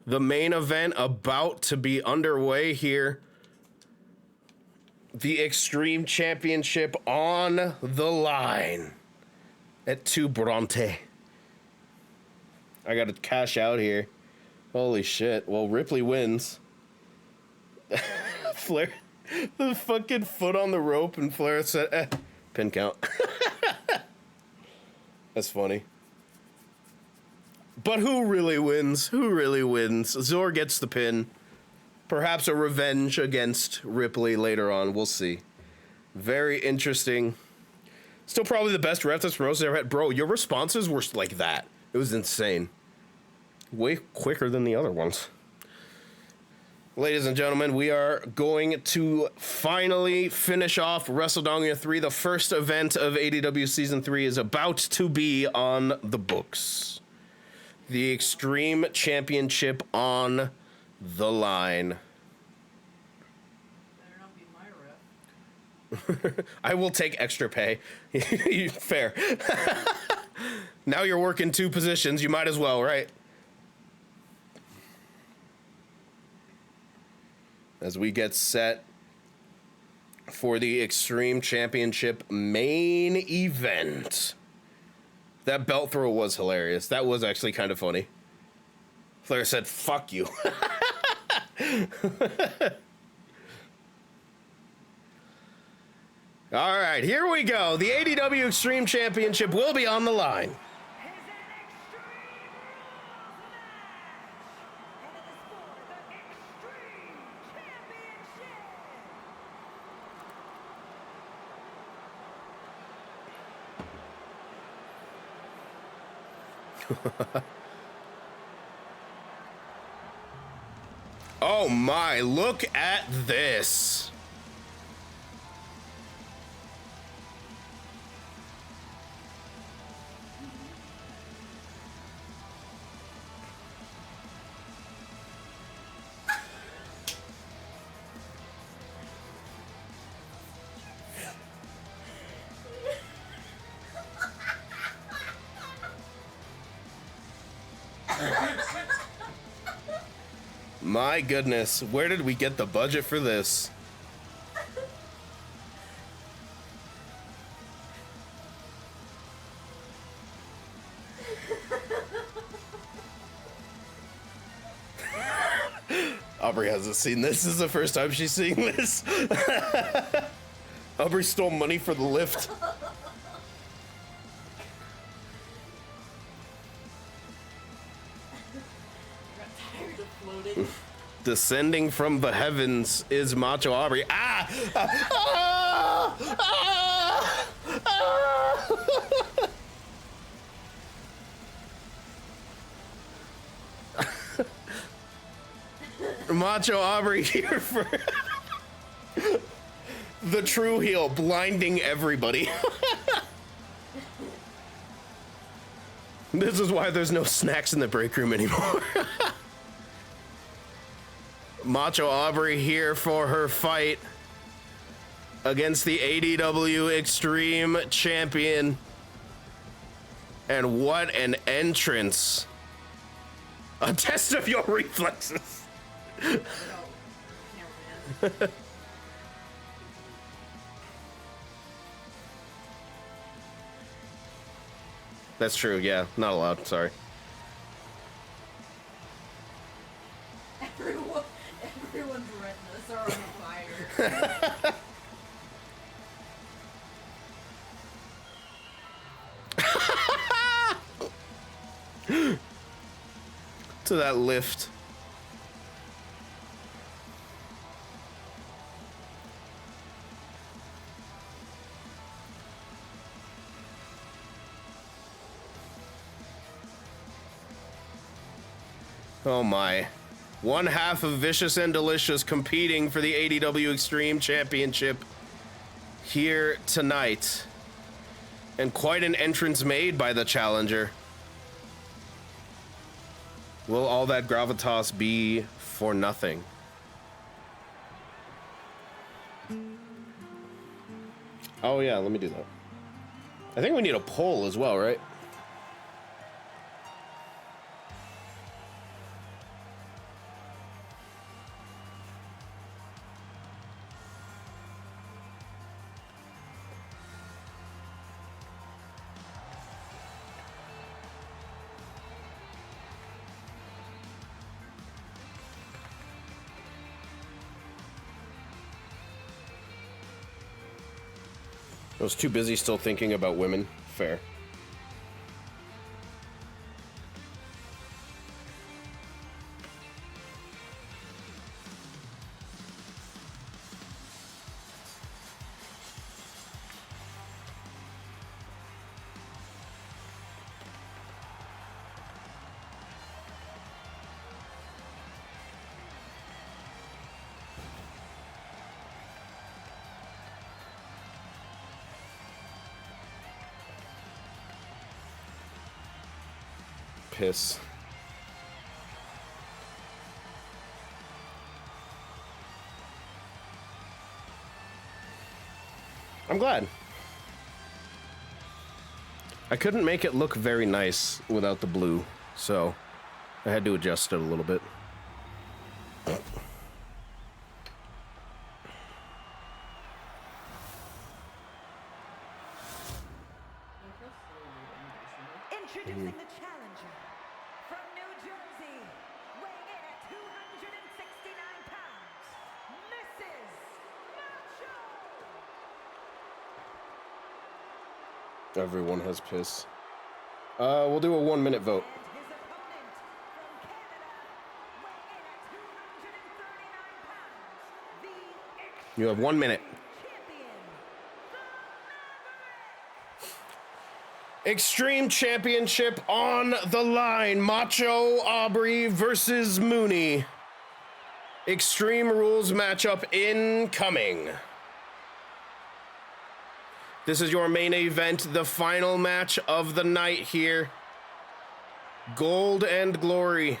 The main event about to be underway here. The Extreme Championship on the line at 2 Bronte. I gotta cash out here. Holy shit. Well, Ripley wins. Flair, the fucking foot on the rope, and Flair said, pin count. That's funny. But who really wins? Who really wins? Zor gets the pin. Perhaps a revenge against Ripley later on. We'll see. Very interesting. Still probably the best ref this promotion's ever had. Bro, your responses were like that. It was insane. Way quicker than the other ones. Ladies and gentlemen, we are going to finally finish off Wrestledongia 3. The first event of ADW Season 3 is about to be on the books. The Extreme Championship on the line. Better not be my ref. I will take extra pay. Fair. Now you're working 2 positions. You might as well, right? As we get set for the Extreme Championship main event. That belt throw was hilarious. That was actually kind of funny. Flair said, fuck you. All right, here we go. The ADW Extreme Championship will be on the line. Oh my, look at this. My goodness, where did we get the budget for this? Aubrey hasn't seen this. This is the first time she's seeing this. Aubrey stole money for the lift. Descending from the heavens is Macho Aubrey. Ah! Ah! Ah! Ah! Macho Aubrey here for the true heel, blinding everybody. This is why there's no snacks in the break room anymore. Macho Aubrey here for her fight against the ADW Extreme Champion. And what an entrance. A test of your reflexes. That's true, yeah. Not allowed, sorry. Everyone's retinas are on fire. To that lift. Oh my. One half of Vicious and Delicious competing for the ADW Extreme Championship here tonight. And quite an entrance made by the challenger. Will all that gravitas be for nothing? Oh yeah, let me do that. I think we need a poll as well, right? I was too busy still thinking about women. Fair. Piss. I'm glad. I couldn't make it look very nice without the blue, so I had to adjust it a little bit. Introducing the challenger from New Jersey, weighing in at 269 pounds, Mrs. Macho! Everyone has piss. We'll do a 1 minute vote. And his opponent from Canada, weighing in at 239 pounds, the You have 1 minute. Extreme Championship on the line. Macho Aubrey versus Mooney. Extreme Rules matchup incoming. This is your main event, the final match of the night here. Gold and Glory.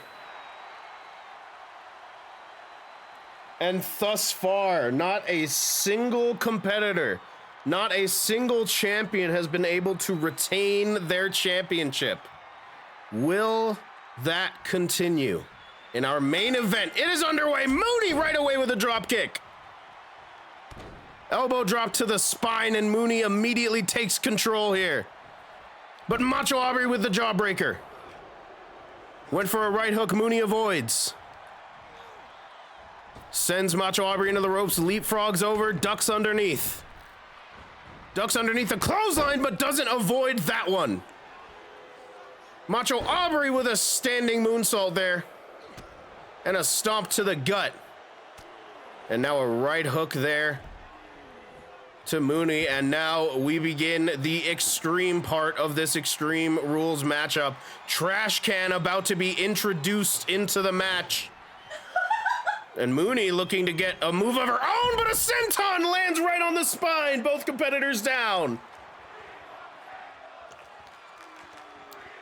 And thus far, not a single competitor, not a single champion has been able to retain their championship. Will that continue? in our main event. It is underway. Mooney right away with a drop kick. Elbow drop to the spine, and Mooney immediately takes control here. But Macho Aubrey with the jawbreaker. Went for a right hook. Mooney avoids. Sends Macho Aubrey into the ropes, leapfrogs over, ducks underneath. Ducks underneath the clothesline, but doesn't avoid that one. Macho Aubrey with a standing moonsault there. And a stomp to the gut. And now a right hook there to Mooney. And now we begin the extreme part of this Extreme Rules matchup. Trash Can about to be introduced into the match. And Mooney looking to get a move of her own, but a senton lands right on the spine. Both competitors down.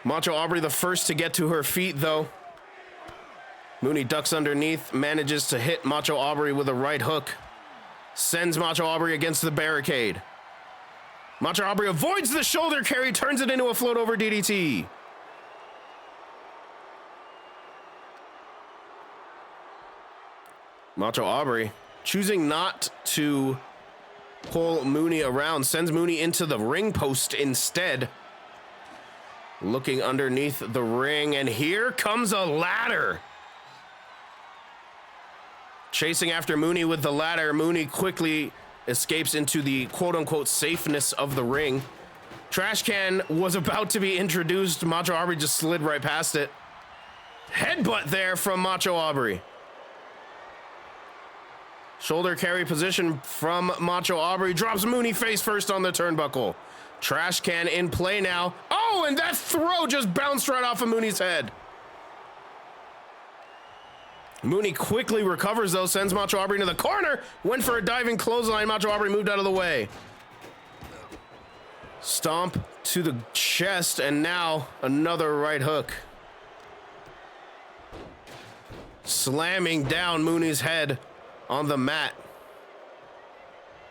Macho Aubrey the first to get to her feet, though. Mooney ducks underneath, manages to hit Macho Aubrey with a right hook. Sends Macho Aubrey against the barricade. Macho Aubrey avoids the shoulder carry, turns it into a float over DDT. Macho Aubrey choosing not to pull Mooney around, sends Mooney into the ring post instead. Looking underneath the ring, and here comes a ladder. Chasing after Mooney with the ladder, Mooney quickly escapes into the quote-unquote safeness of the ring. Trash Can was about to be introduced. Macho Aubrey just slid right past it. Headbutt there from Macho Aubrey. Shoulder carry position from Macho Aubrey. Drops Mooney face first on the turnbuckle. Trash Can in play now. Oh, and that throw just bounced right off of Mooney's head. Mooney quickly recovers, though, sends Macho Aubrey into the corner. Went for a diving clothesline. Macho Aubrey moved out of the way. Stomp to the chest, and now another right hook. Slamming down Mooney's head on the mat.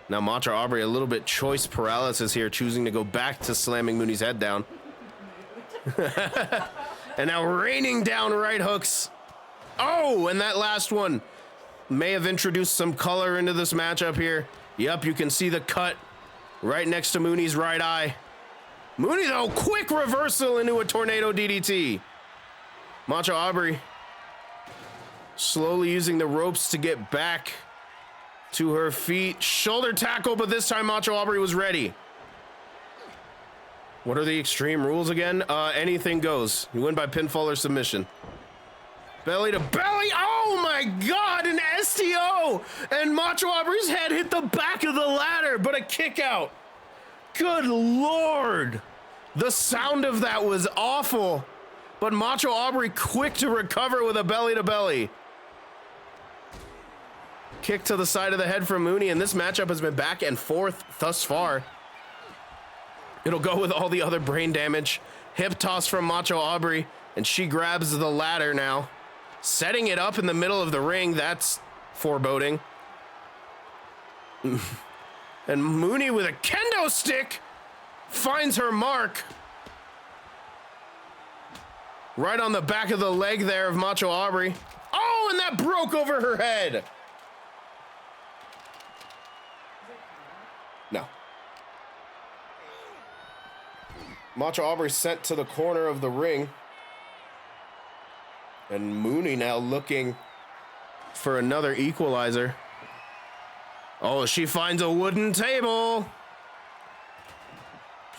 Now Macho Aubrey a little bit choice paralysis here, choosing to go back to slamming Mooney's head down. And now raining down right hooks. Oh, and that last one may have introduced some color into this matchup here. Yep, you can see the cut right next to Mooney's right eye. Mooney, though, quick reversal into a tornado DDT. Macho Aubrey slowly using the ropes to get back to her feet. Shoulder tackle, but this time Macho Aubrey was ready. What are the Extreme Rules again? Anything goes. You win by pinfall or submission. Belly to belly. Oh my God, an STO! And Macho Aubrey's head hit the back of the ladder, but a kick out. Good Lord. The sound of that was awful, but Macho Aubrey quick to recover with a belly to belly. Kick to the side of the head from Mooney, and this matchup has been back and forth thus far. It'll go with all the other brain damage. Hip toss from Macho Aubrey, and she grabs the ladder now. Setting it up in the middle of the ring, that's foreboding. And Mooney with a kendo stick finds her mark. Right on the back of the leg there of Macho Aubrey. Oh, and that broke over her head. No. Macho Aubrey sent to the corner of the ring. And Mooney now looking for another equalizer. Oh, she finds a wooden table.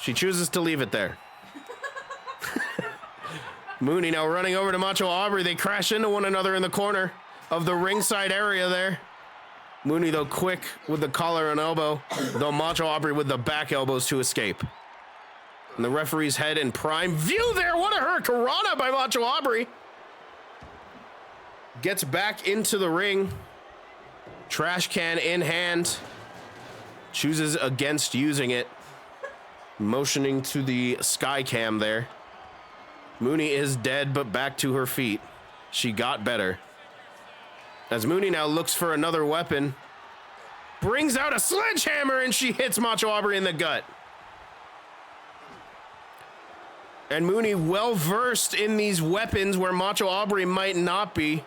She chooses to leave it there. Mooney now running over to Macho Aubrey. They crash into one another in the corner of the ringside area there. Mooney, though, quick with the collar and elbow, though Macho Aubrey with the back elbows to escape. And the referee's head in prime view there. What a hurricanrana by Macho Aubrey. Gets back into the ring. Trash can in hand. Chooses against using it. Motioning to the sky cam there. Mooney is dead, but back to her feet. She got better. As Mooney now looks for another weapon. Brings out a sledgehammer, and she hits Macho Aubrey in the gut. And Mooney well versed in these weapons where Macho Aubrey might not be.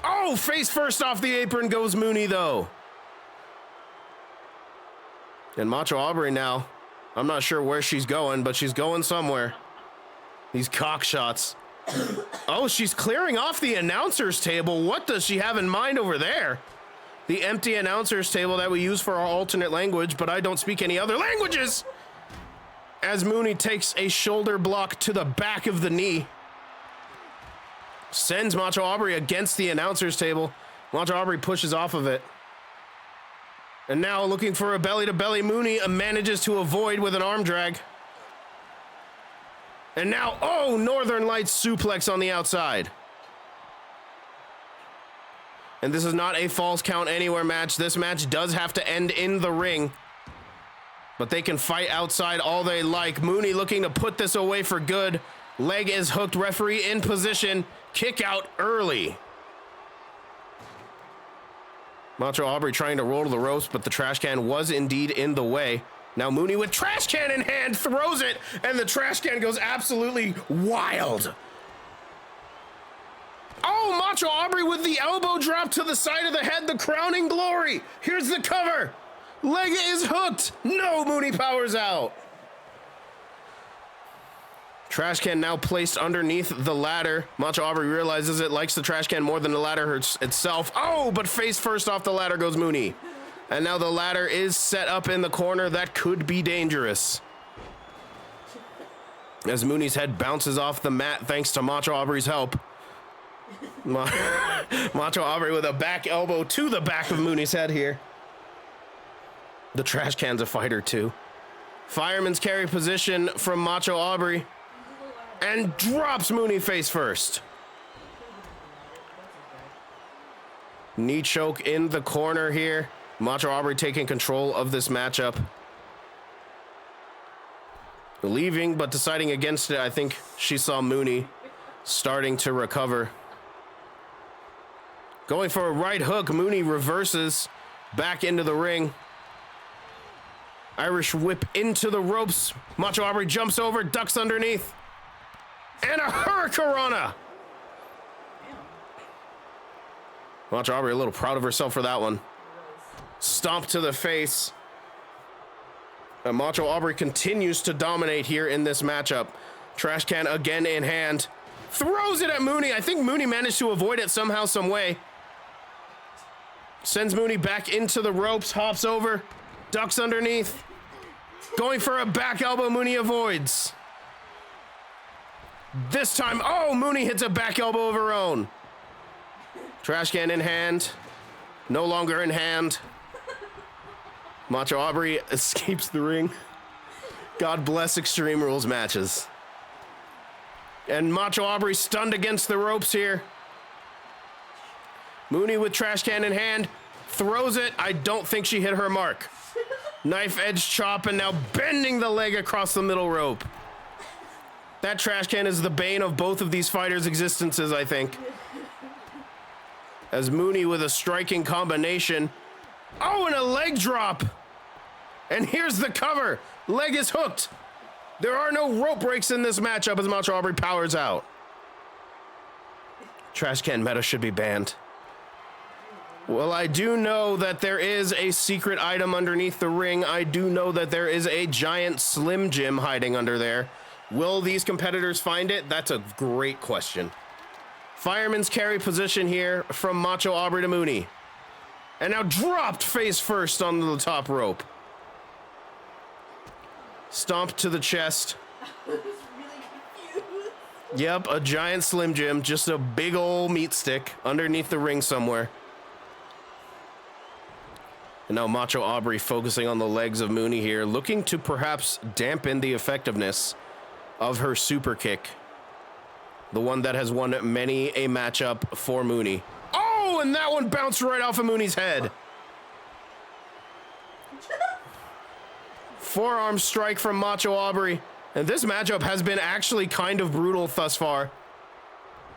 Oh, face first off the apron goes Mooney though. And Macho Aubrey now, I'm not sure where she's going, but she's going somewhere. These cock shots. Oh, she's clearing off the announcer's table. What does she have in mind over there? The empty announcer's table that we use for our alternate language, but I don't speak any other languages. As Mooney takes a shoulder block to the back of the knee. Sends Macho Aubrey against the announcer's table. Macho Aubrey pushes off of it. And now looking for a belly-to-belly, Mooney manages to avoid with an arm drag. And now, oh, Northern Lights suplex on the outside. And this is not a falls count anywhere match. This match does have to end in the ring. But they can fight outside all they like. Mooney looking to put this away for good. Leg is hooked, referee in position. Kick out early. Macho Aubrey trying to roll to the ropes, but the trash can was indeed in the way. Now Mooney with trash can in hand throws it, and the trash can goes absolutely wild. Oh, Macho Aubrey with the elbow drop to the side of the head, the crowning glory. Here's the cover. Leg is hooked. No, Mooney powers out. Trash can now placed underneath the ladder. Macho Aubrey realizes it likes the trash can more than the ladder itself. Oh, but face first off the ladder goes Mooney. And now the ladder is set up in the corner. That could be dangerous. As Mooney's head bounces off the mat thanks to Macho Aubrey's help. Macho Aubrey with a back elbow to the back of Mooney's head here. The trash can's a fighter too. Fireman's carry position from Macho Aubrey. And drops Mooney face first. Knee choke in the corner here. Macho Aubrey taking control of this matchup. Leaving, but deciding against it. I think she saw Mooney starting to recover. Going for a right hook. Mooney reverses back into the ring. Irish whip into the ropes. Macho Aubrey jumps over, ducks underneath. And a hurricanrana. Macho Aubrey a little proud of herself for that one. Stomp to the face. And Macho Aubrey continues to dominate here in this matchup. Trash can again in hand. Throws it at Mooney. I think Mooney managed to avoid it somehow, some way. Sends Mooney back into the ropes. Hops over. Ducks underneath. Going for a back elbow. Mooney avoids. This time, oh, Mooney hits a back elbow of her own. Trash can in hand. No longer in hand. Macho Aubrey escapes the ring. God bless Extreme Rules matches. And Macho Aubrey stunned against the ropes here. Mooney with trash can in hand. Throws it. I don't think she hit her mark. Knife edge chop and now bending the leg across the middle rope. That trash can is the bane of both of these fighters' existences, I think. As Mooney with a striking combination. Oh, and a leg drop. And here's the cover. Leg is hooked. There are no rope breaks in this matchup as Macho Aubrey powers out. Trash can meta should be banned. Well, I do know that there is a secret item underneath the ring. I do know that there is a giant Slim Jim hiding under there. Will these competitors find it? That's a great question. Fireman's carry position here from Macho Aubrey to Mooney. And now dropped face first on the top rope. Stomp to the chest. Yep, a giant Slim Jim, just a big old meat stick underneath the ring somewhere. And now Macho Aubrey focusing on the legs of Mooney here, looking to perhaps dampen the effectiveness of her super kick. The one that has won many a matchup for Mooney. Oh, and that one bounced right off of Mooney's head. Forearm strike from Macho Aubrey. And this matchup has been actually kind of brutal thus far.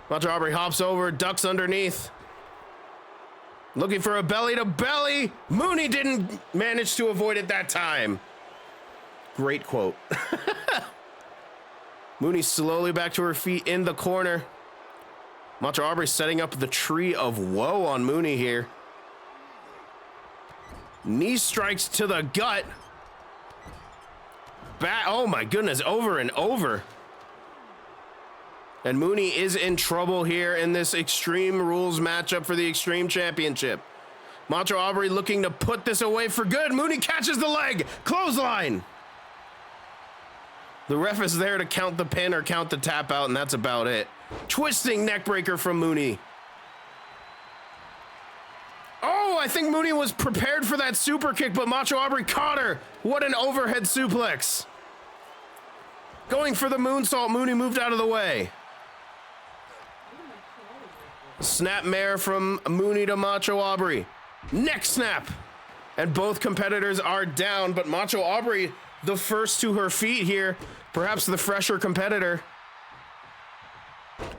Macho Aubrey hops over, ducks underneath. Looking for a belly to belly. Mooney didn't manage to avoid it that time. Great quote. Mooney slowly back to her feet in the corner. Macho Aubrey setting up the tree of woe on Mooney here. Knee strikes to the gut. Back, oh my goodness, over and over. And Mooney is in trouble here in this Extreme Rules matchup for the Extreme Championship. Macho Aubrey looking to put this away for good. Mooney catches the leg. Clothesline. The ref is there to count the pin or count the tap out, and that's about it. Twisting neckbreaker from Mooney. Oh, I think Mooney was prepared for that super kick, but Macho Aubrey caught her. What an overhead suplex. Going for the moonsault, Mooney moved out of the way. Snapmare from Mooney to Macho Aubrey. Neck snap. And both competitors are down, but Macho Aubrey, the first to her feet here, perhaps the fresher competitor.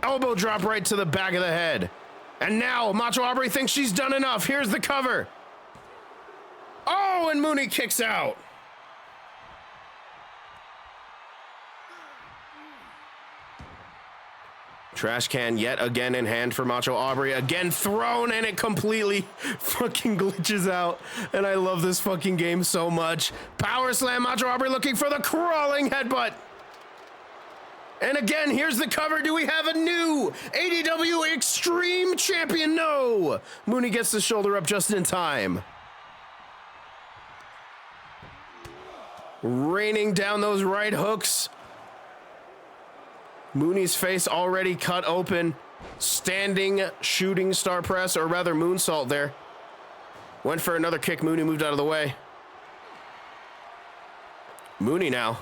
Elbow drop right to the back of the head. And now Macho Aubrey thinks she's done enough. Here's the cover. Oh, and Mooney kicks out. Trash can yet again in hand for Macho Aubrey. Again thrown, and it completely fucking glitches out. And I love this fucking game so much. Power slam, Macho Aubrey looking for the crawling headbutt. And again, here's the cover. Do we have a new ADW Extreme Champion? No. Mooney gets the shoulder up just in time. Raining down those right hooks. Mooney's face already cut open. Standing shooting star press, or rather moonsault there. Went for another kick. Mooney moved out of the way. Mooney now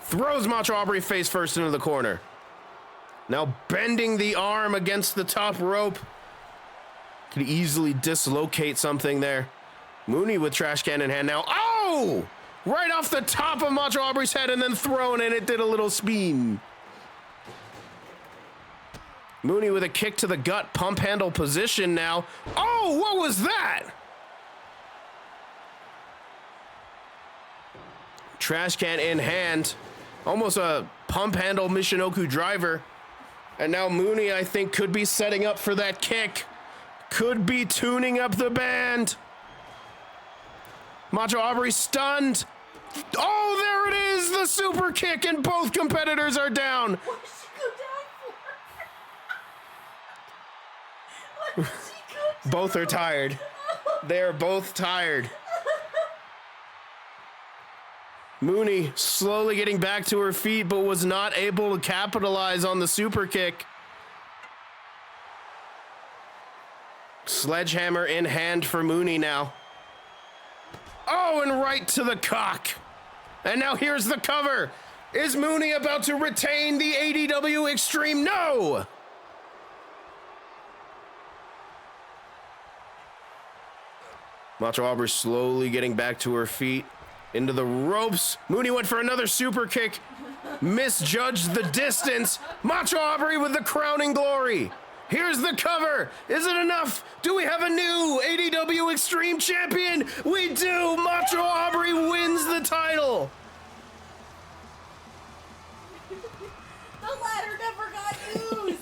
throws Macho Aubrey face first into the corner. Now bending the arm against the top rope. Could easily dislocate something there. Mooney with trash can in hand now. Oh! Right off the top of Macho Aubrey's head and then thrown, and it did a little spin. Mooney with a kick to the gut, pump handle position now. Oh, what was that? Trash can in hand. Almost a pump handle Michinoku driver. And now Mooney, I think, could be setting up for that kick. Could be tuning up the band. Macho Aubrey stunned. Oh, there it is, the super kick, and both competitors are down. What did she go down for? What did she go down? Both are tired. They're both tired. Mooney slowly getting back to her feet, but was not able to capitalize on the super kick. Sledgehammer in hand for Mooney now. Oh, and right to the cock. And now here's the cover. Is Mooney about to retain the ADW Extreme? No! Macho Aubrey slowly getting back to her feet. Into the ropes. Mooney went for another super kick. Misjudged the distance. Macho Aubrey with the crowning glory. Here's the cover. Is it enough? Do we have a new ADW Extreme Champion? We do. Macho Aubrey wins the title. The ladder never got used.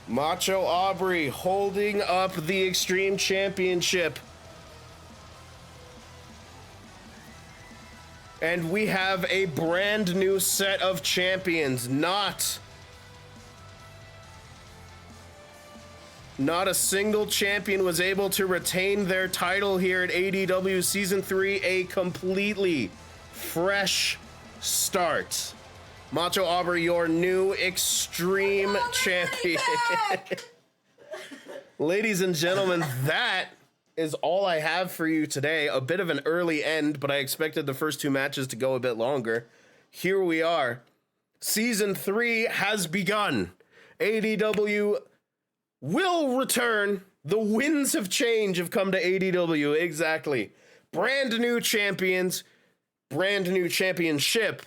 Macho Aubrey holding up the Extreme Championship. And we have a brand new set of champions. Not a single champion was able to retain their title here at ADW Season 3. A completely fresh start. Macho Aubrey, your new Extreme Champion. Ladies and gentlemen, that is all I have for you today. A bit of an early end, but I expected the first two matches to go a bit longer. Here we are. Season 3 has begun. ADW will return. The winds of change have come to ADW. Exactly. Brand new champions. brand new championship,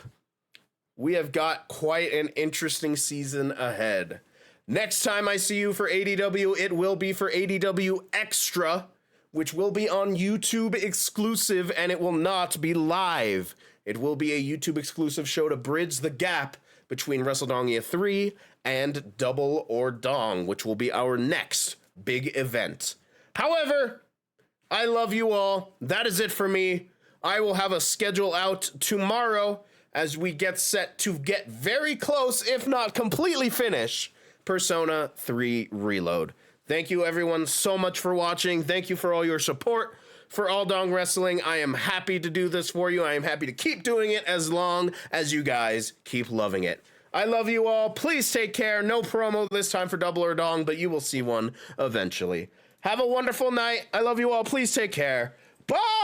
we have got quite an interesting season ahead. Next time I see you for ADW, it will be for ADW Extra, which will be on YouTube exclusive, and it will not be live. It will be a YouTube exclusive show to bridge the gap between Wrestledongia 3 and Double or Dong, which will be our next big event. However, I love you all. That is it for me. I will have a schedule out tomorrow as we get set to get very close, if not completely finish, Persona 3 Reload. Thank you everyone so much for watching. Thank you for all your support for All Dong Wrestling. I am happy to do this for you. I am happy to keep doing it as long as you guys keep loving it. I love you all. Please take care. No promo this time for Double or Dong, but you will see one eventually. Have a wonderful night. I love you all. Please take care. Bye!